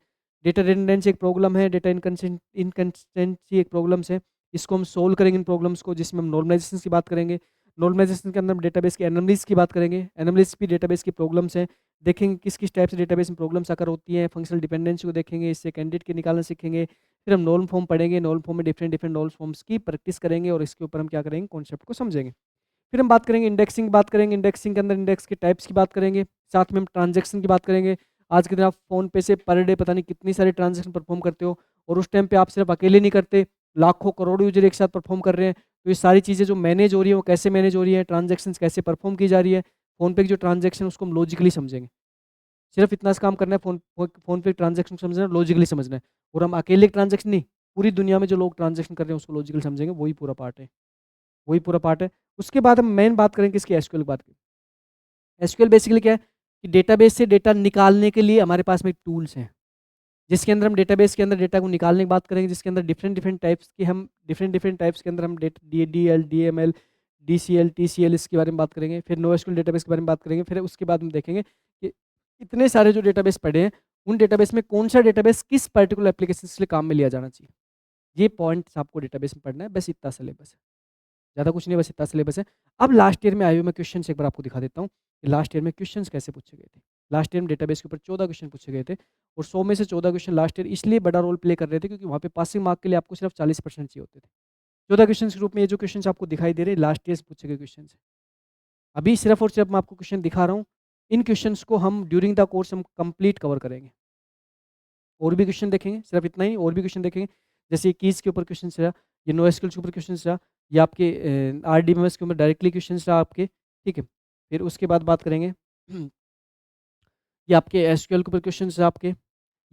Speaker 1: डेटा रिडंडेंसी एक प्रॉब्लम है, डेटा इनकन्सिस्टेंसी एक प्रॉब्लम्स है। इसको हम सोल्व करेंगे इन प्रॉब्लम्स को, जिसमें हम नॉर्मलाइजेशन की बात करेंगे। नॉर्मलाइजेशन के अंदर हम डेटाबेस की एनोमलीज की बात करेंगे। एनोमलीज भी डेटाबेस की प्रॉब्लम्स हैं, देखेंगे किस किस टाइप से डेटाबेस में प्रॉब्लम्स आकर होती हैं। फंक्शनल डिपेंडेंसी को देखेंगे, इससे कैंडिडेट के निकालना सीखेंगे। फिर हम नॉर्म फॉर्म पढ़ेंगे, नॉर्म फॉर्म में डिफरेंट डिफरेंट नॉर्म फॉर्म्स की प्रैक्टिस करेंगे, और इसके ऊपर हम क्या करेंगे, कॉन्सेप्ट को समझेंगे। फिर हम बात करेंगे इंडेक्सिंग की बात करेंगे, इंडेक्सिंग के अंदर इंडेक्स के टाइप्स की बात करेंगे, साथ में हम ट्रांजैक्शन की बात करेंगे। आज के दिन आप फ़ोन पे से पर डे पता नहीं कितनी सारी ट्रांजैक्शन परफॉर्म करते हो, और उस टाइम पे आप सिर्फ अकेले नहीं करते, लाखों करोड़ों यूजर एक साथ परफॉर्म कर रहे हैं। तो ये सारी चीज़ें जो मैनेज हो रही है, वो कैसे मैनेज हो रही है, ट्रांजेक्शन कैसे परफॉर्म की जा रही है। फ़ोन पे की जो ट्रांजेक्शन उसको हम लॉजिकली समझेंगे। सिर्फ इतना सा काम करना है, फ़ोन पे ट्रांजेक्शन समझना है, लॉजिकली समझना है। और हम अकेले ट्रांजेक्शन नहीं, पूरी दुनिया में जो लोग ट्रांजेक्शन कर रहे हैं उसको लॉजिकली समझेंगे, वही पूरा पार्ट है, वही पूरा पार्ट है। उसके बाद हम मेन बात करेंगे किसकी, एसक्यूएल की बात करें। एसक्यूएल बेसिकली क्या है कि डेटाबेस से डेटा निकालने के लिए हमारे पास में टूल्स हैं, जिसके अंदर हम डेटाबेस के अंदर डेटा को निकालने की बात करेंगे, जिसके अंदर डिफरेंट डिफरेंट टाइप्स के हम डिफरेंट डिफरेंट टाइप्स के अंदर हम डीएल, डीएमएल, डीसीएल, टीसीएल, इसके बारे में बात करेंगे। फिर नोएसक्यूएल डेटाबेस के बारे में बात करेंगे। फिर उसके बाद हम देखेंगे कि इतने सारे जो डेटाबेस पढ़े हैं, उन डेटाबेस में कौन सा डेटाबेस किस पर्टिकुलर एप्लीकेशन के लिए काम में लिया जाना चाहिए। ये पॉइंट्स आपको डेटाबेस में पढ़ना है, बस इतना सिलेबस है। ज़्यादा कुछ नहीं, बस इतना सिलेबस है। अब लास्ट ईयर में आए हुए मैं क्वेश्चन एक बार आपको दिखा देता हूँ कि लास्ट ईयर में क्वेश्चन कैसे पूछे गए थे। लास्ट ईयर में डेटाबेस के ऊपर 14 क्वेश्चन पूछे गए थे, और 100 में से 14 क्वेश्चन लास्ट ईयर इसलिए बड़ा रोल प्ले कर रहे थे क्योंकि वहाँ पे पासिंग मार्क के लिए आपको सिर्फ 40% चाहिए होते थे। 14 क्वेश्चन के रूप में ये जो क्वेश्चन आपको दिखाई दे रहे हैं, लास्ट ईयर से पूछे गए क्वेश्चन है। अभी सिर्फ और सिर्फ मैं आपको क्वेश्चन दिखा रहा हूँ, इन क्वेश्चन को हम ड्यूरिंग द कोर्स हम कंप्लीट कवर करेंगे। और भी क्वेश्चन देखेंगे, सिर्फ इतना ही, और भी क्वेश्चन देखेंगे। जैसे ये कीज़ के ऊपर क्वेश्चंस रहा, ये नोएसक्यूएल के ऊपर क्वेश्चंस रहा, ये आपके आरडीएमएस के ऊपर डायरेक्टली क्वेश्चंस रहा आपके, ठीक है। फिर उसके बाद बात करेंगे ये आपके एसक्यूएल के ऊपर क्वेश्चंस रहा आपके,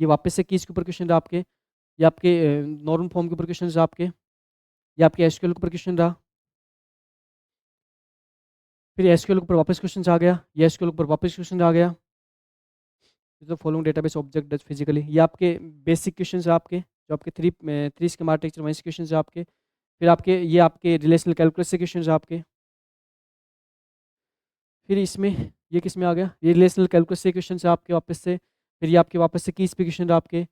Speaker 1: ये वापस से कीज़ के ऊपर क्वेश्चन रहा आपके, ये आपके नॉर्मल फॉर्म के ऊपर क्वेश्चन रहा आपके, ये आपके एसक्यूएल के ऊपर क्वेश्चन रहा, फिर एसक्यूएल के ऊपर वापस क्वेश्चन आ गया, ये एसक्यूएल के ऊपर वापस क्वेश्चन आ गया, तो following database object does physically, ये आपके बेसिक क्वेश्चन है आपके, जो आपके three schema architecture wise question है आपके, फिर आपके ये आपके रिलेशनल कैलकुलस से क्वेश्चन है आपके, फिर इसमें ये किस में आ गया, ये रिलेशनल कैलकुलस से क्वेश्चन है आपके वापस से, फिर ये आपके वापस से कीज पे क्वेश्चन रहा आपके,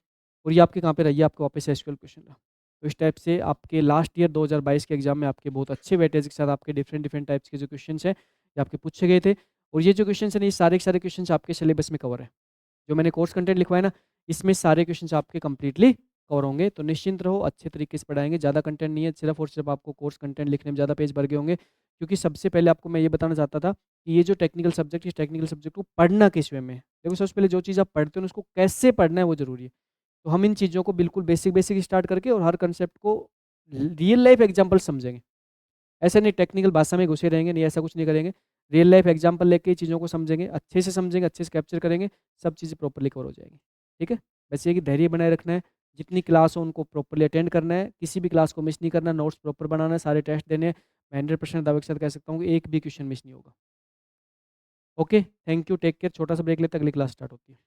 Speaker 1: और ये आपके कहाँ पे रहा, ये आपके वापस से एसक्यूएल क्वेश्चन रहा। तो इस टाइप से आपके लास्ट ईयर 2022 के एग्जाम में आपके बहुत अच्छे वेटेज के साथ आपके डिफरेंट डिफरेंट टाइप्स के जो क्वेश्चन हैं ये आपके पूछे गए थे, और ये जो क्वेश्चन है ये सारे के सारे क्वेश्चन आपके सिलेबस में कवर है। जो मैंने कोर्स कंटेंट लिखवाया ना, इसमें सारे क्वेश्चंस आपके कंप्लीटली कवर होंगे, तो निश्चिंत रहो, अच्छे तरीके से पढ़ाएंगे। ज़्यादा कंटेंट नहीं है, सिर्फ और सिर्फ आपको कोर्स कंटेंट लिखने में ज़्यादा पेज भर गए होंगे, क्योंकि सबसे पहले आपको मैं ये बताना चाहता था कि ये जो टेक्निकल सब्जेक्ट, इस टेक्निकल सब्जेक्ट को पढ़ना किस वे में है। देखो, सबसे पहले जो चीज़ आप पढ़ते हो उसको कैसे पढ़ना है वो ज़रूरी है। तो हम इन चीज़ों को बिल्कुल बेसिक बेसिक स्टार्ट करके और हर कंसेप्ट को रियल लाइफ एग्जाम्पल समझेंगे। ऐसे नहीं टेक्निकल भाषा में घुसे रहेंगे, नहीं, ऐसा कुछ नहीं करेंगे। रियल लाइफ एग्जाम्पल लेके चीज़ों को समझेंगे, अच्छे से कैप्चर करेंगे, सब चीज़ें प्रॉपर्ली कवर हो जाएंगी। ठीक है? बस ये कि धैर्य बनाए रखना है, जितनी क्लास हो उनको प्रॉपर्ली अटेंड करना है, किसी भी क्लास को मिस नहीं करना, नोट्स प्रॉपर बनाना है, सारे टेस्ट देने हैं। मैं 100% दावे के साथ कह सकता हूँ कि एक भी क्वेश्चन मिस नहीं होगा। Okay, thank you, take care. छोटा सा ब्रेक लेते हैं, अगली क्लास स्टार्ट होती है।